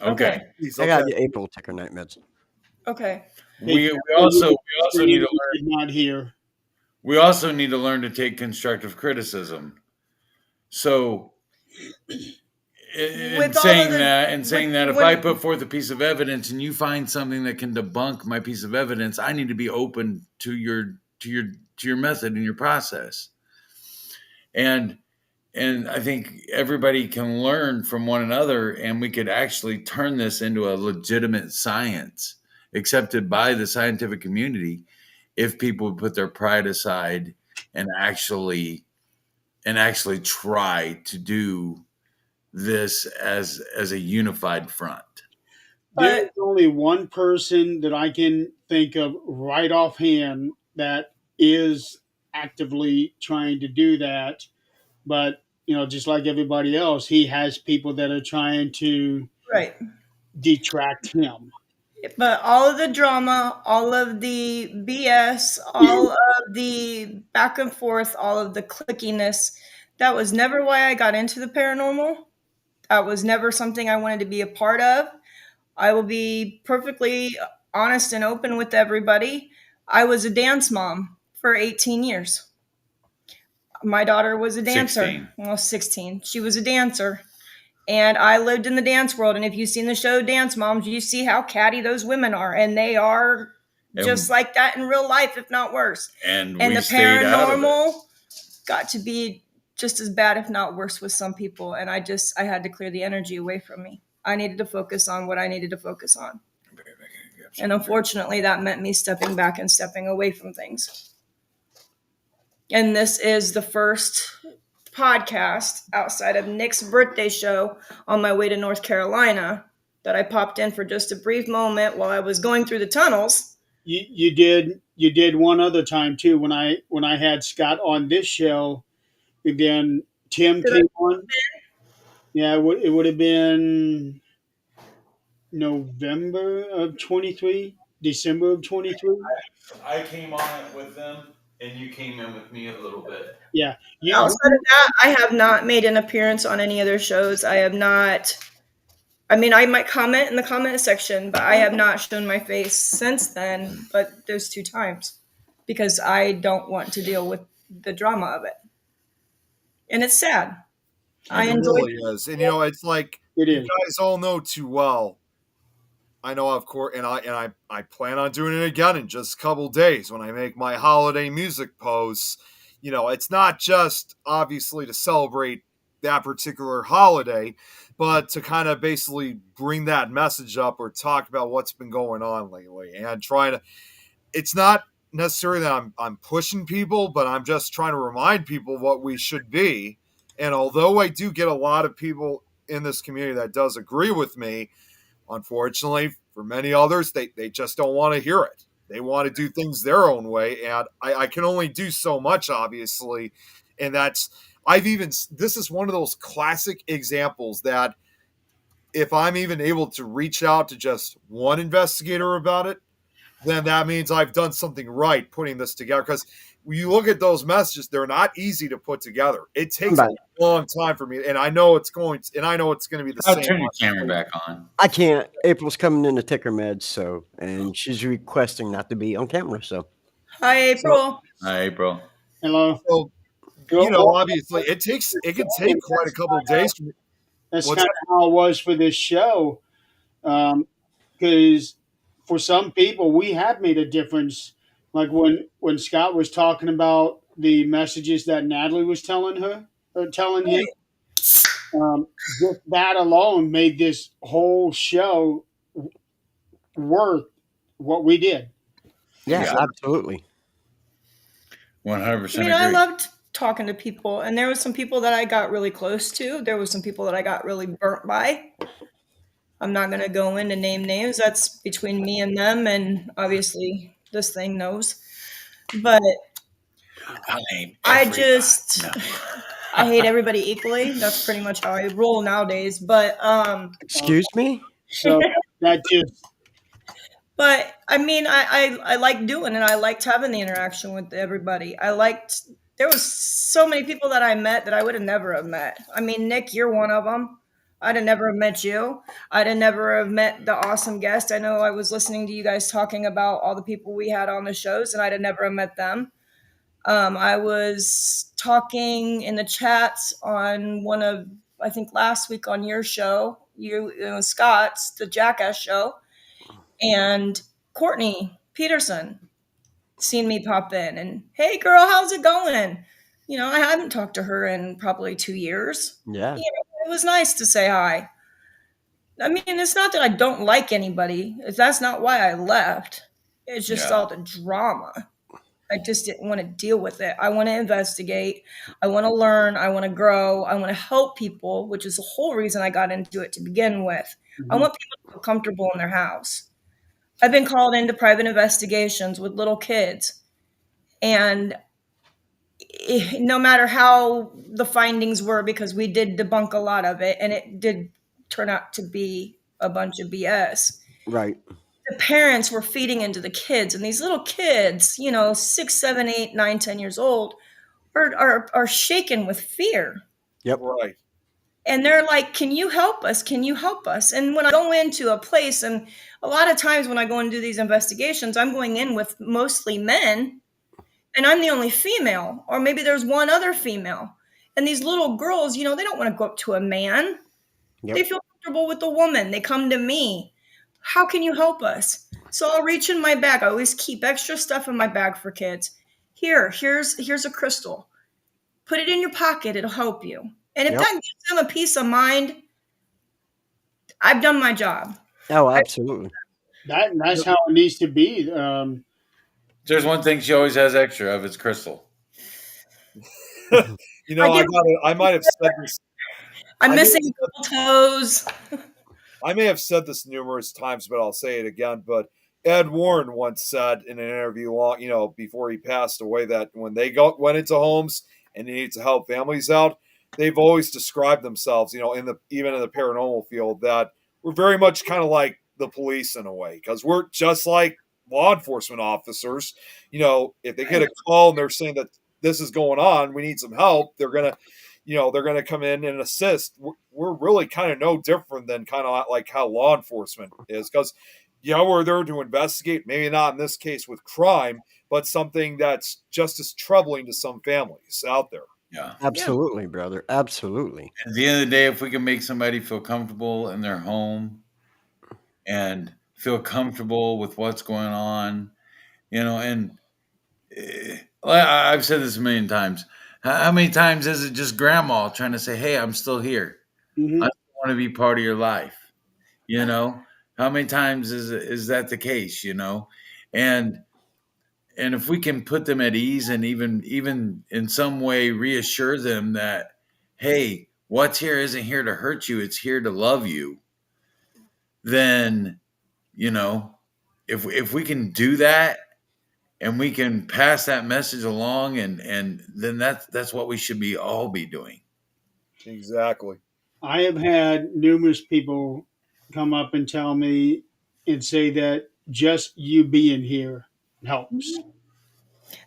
Okay. Please, I got okay. the April Ticker Night meds. Okay. We also need to learn. Is not here. We also need to learn to take constructive criticism. So, in With all saying of the- that, if when- I put forth a piece of evidence and you find something that can debunk my piece of evidence, I need to be open to your method and your process. And I think everybody can learn from one another, and we could actually turn this into a legitimate science accepted by the scientific community if people would put their pride aside and actually try to do this as a unified front. There's only one person that I can think of right offhand that is actively trying to do that. But, just like everybody else, he has people that are trying to Right. detract him. But all of the drama, all of the BS, all of the back and forth, all of the clickiness, that was never why I got into the paranormal. That was never something I wanted to be a part of. I will be perfectly honest and open with everybody. I was a dance mom for 18 years. My daughter was a dancer. 16. Well, 16. She was a dancer. And I lived in the dance world. And if you've seen the show Dance Moms, you see how catty those women are. And they are just like that in real life, if not worse. And the we stayed out of it. paranormal got to be just as bad, if not worse, with some people. And I had to clear the energy away from me. I needed to focus on what I needed to focus on. And unfortunately, that meant me stepping back and stepping away from things. And this is the first podcast outside of Nick's birthday show on my way to North Carolina that I popped in for just a brief moment while I was going through the tunnels. You did one other time too when I had Scott on this show, and then Tim came on. Yeah, it would have been November of 23, December of 23. I came on it with them, and you came in with me a little bit. Yeah. Outside of that, I have not made an appearance on any other shows. I have not. I mean, I might comment in the comment section, but I have not shown my face since then. But those 2 times, because I don't want to deal with the drama of it, and it's sad. I enjoy It really is, and it's like It you is. guys all know too well. I know, of course, and I plan on doing it again in just a couple days when I make my holiday music posts. It's not just obviously to celebrate that particular holiday, but to kind of basically bring that message up or talk about what's been going on lately and trying to. It's not necessarily that I'm pushing people, but I'm just trying to remind people what we should be. And although I do get a lot of people in this community that does agree with me, unfortunately, for many others, they just don't want to hear it. They want to do things their own way. And I can only do so much, obviously. And this is one of those classic examples that if I'm even able to reach out to just one investigator about it, then that means I've done something right putting this together. Because when you look at those messages, they're not easy to put together. It takes a long time for me, and I know it's going to be the same. I'll turn your camera back on. I can't. April's coming in to take her meds, and she's requesting not to be on camera. So, Hi, April. Hi, April. Hello. So, obviously, it can take quite a couple of days. That's kind of how it was for this show, because for some people, we have made a difference. Like when Scott was talking about the messages that Natalie was telling him, just that alone made this whole show worth what we did. yeah. Absolutely. 100% I mean, agree. I loved talking to people, and there was some people that I got really close to. There was some people that I got really burnt by. I'm not going to go in and name names. That's between me and them, and obviously this thing knows. But I hate everybody equally. That's pretty much how I roll nowadays. But Excuse me? So that just But I mean, I like doing it. I liked having the interaction with everybody. There was so many people that I met that I would have never have met. I mean, Nick, you're one of them. I'd have never have met you. I'd have never have met the awesome guest. I know I was listening to you guys talking about all the people we had on the shows, and I'd have never have met them. I was talking in the chats on one of, I think last week on your show, Scott's, the Jackass show, and Courtney Peterson seen me pop in and, hey girl, how's it going? I haven't talked to her in probably 2 years. Yeah. It was nice to say hi. I mean, it's not that I don't like anybody. That's not why I left. It's just all the drama. I just didn't want to deal with it. I want to investigate. I want to learn. I want to grow. I want to help people, which is the whole reason I got into it to begin with. I want people to feel comfortable in their house. I've been called into private investigations with little kids. And no matter how the findings were, because we did debunk a lot of it, and it did turn out to be a bunch of BS. Right. The parents were feeding into the kids, and these little kids, 6, 7, 8, 9, 10 years old, are shaken with fear. Yep. Right. And they're like, can you help us? Can you help us? And when I go into a place, and a lot of times when I go and do these investigations, I'm going in with mostly men, and I'm the only female, or maybe there's one other female. And these little girls, they don't want to go up to a man. Yep. They feel comfortable with a woman. They come to me. How can you help us? So I'll reach in my bag. I always keep extra stuff in my bag for kids. Here's a crystal. Put it in your pocket. It'll help you. And if that gives them a peace of mind, I've done my job. Oh, absolutely. That's how it needs to be. There's one thing she always has extra of. It's crystal. I might have said this. I'm missing a couple toes. I may have said this numerous times, but I'll say it again. But Ed Warren once said in an interview before he passed away, that when they went into homes and they need to help families out, they've always described themselves, even in the paranormal field, that we're very much kind of like the police in a way, because we're just like law enforcement officers. If they get a call and they're saying that this is going on, we need some help, they're gonna come in and assist. We're really kind of no different than kind of like how law enforcement is, because we're there to investigate, maybe not in this case with crime, but something that's just as troubling to some families out there. Yeah. Absolutely, brother. Absolutely. At the end of the day, if we can make somebody feel comfortable in their home and feel comfortable with what's going on, and I've said this a million times. How many times is it just grandma trying to say, hey, I'm still here. Mhm. I want to be part of your life. How many times is that the case, and if we can put them at ease and even in some way reassure them that, hey, what's here isn't here to hurt you, it's here to love you, then, if we can do that and we can pass that message along, and then that's what we should all be doing. Exactly. I have had numerous people come up and tell me and say that just you being here helps.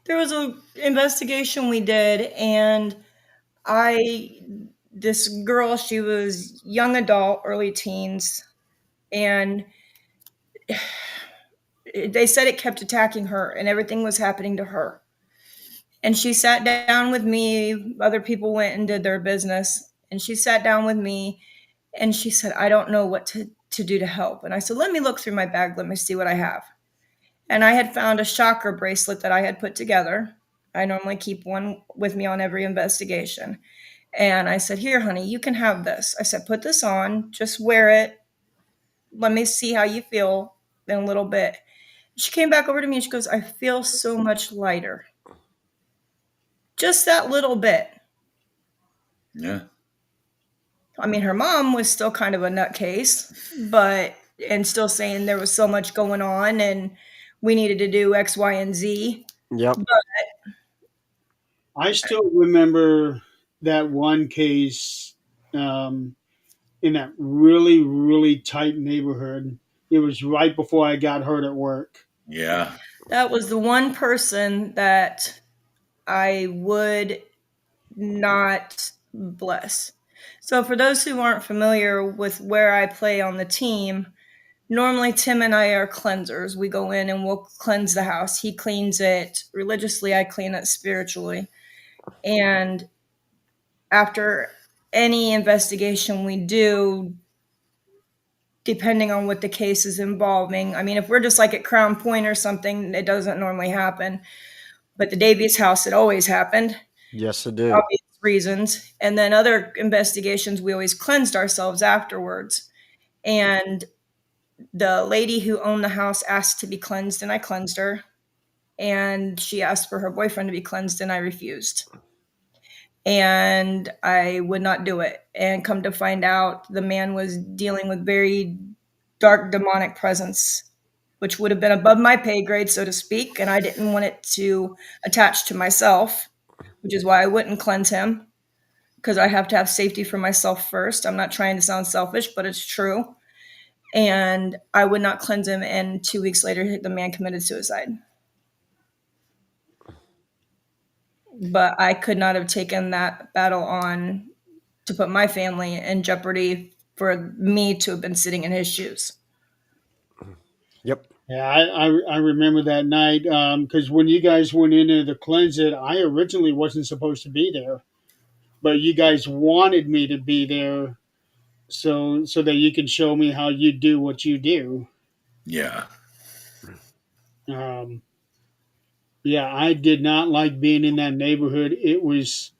There was an investigation we did, and this girl, she was young adult, early teens, and they said it kept attacking her and everything was happening to her. And she sat down with me. Other people went and did their business, and she sat down with me and she said, I don't know what to do to help. And I said, let me look through my bag. Let me see what I have. And I had found a chakra bracelet that I had put together. I normally keep one with me on every investigation. And I said, here, honey, you can have this. I said, put this on, just wear it. Let me see how you feel in a little bit. She came back over to me and she goes, I feel so much lighter. Just that little bit. Yeah. I mean, her mom was still kind of a nutcase, and still saying there was so much going on and we needed to do X, Y, and Z. Yep. I still remember that one case in that really, really tight neighborhood. It was right before I got hurt at work. Yeah. That was the one person that I would not bless. So, for those who aren't familiar with where I play on the team, normally Tim and I are cleansers. We go in and we'll cleanse the house. He cleans it religiously, I clean it spiritually. And after any investigation we do, depending on what the case is involving, I mean, if we're just like at Crown Point or something, it doesn't normally happen. But the Davies house, it always happened. Yes, it did. Obvious reasons. And then other investigations, we always cleansed ourselves afterwards. And the lady who owned the house asked to be cleansed, and I cleansed her. And she asked for her boyfriend to be cleansed, and I refused. And I would not do it. And come to find out, the man was dealing with very dark demonic presence, which would have been above my pay grade, so to speak. And I didn't want it to attach to myself, which is why I wouldn't cleanse him, because I have to have safety for myself first. I'm not trying to sound selfish, but it's true. And I would not cleanse him. And 2 weeks later, the man committed suicide. But I could not have taken that battle on to put my family in jeopardy for me to have been sitting in his shoes. Yep. Yeah, I remember that night because when you guys went in there to cleanse it, I originally wasn't supposed to be there, but you guys wanted me to be there so that you can show me how you do what you do. Yeah. Yeah, I did not like being in that neighborhood. It was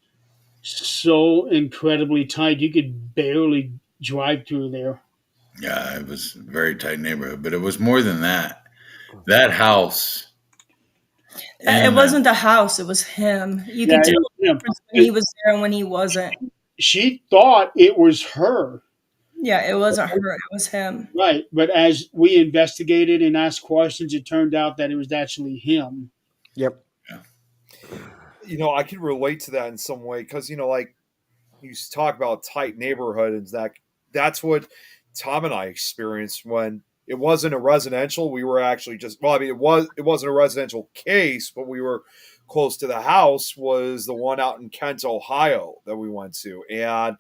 so incredibly tight. You could barely drive through there. Yeah, it was a very tight neighborhood, but it was more than that. That house. It wasn't the house, it was him. You Yeah, could tell it was the him. difference when he was there and when he wasn't. She thought it was her. Yeah, it wasn't her, it was him. Right. But as we investigated and asked questions, it turned out that it was actually him. Yep. You know, I can relate to that in some way because, you know, like you talk about tight neighborhood and that's what Tom and I experienced when it wasn't a residential. We were actually just, well, I mean, it wasn't a residential case, but we were close to the house was the one out in Kent, Ohio that we went to. And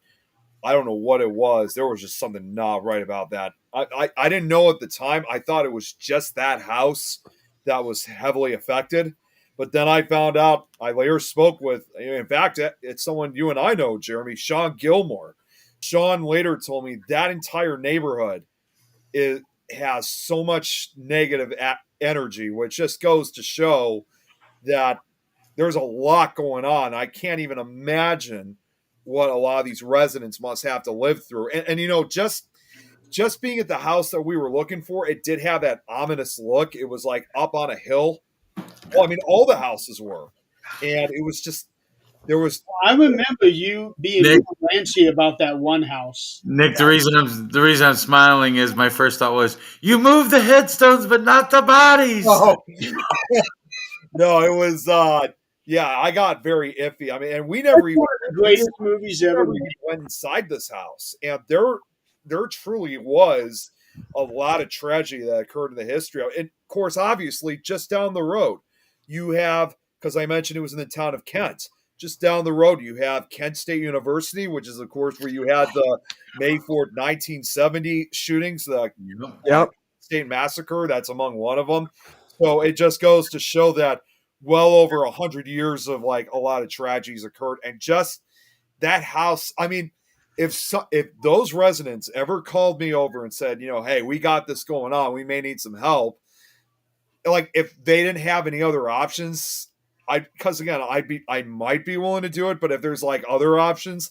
I don't know what it was. There was just something not right about that. I didn't know at the time. I thought it was just that house that was heavily affected. But then I found out, I later spoke with, in fact, it's someone you and I know, Jeremy, Sean Gilmore. Sean later told me that entire neighborhood has so much negative energy, which just goes to show that there's a lot going on. I can't even imagine what a lot of these residents must have to live through. And you know, just being at the house that we were looking for, it did have that ominous look. It was like up on a hill. Well, I mean, all the houses were. And it was just, there was. I remember you being rancy about that one house. Nick, the reason I'm smiling is my first thought was, you move the headstones, but not the bodies. Oh. No, it was, yeah, I got very iffy. I mean, and we never even one of the greatest movies ever made. went inside this house. And there truly was a lot of tragedy that occurred in the history of it. And of course, obviously, just down the road, you have, because I mentioned it was in the town of Kent. Just down the road, you have Kent State University, which is, of course, where you had the May 4th, 1970 shootings, the State Massacre. That's among one of them. So it just goes to show that well over 100 years of like a lot of tragedies occurred. And just that house, I mean, if those residents ever called me over and said, you know, hey, we got this going on, we may need some help. Like if they didn't have any other options, because again, I might be willing to do it, but if there's like other options,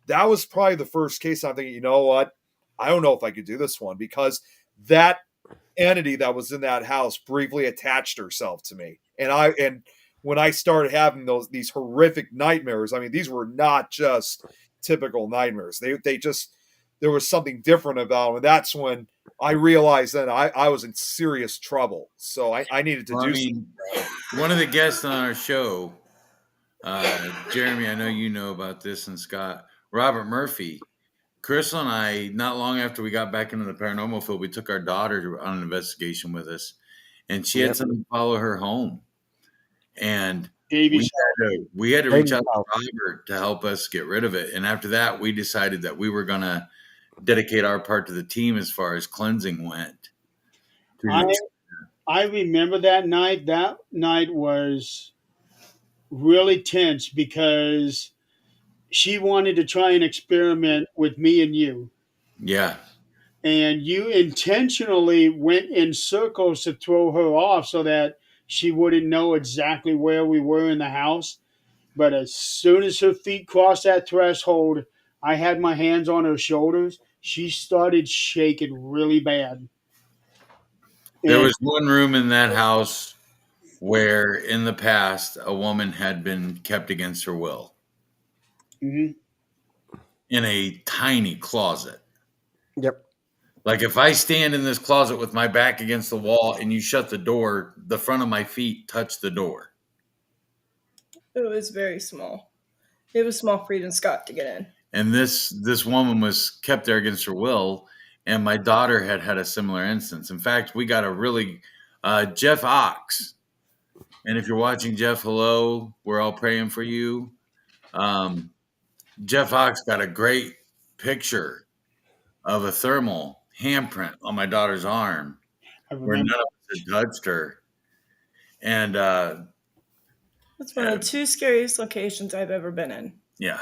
that was probably the first case I'm thinking, you know what? I don't know if I could do this one because that entity that was in that house briefly attached herself to me. And when I started having these horrific nightmares, I mean, these were not just typical nightmares. They just, there was something different about them. And that's when I realized that I was in serious trouble. So I needed to do something. One of the guests on our show, Jeremy, I know you know about this, and Scott, Robert Murphy, Crystal and I, not long after we got back into the paranormal field, we took our daughter on an investigation with us, and she had Yep. something follow her home. And Davy's we had to reach Davy's out to house. Robert to help us get rid of it. And after that, we decided that we were going to dedicate our part to the team as far as cleansing went. I remember that night. That night was really tense because she wanted to try and experiment with me and you. Yeah. And you intentionally went in circles to throw her off so that she wouldn't know exactly where we were in the house. But as soon as her feet crossed that threshold, I had my hands on her shoulders. She started shaking really bad. There And was one room in that house where in the past a woman had been kept against her will Mhm. in a tiny closet. Yep. Like if I stand in this closet with my back against the wall and you shut the door, the front of my feet touch the door. It was very small. It was small for Eden Scott to get in. And this woman was kept there against her will, and my daughter had a similar instance. In fact, we got a really Jeff Ox, and if you're watching, Jeff, hello, we're all praying for you. Jeff Ox got a great picture of a thermal handprint on my daughter's arm I where remember. none of us had touched her. And That's one of the two scariest locations I've ever been in. yeah.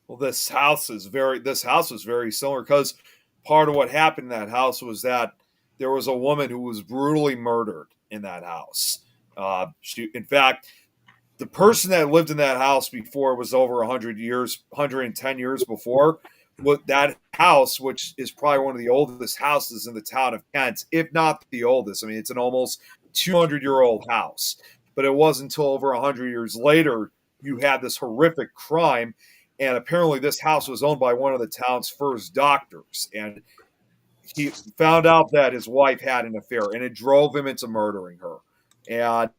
Well, this house was very similar because part of what happened in that house was that there was a woman who was brutally murdered in that house. In fact, the person that lived in that house before was over 110 years before. What that house, which is probably one of the oldest houses in the town of Kent, if not the oldest. I mean, it's an almost 200-year-old house. But it wasn't until over 100 years later you had this horrific crime. And apparently this house was owned by one of the town's first doctors. And he found out that his wife had an affair, and it drove him into murdering her. And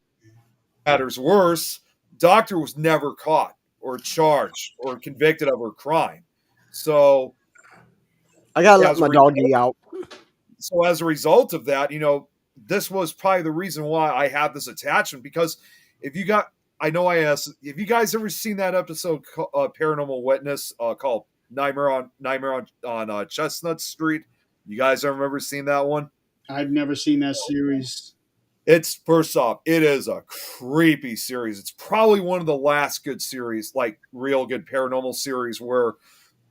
matters worse, doctor was never caught or charged or convicted of her crime. So I gotta let as my a result, doggy out. so as a result of that, this was probably the reason why I had this attachment, because if you got, I know I asked, have you guys ever seen that episode, Paranormal Witness, called Nightmare on Chestnut Street? You guys ever remember seeing that one? I've never seen that series. It's, first off, it is a creepy series. It's probably one of the last good series, like real good paranormal series, where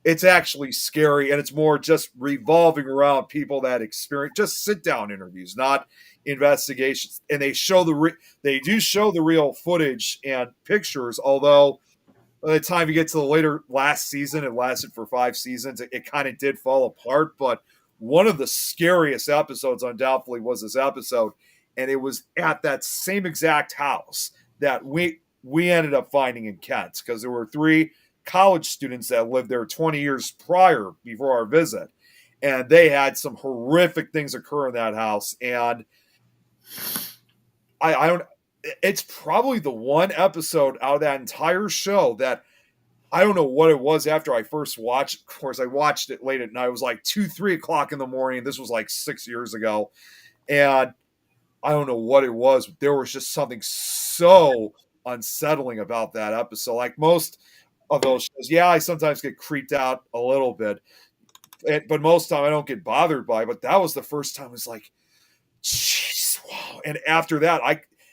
it's actually scary, and it's more just revolving around people that experience just sit down interviews, not investigations. And they show they do show the real footage and pictures, although by the time you get to the last season, it lasted for 5 seasons, it kind of did fall apart. But one of the scariest episodes undoubtedly was this episode, and it was at that same exact house that we ended up finding in Kent, because there were 3 college students that lived there 20 years prior, before our visit, and they had some horrific things occur in that house. And I don't, it's probably the one episode out of that entire show that I don't know what it was after I first watched. Of course, I watched it late at night. It was like 2-3 o'clock in the morning. This was like 6 years ago, and I don't know what it was. But there was just something so unsettling about that episode. Like most of those shows, yeah, I sometimes get creeped out a little bit, but most of the time I don't get bothered by it. But that was the first time I was like, jeez, wow. And after that,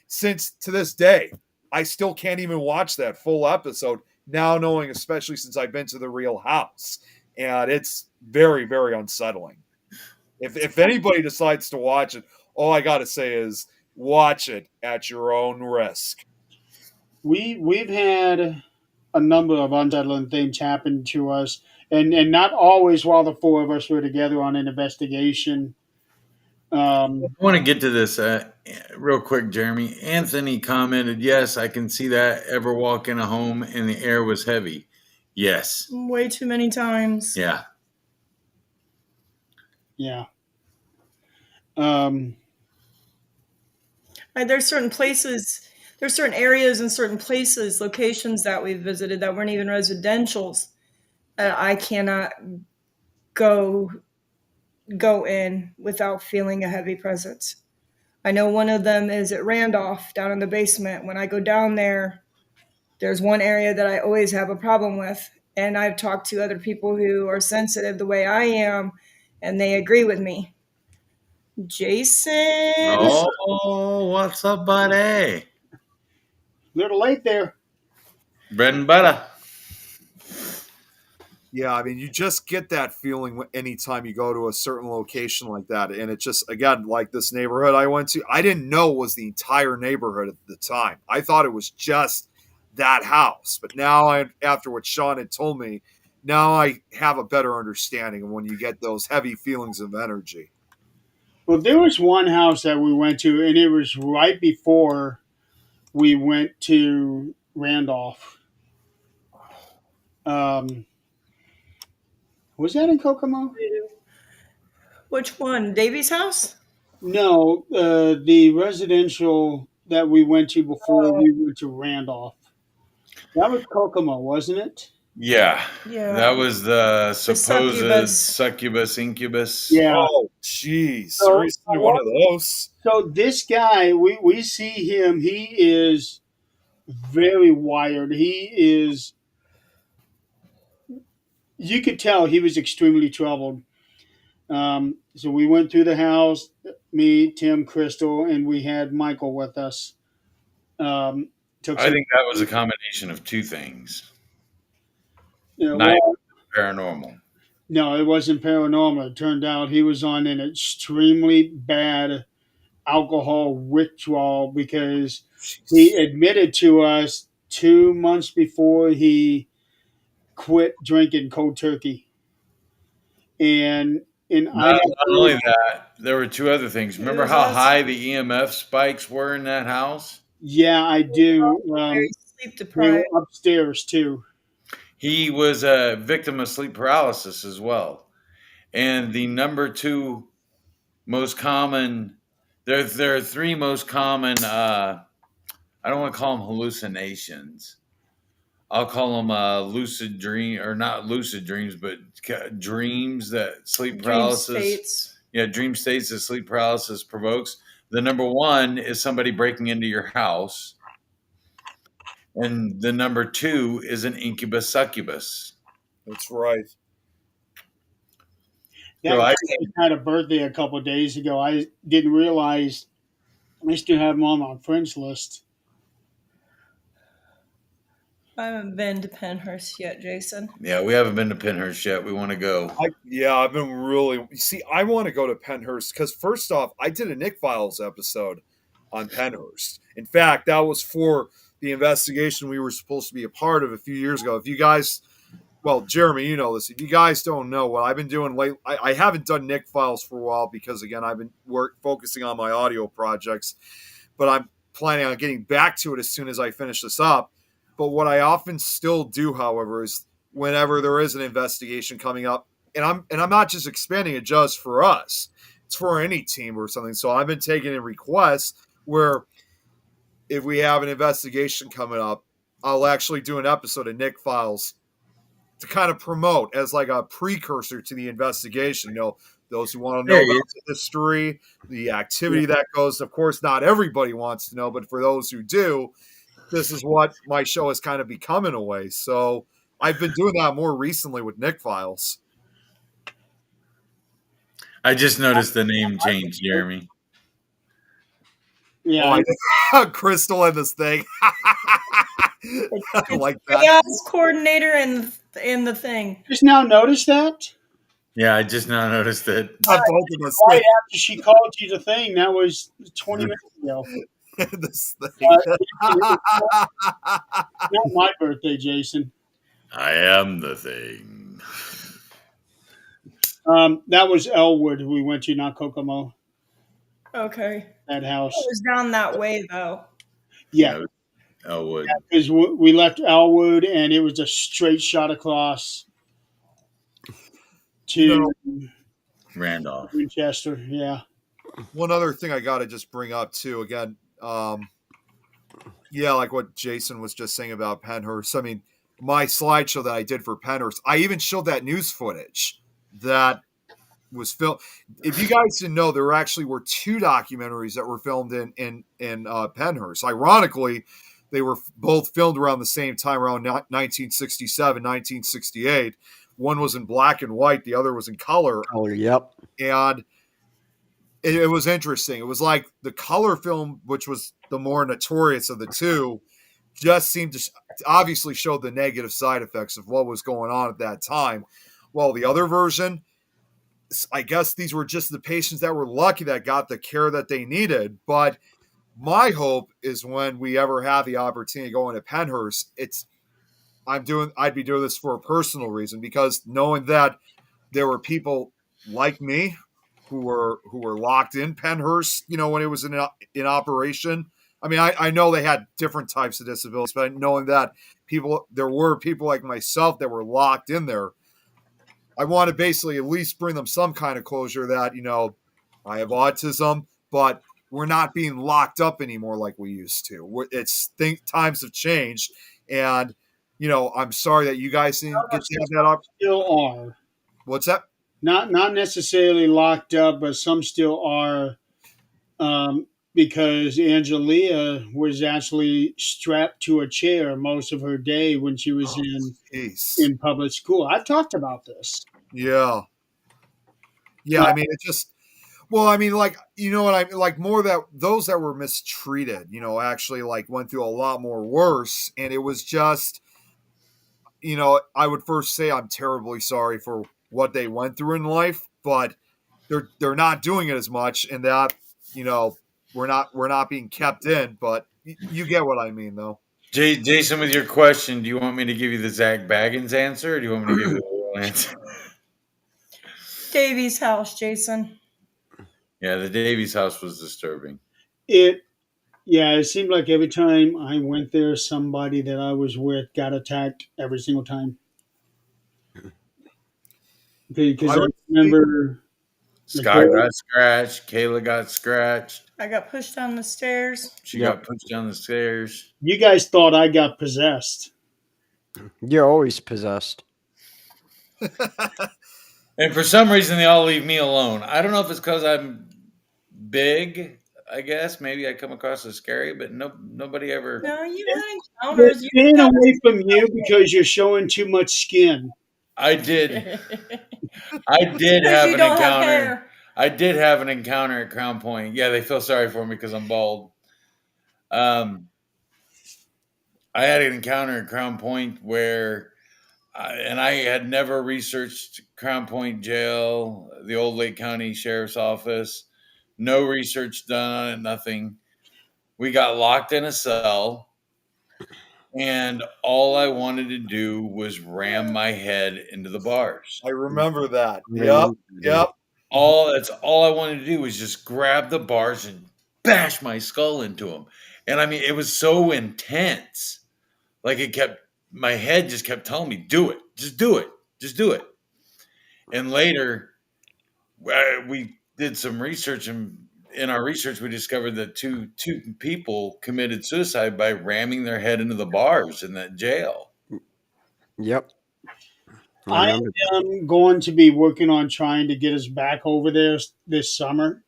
since to this day, I still can't even watch that full episode now, knowing, especially since I've been to the real house. And it's very, very unsettling. If anybody decides to watch it, all I got to say is watch it at your own risk. We've had a number of unsettling things happen to us, and not always while the 4 of us were together on an investigation. I want to get to this real quick, Jeremy. Anthony commented, yes, I can see that. Ever walk in a home and the air was heavy? Yes. Way too many times. Yeah. Yeah. There's certain places, there's certain areas and certain places, locations that we've visited that weren't even residentials. I cannot go in without feeling a heavy presence. I know one of them is at Randolph down in the basement. When I go down there, there's one area that I always have a problem with. And I've talked to other people who are sensitive the way I am, and they agree with me. Jason. Oh, what's up, buddy? Little late there. Bread and butter. Yeah, I mean, you just get that feeling anytime you go to a certain location like that. And it just, again, like this neighborhood I went to, I didn't know it was the entire neighborhood at the time. I thought it was just that house. But now, after what Sean had told me, now I have a better understanding of when you get those heavy feelings of energy. Well, there was one house that we went to, and it was right before we went to Randolph. Was that in Kokomo? Which one? Davy's house? No, the residential that we went to before we went to Randolph. That was Kokomo, wasn't it? Yeah. Yeah. That was the supposed succubus. succubus incubus. Yeah. Oh, geez. So- Seriously, one of those? So this guy, we see him. He is very wired. He is. You could tell he was extremely troubled. So we went through the house, me, Tim, Crystal, and we had Michael with us. Took I some, think that was a combination of two things. you know, Night well, paranormal. no, it wasn't paranormal. It turned out he was on an extremely bad alcohol withdrawal because he admitted to us 2 months before he quit drinking cold turkey. And Not only that, there were two other things. Remember was how us. high the EMF spikes were in that house? yeah, I do. Very sleep They deprived. were upstairs too. He was a victim of sleep paralysis as well. And the number two most common, there are three most common, I don't want to call them hallucinations. I'll call them lucid dream, or not lucid dreams, but dreams that sleep Dream paralysis. states. Yeah, dream states that sleep paralysis provokes. The number one is somebody breaking into your house. And the number two is an incubus succubus. That's right. That So guy I- had a birthday a couple of days ago. I didn't realize I still have him on my friends list. I haven't been to Penhurst yet, Jason. Yeah, we haven't been to Penhurst yet. We want to go. I've been really. See, I want to go to Penhurst because first off, I did a Nick Files episode on Penhurst. In fact, that was for the investigation we were supposed to be a part of a few years ago. If you guys, well, Jeremy, you know this. If you guys don't know what I've been doing late, I haven't done Nick Files for a while because again, I've been focusing on my audio projects, but I'm planning on getting back to it as soon as I finish this up. But what I often still do, however, is whenever there is an investigation coming up, and I'm not just expanding it just for us, it's for any team or something. So I've been taking in requests where if we have an investigation coming up, I'll actually do an episode of Nick Files to kind of promote as like a precursor to the investigation. You know, those who want to know There about you the history, the activity that goes. Of course, not everybody wants to know, but for those who do, this is what my show has kind of become in a way. So I've been doing that more recently with Nick Files. I just noticed the name change, Jeremy. Yeah, Crystal and this thing. I like that. Chaos coordinator in the thing. just now noticed that. Yeah, I just now noticed it. Both of us Right after she called you the thing, that was 20 minutes ago. this thing. Not my birthday, Jason. I am the thing. That was Elwood we went to, not Kokomo. Okay. That house. It was down that way though. Yeah, Elwood. because we left Elwood and it was a straight shot across to Randolph. Winchester. Yeah. One other thing I got to just bring up too, again, yeah, like what Jason was just saying about Penhurst. I mean, my slideshow that I did for Penhurst, I even showed that news footage that was filmed. If you guys didn't know, there actually were 2 documentaries that were filmed in Pennhurst. Ironically, they were both filmed around the same time, around 1967, 1968. One was in black and white, the other was in color. Yep. And it was interesting. It was like the color film, which was the more notorious of the 2, just seemed to obviously show the negative side effects of what was going on at that time. While the other version, I guess these were just the patients that were lucky that got the care that they needed. But my hope is when we ever have the opportunity to go into Pennhurst, I'd be doing this for a personal reason, because knowing that there were people like me who were locked in Pennhurst, when it was in operation. I mean, I know they had different types of disabilities, but knowing that there were people like myself that were locked in there, I want to basically at least bring them some kind of closure that, I have autism, but we're not being locked up anymore like we used to. Times have changed, and I'm sorry that you guys didn't get to have that opportunity. Still are. What's that? Not necessarily locked up, but some still are, because Angelia was actually strapped to a chair most of her day when she was in public school. I've talked about this. Yeah. I mean, it just. Well, I mean, like, what I like more that those that were mistreated, actually like went through a lot more worse, and it was just, I would first say I'm terribly sorry for what they went through in life, but they're not doing it as much, and that we're not being kept in, but you get what I mean, though. Jason, with your question, do you want me to give you the Zach Baggins answer, or do you want me to give you the real answer? Davy's house, Jason. Yeah, the Davies house was disturbing. It seemed like every time I went there, somebody that I was with got attacked every single time. Because I remember Scott got scratched. Kayla got scratched. I got pushed down the stairs. She got pushed down the stairs. You guys thought I got possessed. You're always possessed. And for some reason, they all leave me alone. I don't know if it's because I'm big, I guess. Maybe I come across as scary, but nobody ever. No, you had They're encounters. staying away from you because you're showing too much skin. I did have an encounter. I did have an encounter at Crown Point. Yeah, they feel sorry for me because I'm bald. I had an encounter at Crown Point where, and I had never researched Crown Point Jail, the old Lake County Sheriff's Office. No research done on it, nothing. We got locked in a cell, and all I wanted to do was ram my head into the bars. I remember that. Yeah. Yep. That's all I wanted to do was just grab the bars and bash my skull into them. And I mean, it was so intense. Like my head just kept telling me, do it, just do it, just do it. And later, we did some research, and in our research, we discovered that two people committed suicide by ramming their head into the bars in that jail. Yep. I am going to be working on trying to get us back over there this summer.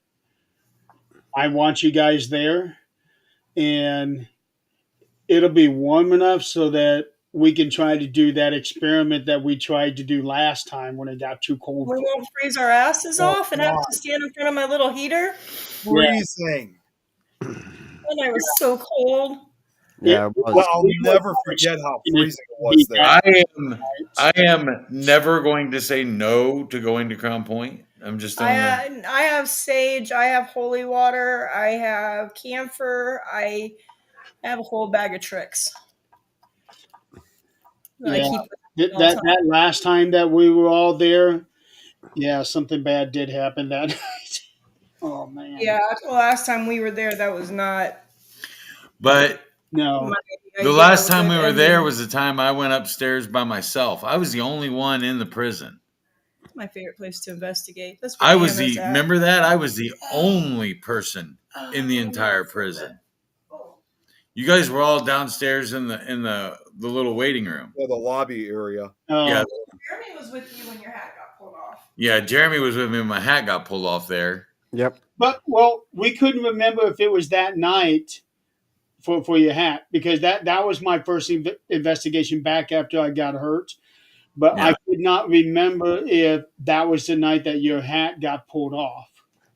I want you guys there, and it'll be warm enough so that we can try to do that experiment that we tried to do last time when it got too cold. We won't freeze our asses off and have to stand in front of my little heater. Freezing. And I was so cold. Yeah, well, I'll never forget how freezing it was there. I am never going to say no to going to Crown Point. I'm just. I have sage. I have holy water. I have camphor. I have a whole bag of tricks. Yeah. That last time that we were all there, something bad did happen that night. Oh man. Yeah, the last time we were there, that was not. But no. The last time we were there was the time I went upstairs by myself. I was the only one in the prison. My favorite place to investigate. Remember that? I was the only person in the entire prison. You guys were all downstairs in the little waiting room. Yeah, the lobby area. Yeah. Jeremy was with you when your hat got pulled off. Yeah, Jeremy was with me when my hat got pulled off there. Yep. But well, we couldn't remember if it was that night for your hat because that was my first investigation back after I got hurt. But I Yeah. could not remember if that was the night that your hat got pulled off.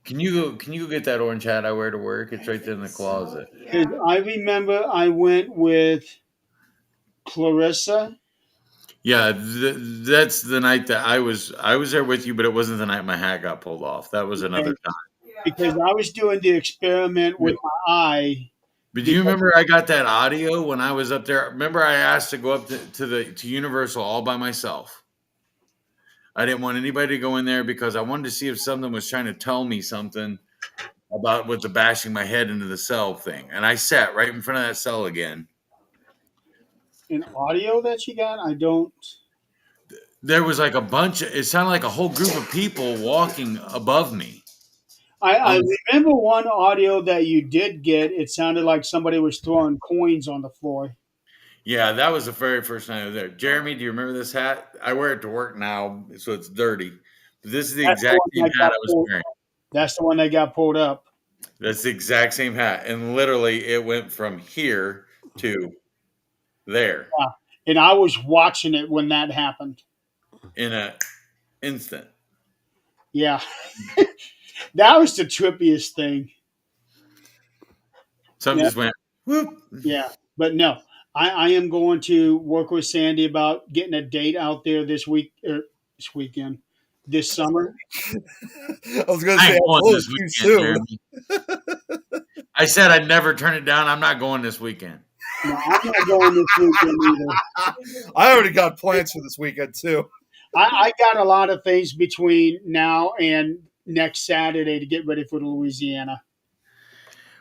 Can you go get that orange hat I wear to work? It's right there in the closet. Because I remember I went with Clarissa. Yeah, that's the night that I was there with you, but it wasn't the night my hat got pulled off. That was another time. Because I was doing the experiment with my eye. But do you remember I got that audio when I was up there? Remember I asked to go up to Universal all by myself. I didn't want anybody to go in there because I wanted to see if something was trying to tell me something about with the bashing my head into the cell thing. And I sat right in front of that cell again. An audio that you got? I don't. There was like it sounded like a whole group of people walking above me. I remember one audio that you did get. It sounded like somebody was throwing coins on the floor. Yeah, that was the very first time I was there. Jeremy, do you remember this hat? I wear it to work now, so it's dirty. But this is the That's the exact one same that hat got I was pulled. wearing. That's the one that got pulled up. That's the exact same hat. And literally it went from here to there And I was watching it when that happened. in an instant. Yeah. That was the trippiest thing. Something Yeah. just went whoop. Yeah. But no, I am going to work with Sandy about getting a date out there this weekend, this summer. I was going to I say, ain't going oh, this too weekend, soon. Jeremy. I said I'd never turn it down. I'm not going this weekend. No, I'm not going this weekend either. I already got plans for this weekend too. I got a lot of things between now and next Saturday to get ready for Louisiana.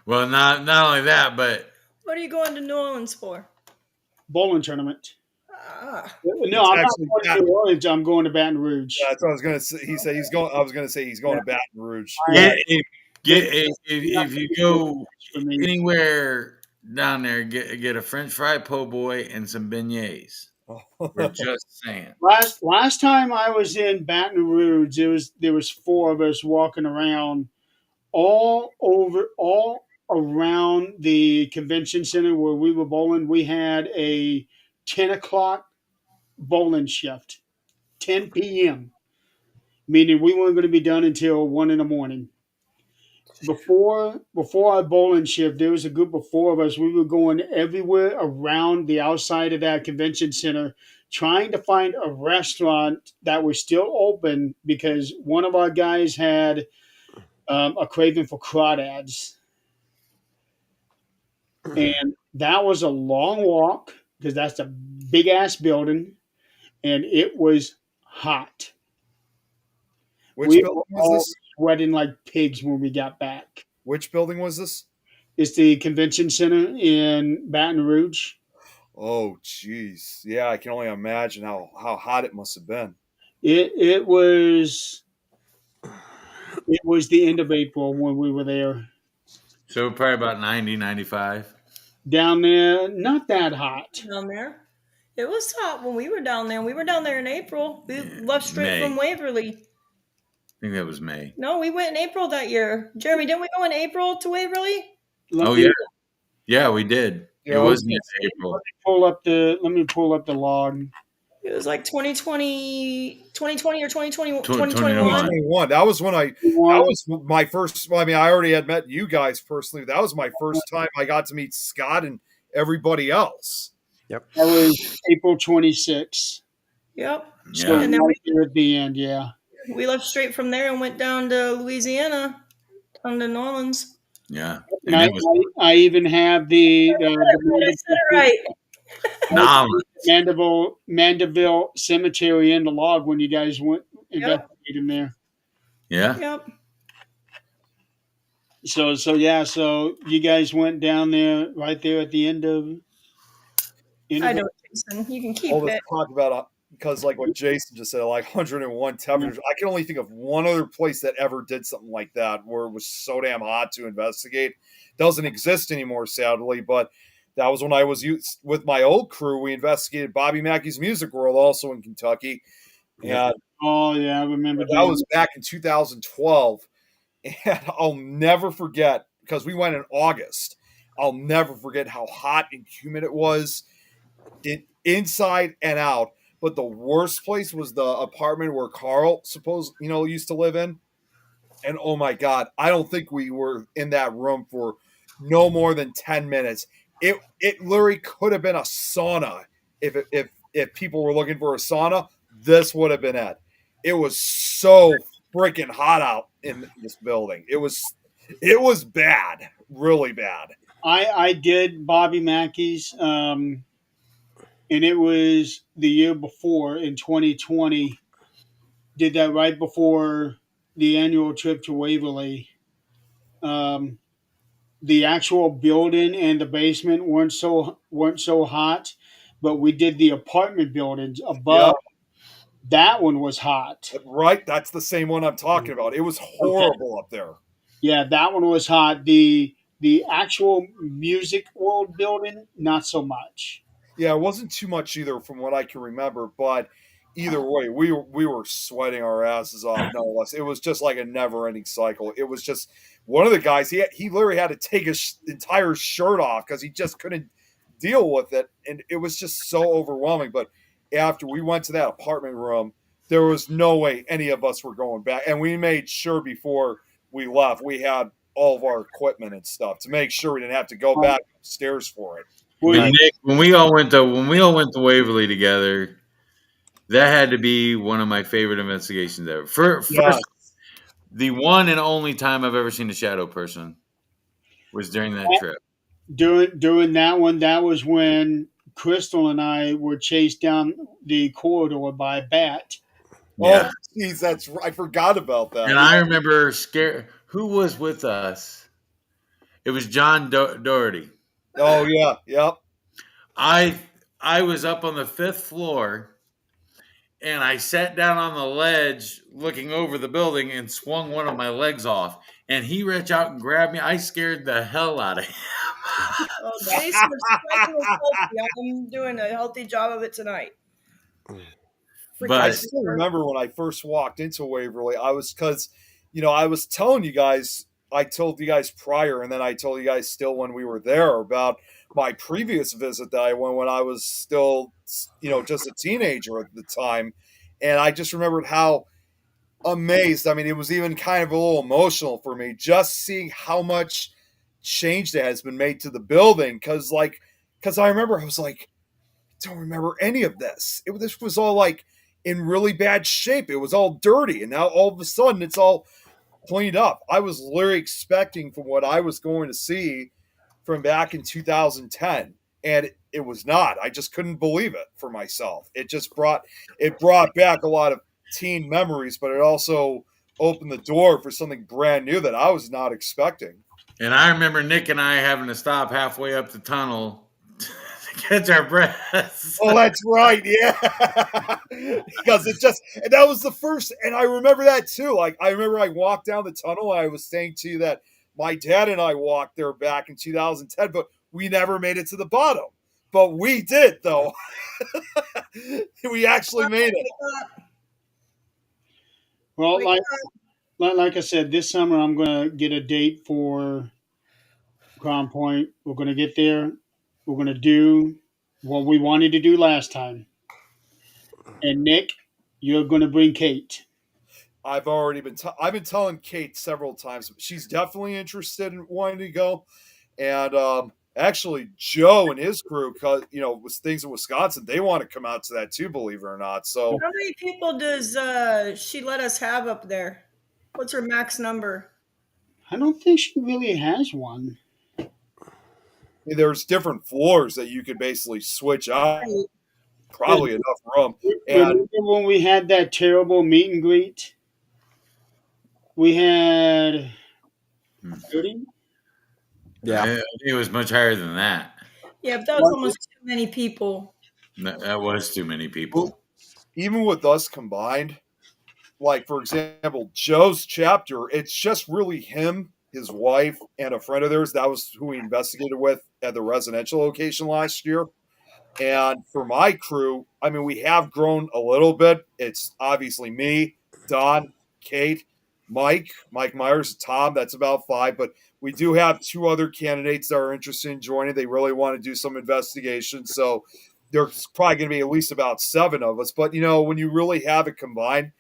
Well, not only that, but What are you going to New Orleans for? Bowling tournament. Ah, No, It's I'm not actually going to New Orleans. I'm going to Baton Rouge. Yeah, that's what I was going to say. He said he's going. I was going to say he's going to Baton Rouge. if you go For me. anywhere down there, get a French fry po' boy and some beignets. We're just saying. Last time I was in Baton Rouge, there was four of us walking around all around the convention center where we were bowling. We had a 10 o'clock bowling shift, 10 p.m., meaning we weren't going to be done until 1 in the morning. Before our bowling shift, there was a group of four of us. We were going everywhere around the outside of that convention center, trying to find a restaurant that was still open because one of our guys had a craving for crawdads. And that was a long walk because that's a big ass building, and it was hot. Which We building were all was this? sweating like pigs when we got back. Which building was this? It's the convention center in Baton Rouge. Oh, jeez. Yeah, I can only imagine how hot it must have been. It was the end of April when we were there. So probably about 90, 95. Down there, not that hot. down there. It was hot when we were down there. We were down there in April. We left straight May. from Waverly. I think that was May. No, we went in April that year. Jeremy, didn't we go in April to Waverly? Let Oh me yeah, yeah, we did. Yeah, It I was was in April. let me pull up the log. It was like 2020 or 2021. 2021. 2021. That was when that was my first. Well, I mean, I already had met you guys personally. That was my first time I got to meet Scott and everybody else. That was April 26th. Yep. So Yeah. And then right there at the end, yeah. we left straight from there and went down to Louisiana, down to New Orleans. Yeah. And And it was I even have the I said it right. phenomenal. Mandeville Cemetery in the log when you guys went investigating there. Yeah. Yep. So you guys went down there right there at the end of. I know, Jason. You can keep All this it. talk about because, like what Jason just said, like 101 temperatures. I can only think of one other place that ever did something like that, where it was so damn hot to investigate. Doesn't exist anymore, sadly, but. That was when I was with my old crew. We investigated Bobby Mackey's Music World, also in Kentucky. And Oh yeah, I remember That doing was back in 2012, and I'll never forget because we went in August. I'll never forget how hot and humid it was, inside and out. But the worst place was the apartment where Carl used to live in. And oh my god, I don't think we were in that room for no more than 10 minutes. It literally could have been a sauna if people were looking for a sauna. This would have been it. It was so freaking hot out in this building. It was bad, really bad. I did Bobby Mackey's, and it was the year before in 2020. Did that right before the annual trip to Waverly. Um, the actual building and the basement weren't so hot, but we did the apartment buildings Yeah, above. That one was hot. right. That's the same one I'm talking about. It was Okay. horrible up there. Yeah, that one was hot. The actual music world building, not so much. Yeah, it wasn't too much either from what I can remember, but either way, we were sweating our asses off nonetheless. It was just like a never-ending cycle. It was just one of the guys, he literally had to take his entire shirt off because he just couldn't deal with it, and it was just so overwhelming. But after we went to that apartment room, there was no way any of us were going back, and we made sure before we left we had all of our equipment and stuff to make sure we didn't have to go back upstairs for it. Well, But Nick, when we all went to Waverly together, that had to be one of my favorite investigations ever. First, Yeah. the one and only time I've ever seen a shadow person was during that trip. during that one, that was when Crystal and I were chased down the corridor by a bat. Yeah. Oh, geez, I forgot about that. And I remember who was with us? It was John Doherty. Oh yeah, yep. I was up on the 5th floor and I sat down on the ledge looking over the building and swung one of my legs off. And he reached out and grabbed me. I scared the hell out of him. Oh, Jason was striking us healthy. I'm doing a healthy job of it tonight. I But still remember when I first walked into Waverly, I was I was telling you guys, I told you guys prior, and then I told you guys still when we were there about my previous visit that I went when I was still, just a teenager at the time. And I just remembered how amazed. I mean, it was even kind of a little emotional for me just seeing how much change that has been made to the building. Because I remember I was like, I don't remember any of this. This was all like in really bad shape. It was all dirty, and now all of a sudden it's all cleaned up. I was literally expecting from what I was going to see from back in 2010, and it was not. I just couldn't believe it for myself. It brought back a lot of teen memories, but it also opened the door for something brand new that I was not expecting. and I remember Nick and I having to stop halfway up the tunnel to catch our breaths. Oh, that's right. Yeah. Because and that was the first, and I remember that too. Like, I remember I walked down the tunnel, and I was saying to you that my dad and I walked there back in 2010, but we never made it to the bottom. But we did, though. We actually made it. Well, like I said, this summer I'm going to get a date for Crown Point. We're going to get there. We're going to do what we wanted to do last time. And Nick, you're going to bring Kate. I've been telling Kate several times. She's definitely interested in wanting to go. And actually, Joe and his crew, with things in Wisconsin, they want to come out to that too, believe it or not. So, How many people does she let us have up there? What's her max number? I don't think she really has one. there's different floors that you could basically switch out. Right. Probably enough room. And Remember when we had that terrible meet and greet? We had 30? Yeah. It was much higher than that. Yeah, but that was almost too many people. That was too many people. even with us combined, like for example, Joe's chapter, it's just really him, his wife, and a friend of theirs. That was who we investigated with at the residential location last year. And for my crew, I mean, we have grown a little bit. It's obviously me, Don, Kate, Mike Myers, Tom. That's about 5. But we do have 2 other candidates that are interested in joining. They really want to do some investigation. So there's probably going to be at least about 7 of us. But, when you really have it combined,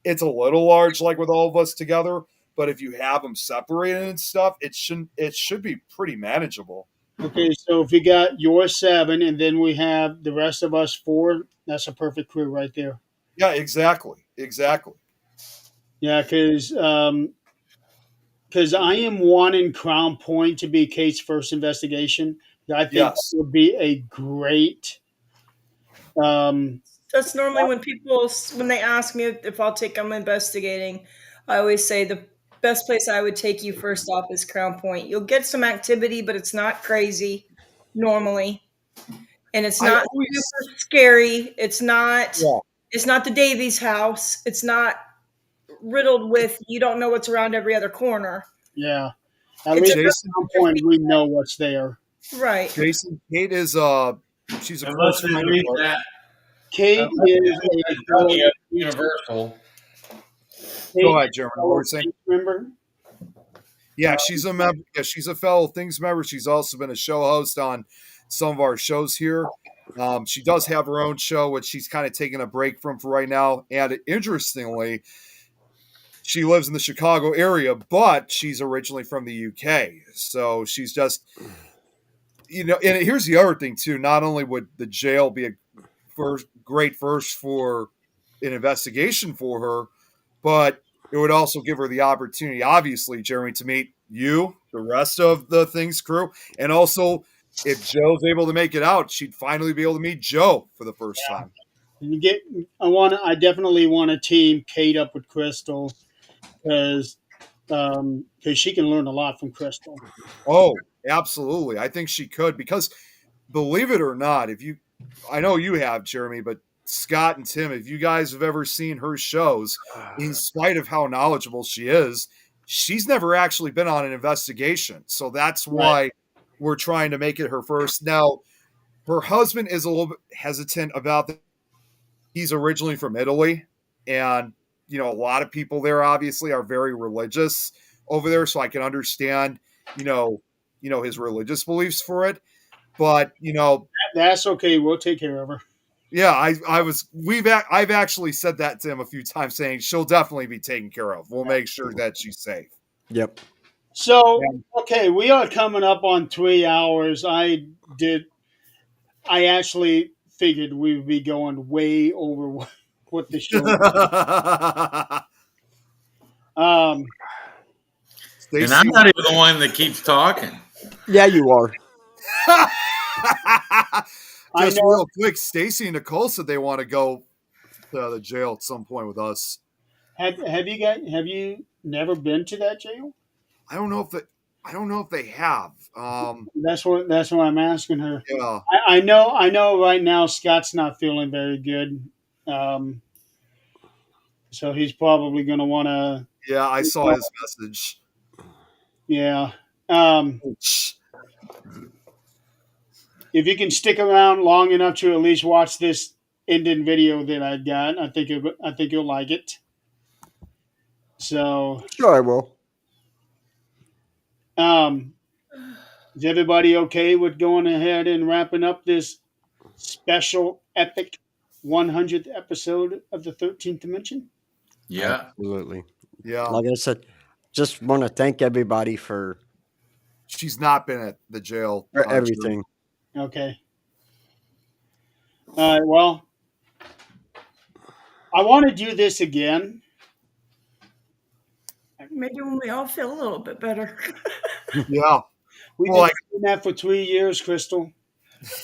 it's a little large, like with all of us together. But if you have them separated and stuff, it should be pretty manageable. Okay, so if you got your 7, and then we have the rest of us 4, that's a perfect crew right there. Yeah, exactly. Yeah, because I am wanting Crown Point to be Kate's first investigation. I think Yes. that would be a great. That's normally when they ask me if I'll take them investigating, I always say the best place I would take you first off is Crown Point. You'll get some activity, but it's not crazy normally, and it's not super scary. It's not. Yeah. It's not the Davies house. It's not riddled with you don't know what's around every other corner. Yeah, at It's least at Crown Point we know what's there. Right. Jason, Kate is she's a Unless close they friend read of ours. that Kate is a Universal. Go ahead, Jeremy. What were you saying? Member. Yeah, she's a member. Yeah, she's a fellow Things member. She's also been a show host on some of our shows here. She does have her own show, which she's kind of taking a break from for right now. And interestingly, she lives in the Chicago area, but she's originally from the UK. So she's just, and here's the other thing too. Not only would the jail be a great first for an investigation for her, but it would also give her the opportunity, obviously, Jeremy, to meet you, the rest of the Things crew, and also if Joe's able to make it out, she'd finally be able to meet Joe for the first time. I definitely want to team Kate up with Crystal because she can learn a lot from Crystal. Oh, absolutely. I think she could because, believe it or not, I know you have, Jeremy, but Scott and Tim, if you guys have ever seen her shows, in spite of how knowledgeable she is, she's never actually been on an investigation. So that's why we're trying to make it her first. Now, her husband is a little bit hesitant about that. He's originally from Italy, and a lot of people there obviously are very religious over there, so I can understand, his religious beliefs for it. But that's okay. We'll take care of her. Yeah, I've actually said that to him a few times, saying she'll definitely be taken care of. We'll make sure that she's safe. Yep. So, okay, we are coming up on 3 hours. I actually figured we would be going way over what the show And I'm not even the one that keeps talking. Yeah, you are. Just real quick, Stacy and Nicole said they want to go to the jail at some point with us. Have you never been to that jail? I don't know if they have. That's what I'm asking her. Yeah. I know right now Scott's not feeling very good. So he's probably going to want to. Yeah, I saw his message. Yeah. If you can stick around long enough to at least watch this ending video that I got, I think you'll like it. So sure I will. Is everybody okay with going ahead and wrapping up this special epic 100th episode of the 13th Dimension? Yeah, absolutely. Yeah. Like I said, just want to thank everybody for. She's not been at the jail for everything. Okay. All right. Well, I want to do this again. Maybe when we all feel a little bit better. Yeah. We've been doing that for 3 years, Crystal.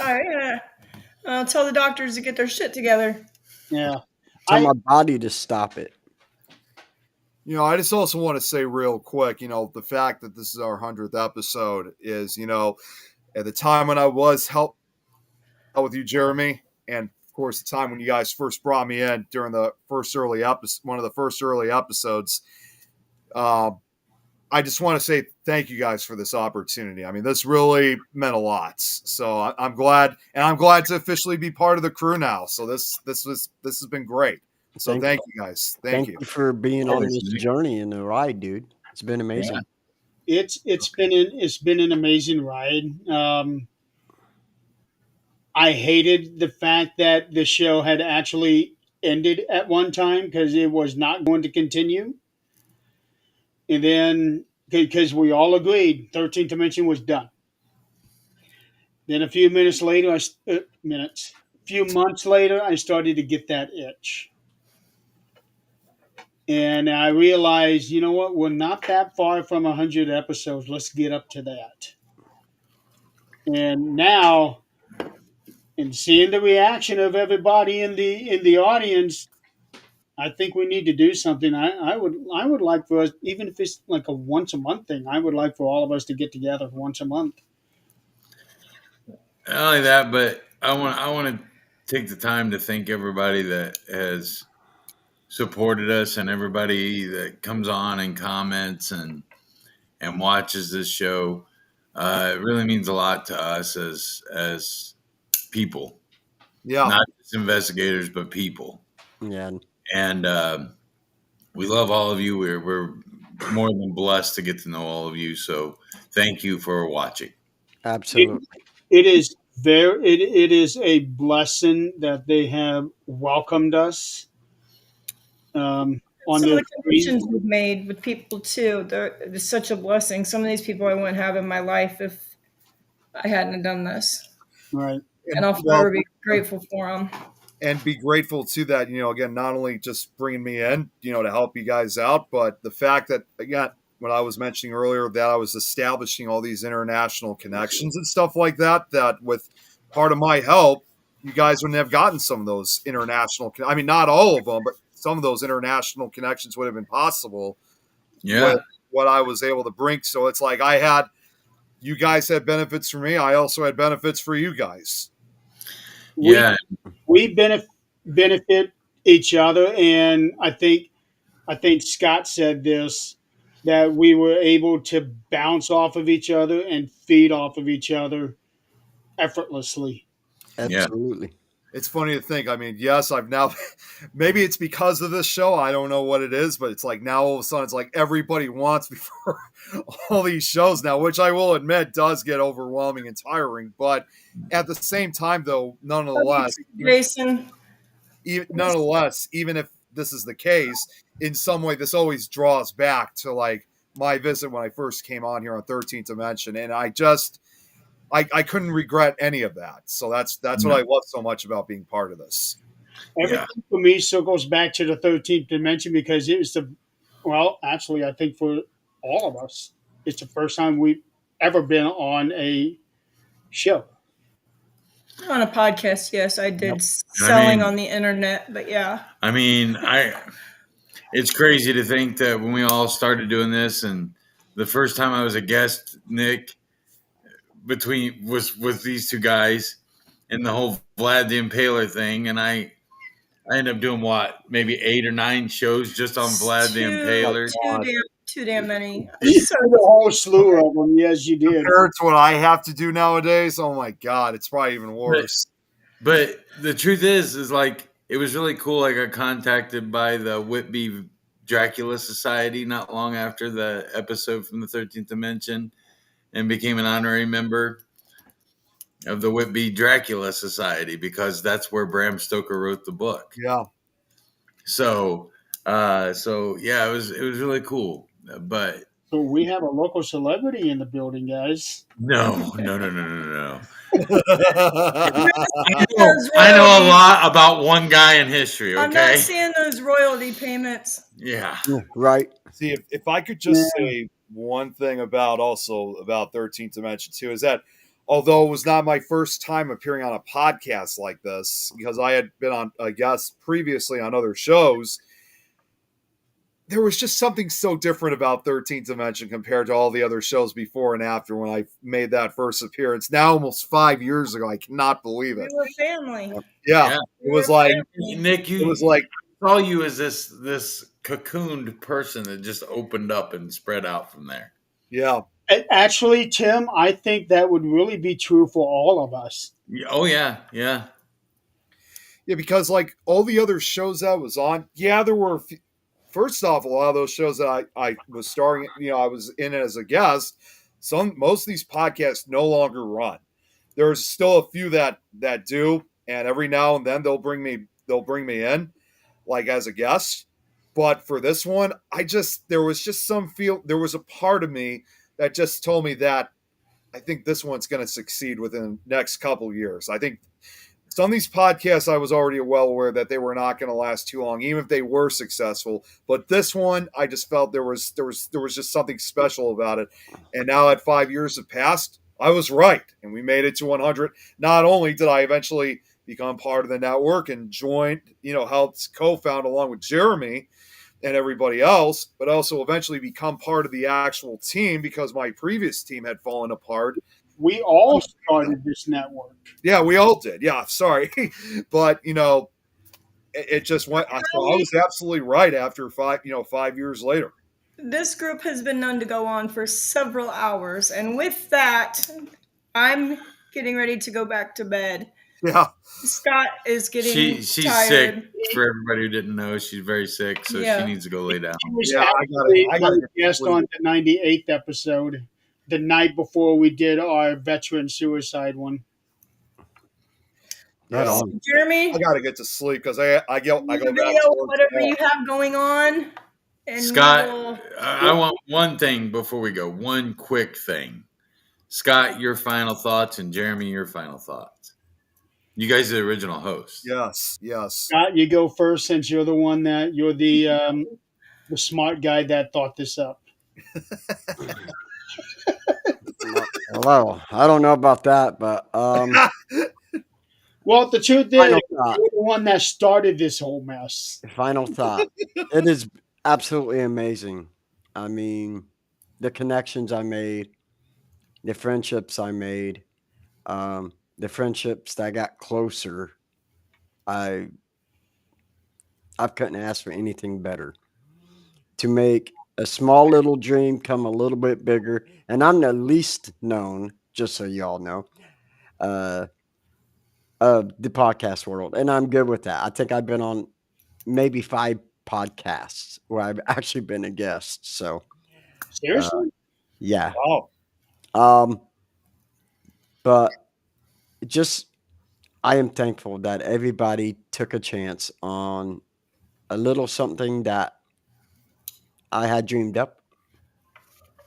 I'll tell the doctors to get their shit together. Yeah. Tell my body to stop it. I just also want to say real quick, the fact that this is our 100th episode is, at the time when I was helping with you, Jeremy, and of course the time when you guys first brought me in during the one of the first early episodes, I just want to say thank you guys for this opportunity. I mean, this really meant a lot. So I'm glad, and I'm glad to officially be part of the crew now. So this has been great. So thank you guys. Thank you. for being on Always, this Nick. journey and the ride, dude. It's been amazing. It's been an amazing ride. I hated the fact that the show had actually ended at one time because it was not going to continue. And then, because we all agreed 13th Dimension was done. Then a few minutes later, a few months later, I started to get that itch. And I realized, you know what? We're not that far from 100 episodes. Let's get up to that. And now, and seeing the reaction of everybody in the audience, I think we need to do something. I would like for us, even if it's like a once a month thing, I would like for all of us to get together once a month. Not only that, but I want to take the time to thank everybody that has supported us and everybody that comes on and comments and watches this show. It really means a lot to us as people, Yeah. not just investigators, but people. Yeah. And we love all of you. We're more than blessed to get to know all of you. So thank you for watching. Absolutely. It is it is a blessing that they have welcomed us. On Some their of the connections we've made with people too, it's such a blessing. Some of these people I wouldn't have in my life if I hadn't done this, right. and I'll forever be grateful for them. And be grateful to that, again, not only just bringing me in, to help you guys out, but the fact that, again, when I was mentioning earlier that I was establishing all these international connections and stuff like that, that with part of my help, you guys wouldn't have gotten some of those international, I mean, not all of them, but some of those international connections would have been possible with what I was able to bring. So it's like you guys had benefits for me. I also had benefits for you guys. We benefit each other, and I think Scott said this, that we were able to bounce off of each other and feed off of each other effortlessly. Absolutely. It's funny to think. I mean, yes, I've now, maybe it's because of this show. I don't know what it is, but it's like now all of a sudden it's like everybody wants me for all these shows now, which I will admit does get overwhelming and tiring. But at the same time, though, nonetheless, Jason, even if this is the case, in some way, this always draws back to like my visit when I first came on here on 13th Dimension. And I couldn't regret any of that. So that's what I love so much about being part of this. Everything for me circles back to the 13th Dimension because it was actually, I think for all of us, it's the first time we've ever been on a show. On a podcast, yes, I did selling on the internet, but yeah. I mean, it's crazy to think that when we all started doing this, and the first time I was a guest, Nick, was with these two guys, and the whole Vlad the Impaler thing, and I ended up doing maybe 8 or 9 shows just on Vlad the Impaler. Too damn many. You said a whole slew of them. Yes, you did. Compared to what I have to do nowadays, oh my God, it's probably even worse. But the truth is like it was really cool. I got contacted by the Whitby Dracula Society not long after the episode from the 13th Dimension, and became an honorary member of the Whitby Dracula Society because that's where Bram Stoker wrote the book. Yeah. So yeah, it was really cool. But so we have a local celebrity in the building, guys. No. I know a lot about one guy in history. Okay, I'm not seeing those royalty payments. Yeah, right. See, if I could just say one thing about 13th Dimension too, is that although it was not my first time appearing on a podcast like this, because I had been on a guest previously on other shows, there was just something so different about 13th Dimension compared to all the other shows before and after when I made that first appearance. Now, almost 5 years ago, I cannot believe it. We were family. Yeah. It was like Nick, it was like saw you as this cocooned person that just opened up and spread out from there. Yeah. Actually, Tim, I think that would really be true for all of us. Oh yeah, yeah. Yeah, because like all the other shows that I was on, yeah, there were. First off, a lot of those shows that I was starring, I was in as a guest. Most of these podcasts no longer run. There's still a few that do, and every now and then they'll bring me in, like as a guest. But for this one, there was a part of me that just told me that I think this one's going to succeed within the next couple years. I think some of these podcasts I was already well aware that they were not going to last too long, even if they were successful. But this one, I just felt there was just something special about it. And now that 5 years have passed, I was right, and we made it to 100. Not only did I eventually become part of the network and joined, helped co-found along with Jeremy and everybody else, but also eventually become part of the actual team because my previous team had fallen apart. We all started this network. Yeah, we all did. Yeah, sorry. But, it just went. I was absolutely right after 5 years later. This group has been known to go on for several hours. And with that, I'm getting ready to go back to bed. Yeah. Scott is getting She's tired. sick. For everybody who didn't know, she's very sick, so Yeah. she needs to go lay down. She was Yeah, I gotta get guest sleep. on the 98th episode, the night before we did our veteran suicide one. Right Yeah. on. Jeremy, I gotta get to sleep because I go back to video, work whatever tomorrow. you have going on. And Scott, we'll- I want one thing before we go. One quick thing. Scott, your final thoughts, and Jeremy, your final thoughts. You guys are the original hosts. Yes. Scott, you go first since you're the smart guy that thought this up. Well, I don't know about that, but Well, the truth is, Final you're thought. the one that started this whole mess. Final thought. It is absolutely amazing. I mean, the connections I made, the friendships I made, the friendships that got closer. I couldn't ask for anything better. To make a small little dream come a little bit bigger, and I'm the least known, just so y'all know, of the podcast world, and I'm good with that. I think I've been on maybe 5 podcasts where I've actually been a guest. So Seriously? yeah. Wow. But just I am thankful that everybody took a chance on a little something that I had dreamed up.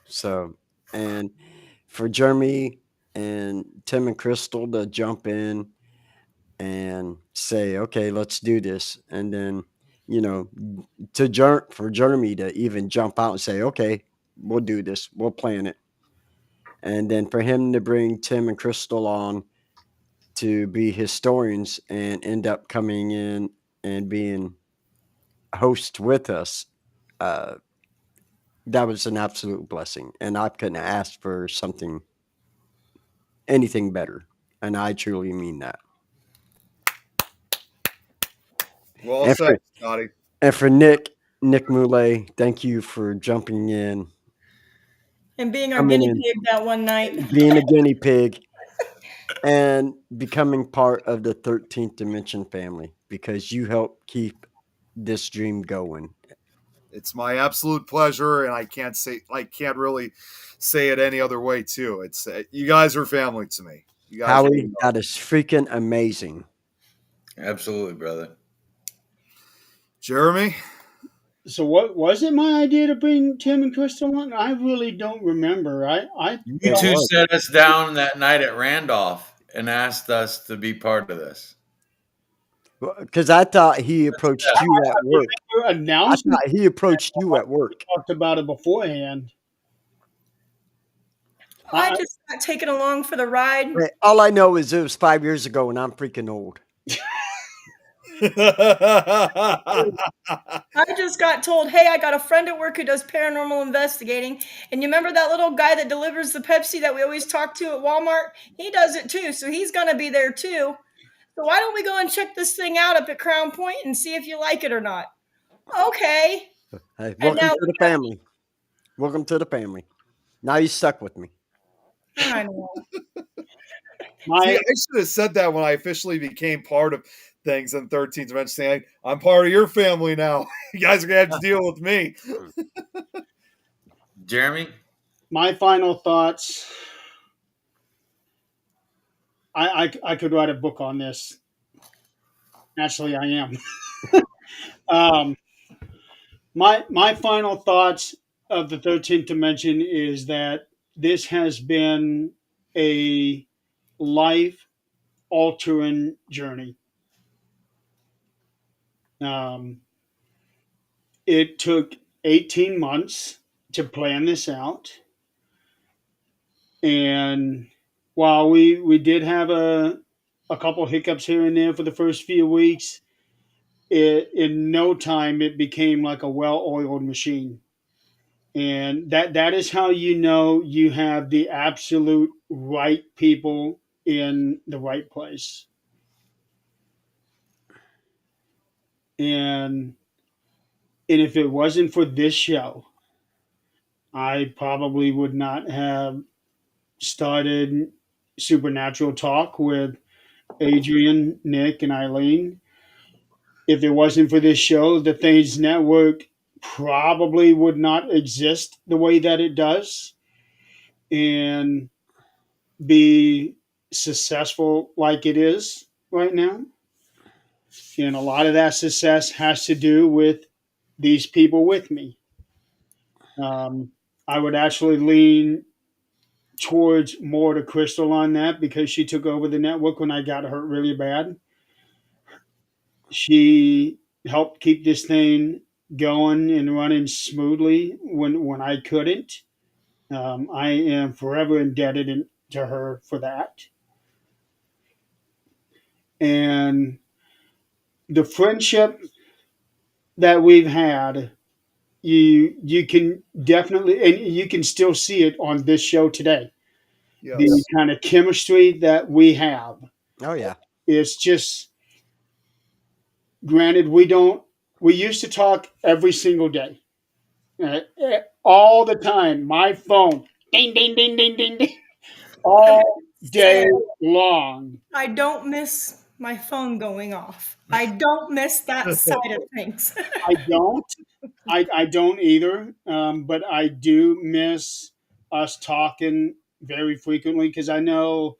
So, and for Jeremy and Tim and Crystal to jump in and say, okay, let's do this. And then, for Jeremy to even jump out and say, okay, we'll do this, we'll plan it. And then for him to bring Tim and Crystal on to be historians and end up coming in and being hosts with us, that was an absolute blessing. And I couldn't ask for anything better. And I truly mean that. Well And said, Scotty. And for Nick Moulet, thank you for jumping in, and being our coming guinea in. pig that one night. being a guinea pig, and becoming part of the 13th Dimension family, because you help keep this dream going. It's my absolute pleasure, and I can't really say it any other way. Too, it's you guys are family to me. You guys, Howie, that is freaking amazing. Absolutely, brother. Jeremy. So what was it my idea to bring Tim and Crystal on? I really don't remember. You two set us down that night at Randolph and asked us to be part of this. Because I thought he approached you at work. Announced He approached you at work. talked about it beforehand. I just got taken along for the ride. Wait, all I know is it was 5 years ago, and I'm freaking old. I just got told, hey, I got a friend at work who does paranormal investigating. And you remember that little guy that delivers the Pepsi that we always talk to at Walmart? He does it too. So he's going to be there too. So why don't we go and check this thing out up at Crown Point and see if you like it or not? Okay. Hey, And welcome now to the family. Welcome to the family. Now you stuck with me. I know. See, My I should have said that when I officially became part of things in 13th Dimension, saying, I'm part of your family now. You guys are going to have to deal with me. Jeremy? my final thoughts. I could write a book on this. Actually, I am. My final thoughts of the 13th Dimension is that this has been a life altering journey. Um, it took 18 months to plan this out. And while we did have a couple hiccups here and there for the first few weeks, in no time it became like a well-oiled machine. And that is how you know you have the absolute right people in the right place. And if it wasn't for this show, I probably would not have started Supernatural Talk with Adrian, Nick, and Eileen. If it wasn't for this show, the Things Network probably would not exist the way that it does and be successful like it is right now. And a lot of that success has to do with these people with me. I would actually lean towards more to Crystal on that because she took over the network when I got hurt really bad. She helped keep this thing going and running smoothly when I couldn't. I am forever indebted to her for that. And the friendship that we've had, you can definitely, and you can still see it on this show today. Yes. The kind of chemistry that we have. Oh yeah. It's just, granted, we used to talk every single day, all the time. My phone, ding, ding, ding, ding, ding, ding, all day long. I don't miss my phone going off. I don't miss that side of things. I don't. I don't either. But I do miss us talking very frequently because I know,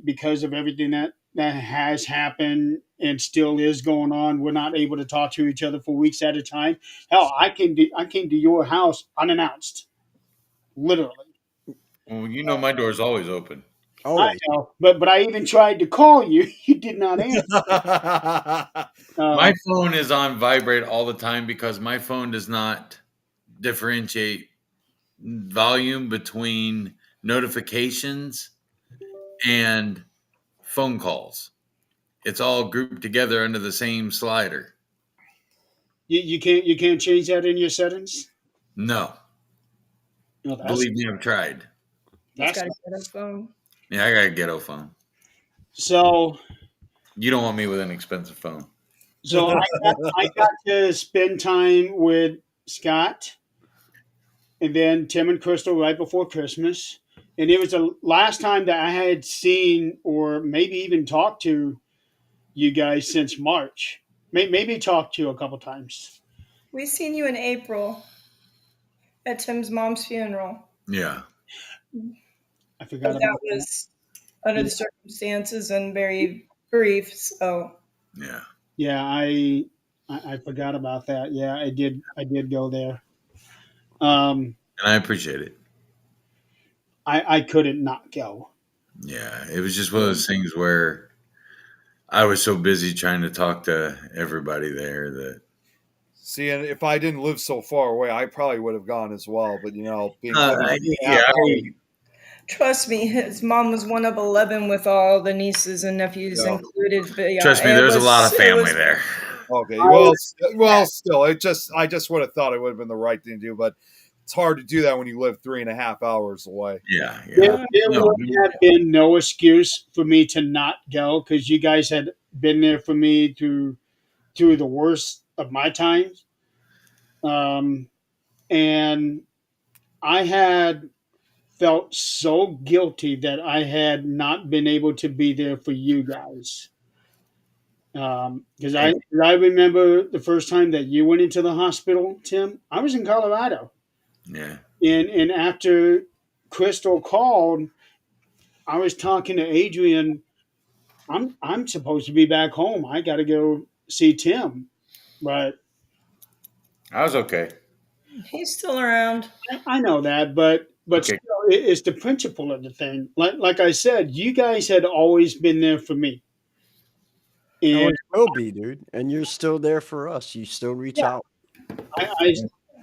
because of everything that has happened and still is going on, we're not able to talk to each other for weeks at a time. Hell, I came to your house unannounced, literally. Well, you know my door's always open. I Always. know, but I even tried to call you. You did not answer. My phone is on vibrate all the time because my phone does not differentiate volume between notifications and phone calls. It's all grouped together under the same slider. You can't change that in your settings. No, No, believe me, I've tried. That's that's got to get a phone. Yeah, I got a ghetto phone. so. You don't want me with an expensive phone. So I got to spend time with Scott and then Tim and Crystal right before Christmas. And it was the last time that I had seen or maybe even talked to you guys since March. Maybe talked to you a couple times. We seen you in April at Tim's mom's funeral. Yeah. I forgot But about that was under the circumstances and very brief. So Yeah. Yeah, I forgot about that. Yeah, I did go there. And I appreciate it. I couldn't not go. Yeah. It was just one of those things where I was so busy trying to talk to everybody there that. See, and if I didn't live so far away, I probably would have gone as well. But being trust me, his mom was one of 11 with all the nieces and nephews Yeah. included. But yeah, Trust me, it there's a was- lot of it family was- there. Okay, well, still, I just would have thought it would have been the right thing to do. But it's hard to do that when you live 3.5 hours away. Yeah. There No, would have been no excuse for me to not go because you guys had been there for me through the worst of my times. And I had felt so guilty that I had not been able to be there for you guys. Because I remember the first time that you went into the hospital, Tim, I was in Colorado. Yeah. And after Crystal called, I was talking to Adrian. I'm supposed to be back home. I got to go see Tim, but I was okay. He's still around. I know that. But Okay. still, it's the principle of the thing. Like I said, you guys had always been there for me, and Always will be, dude. And you're still there for us. You still reach Yeah. out. I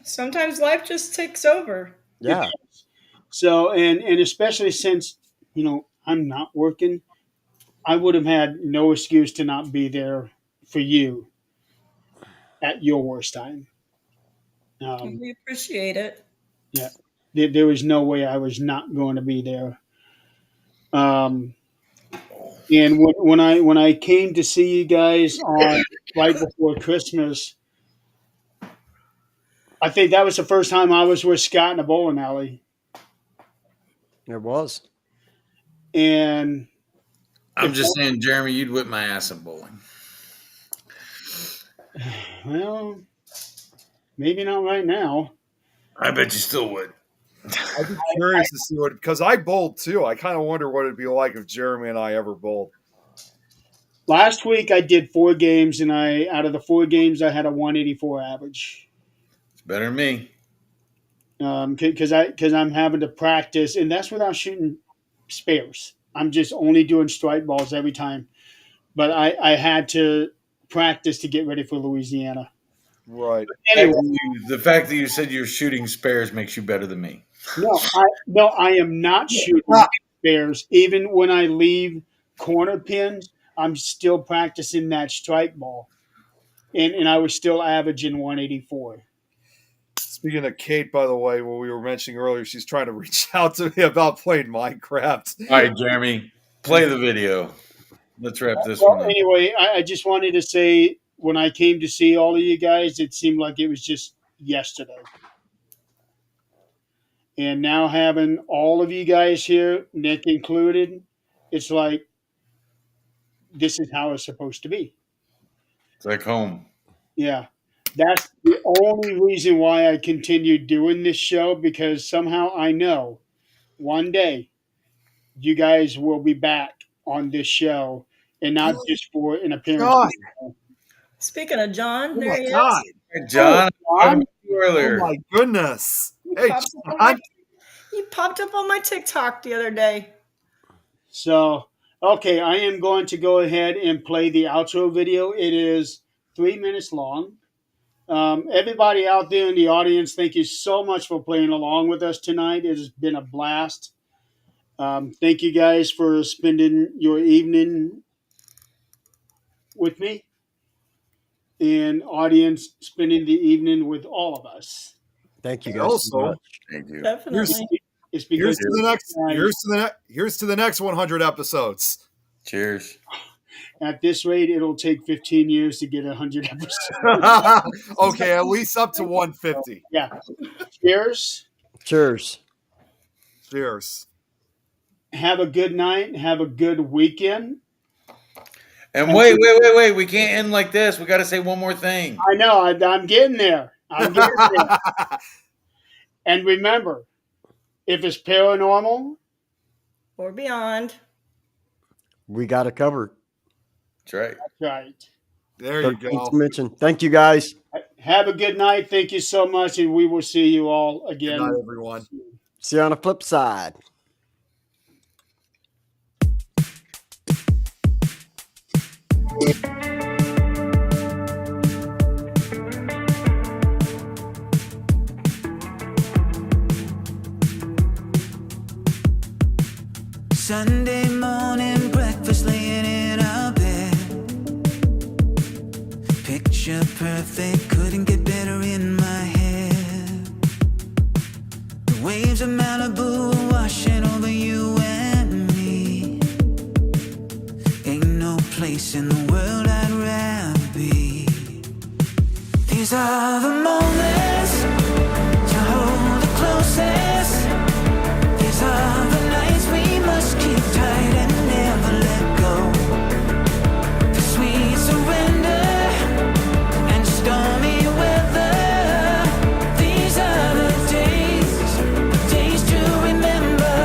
Sometimes life just takes over. Yeah. so and especially since I'm not working, I would have had no excuse to not be there for you at your worst time. We appreciate it. Yeah, there was no way I was not going to be there. And when I came to see you guys on right before Christmas, I think that was the first time I was with Scott in a bowling alley. It was. And I'm just saying, Jeremy, you'd whip my ass at bowling. well, maybe not right now. I bet you still would. I'd be curious to see because I bowled too. I kind of wonder what it'd be like if Jeremy and I ever bowled. Last week I did 4 games, and out of the 4 games I had a 184 average. It's better than me. Because I'm having to practice, and that's without shooting spares. I'm just only doing strike balls every time. But I had to practice to get ready for Louisiana. Right. Anyway, The fact that you said you're shooting spares makes you better than me. no, I am not shooting spares. Even when I leave corner pins, I'm still practicing that strike ball. And I was still averaging 184. Speaking of Kate, by the way, what we were mentioning earlier, she's trying to reach out to me about playing Minecraft. All right, Jeremy, play the video. Let's wrap this Well, one up. anyway, I just wanted to say when I came to see all of you guys, it seemed like it was just yesterday. And now having all of you guys here, Nick included, it's like this is how it's supposed to be. It's like home. Yeah. That's the only reason why I continue doing this show, because somehow I know one day you guys will be back on this show, and not just for an appearance. God. Speaking of John, Oh there my he God. is. Hey, John, I John? was talking to you earlier. Oh my goodness. He Hey, popped up on John. he popped up on my TikTok the other day. So, okay, I am going to go ahead and play the outro video. It is 3 minutes long. Everybody out there in the audience, thank you so much for playing along with us tonight. It has been a blast. Thank you guys for spending your evening with me, and audience spending the evening with all of us. Thank you And guys so also, much. Thank you. Definitely. It's here's because to the next 100 episodes. Cheers. at this rate, it'll take 15 years to get 100 episodes. Okay, at least up to 150. Yeah. Cheers. Cheers. Cheers. Have a good night. Have a good weekend. And wait. We can't end like this. We got to say one more thing. I know. I'm getting there. I'm getting there. And remember, if it's paranormal, Or beyond. We got it covered. That's right. right. There you 13th go. dimension. Thank you guys. Have a good night. Thank you so much. And we will see you all Good again. night, everyone. See you on the flip side. Sunday morning breakfast laying in our bed. Picture perfect, couldn't get better in my head. The waves of Malibu are washing over you and me. Ain't no place in the world I'd rather be. These are the moments to hold the closest. These are the nights we must keep tight and never let go. The sweet surrender and stormy weather. These are the days to remember.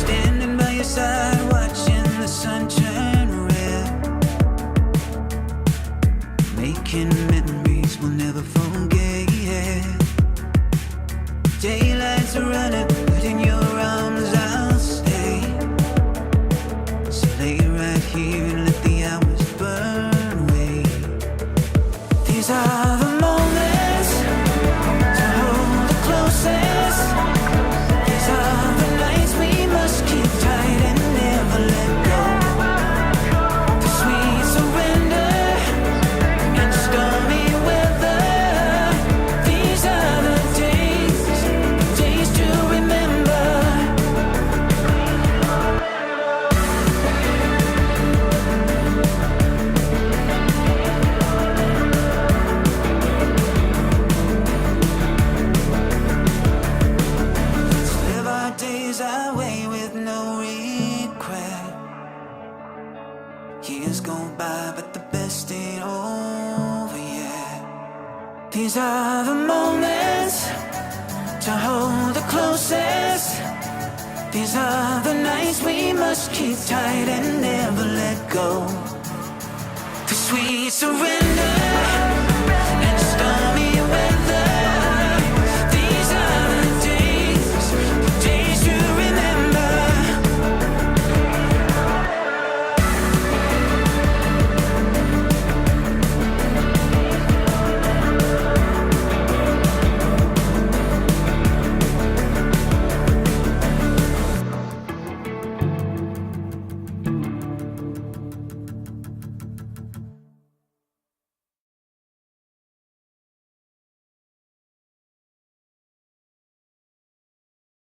Standing by your side, watching the sun turn red, making memories we'll never forget. Daylights are running, but in your arms I'll stay. So lay right here and let the hours burn away. These are the moments to hold the closest. These are the nights we must keep tight and never let go. The sweet surrender and stormy weather. These are the days to remember. Let's live our days our way with no regret. Years go by, but the best ain't over yet. These are the moments to hold the closest. These are the nights we must keep tight and never let go. The sweet surrender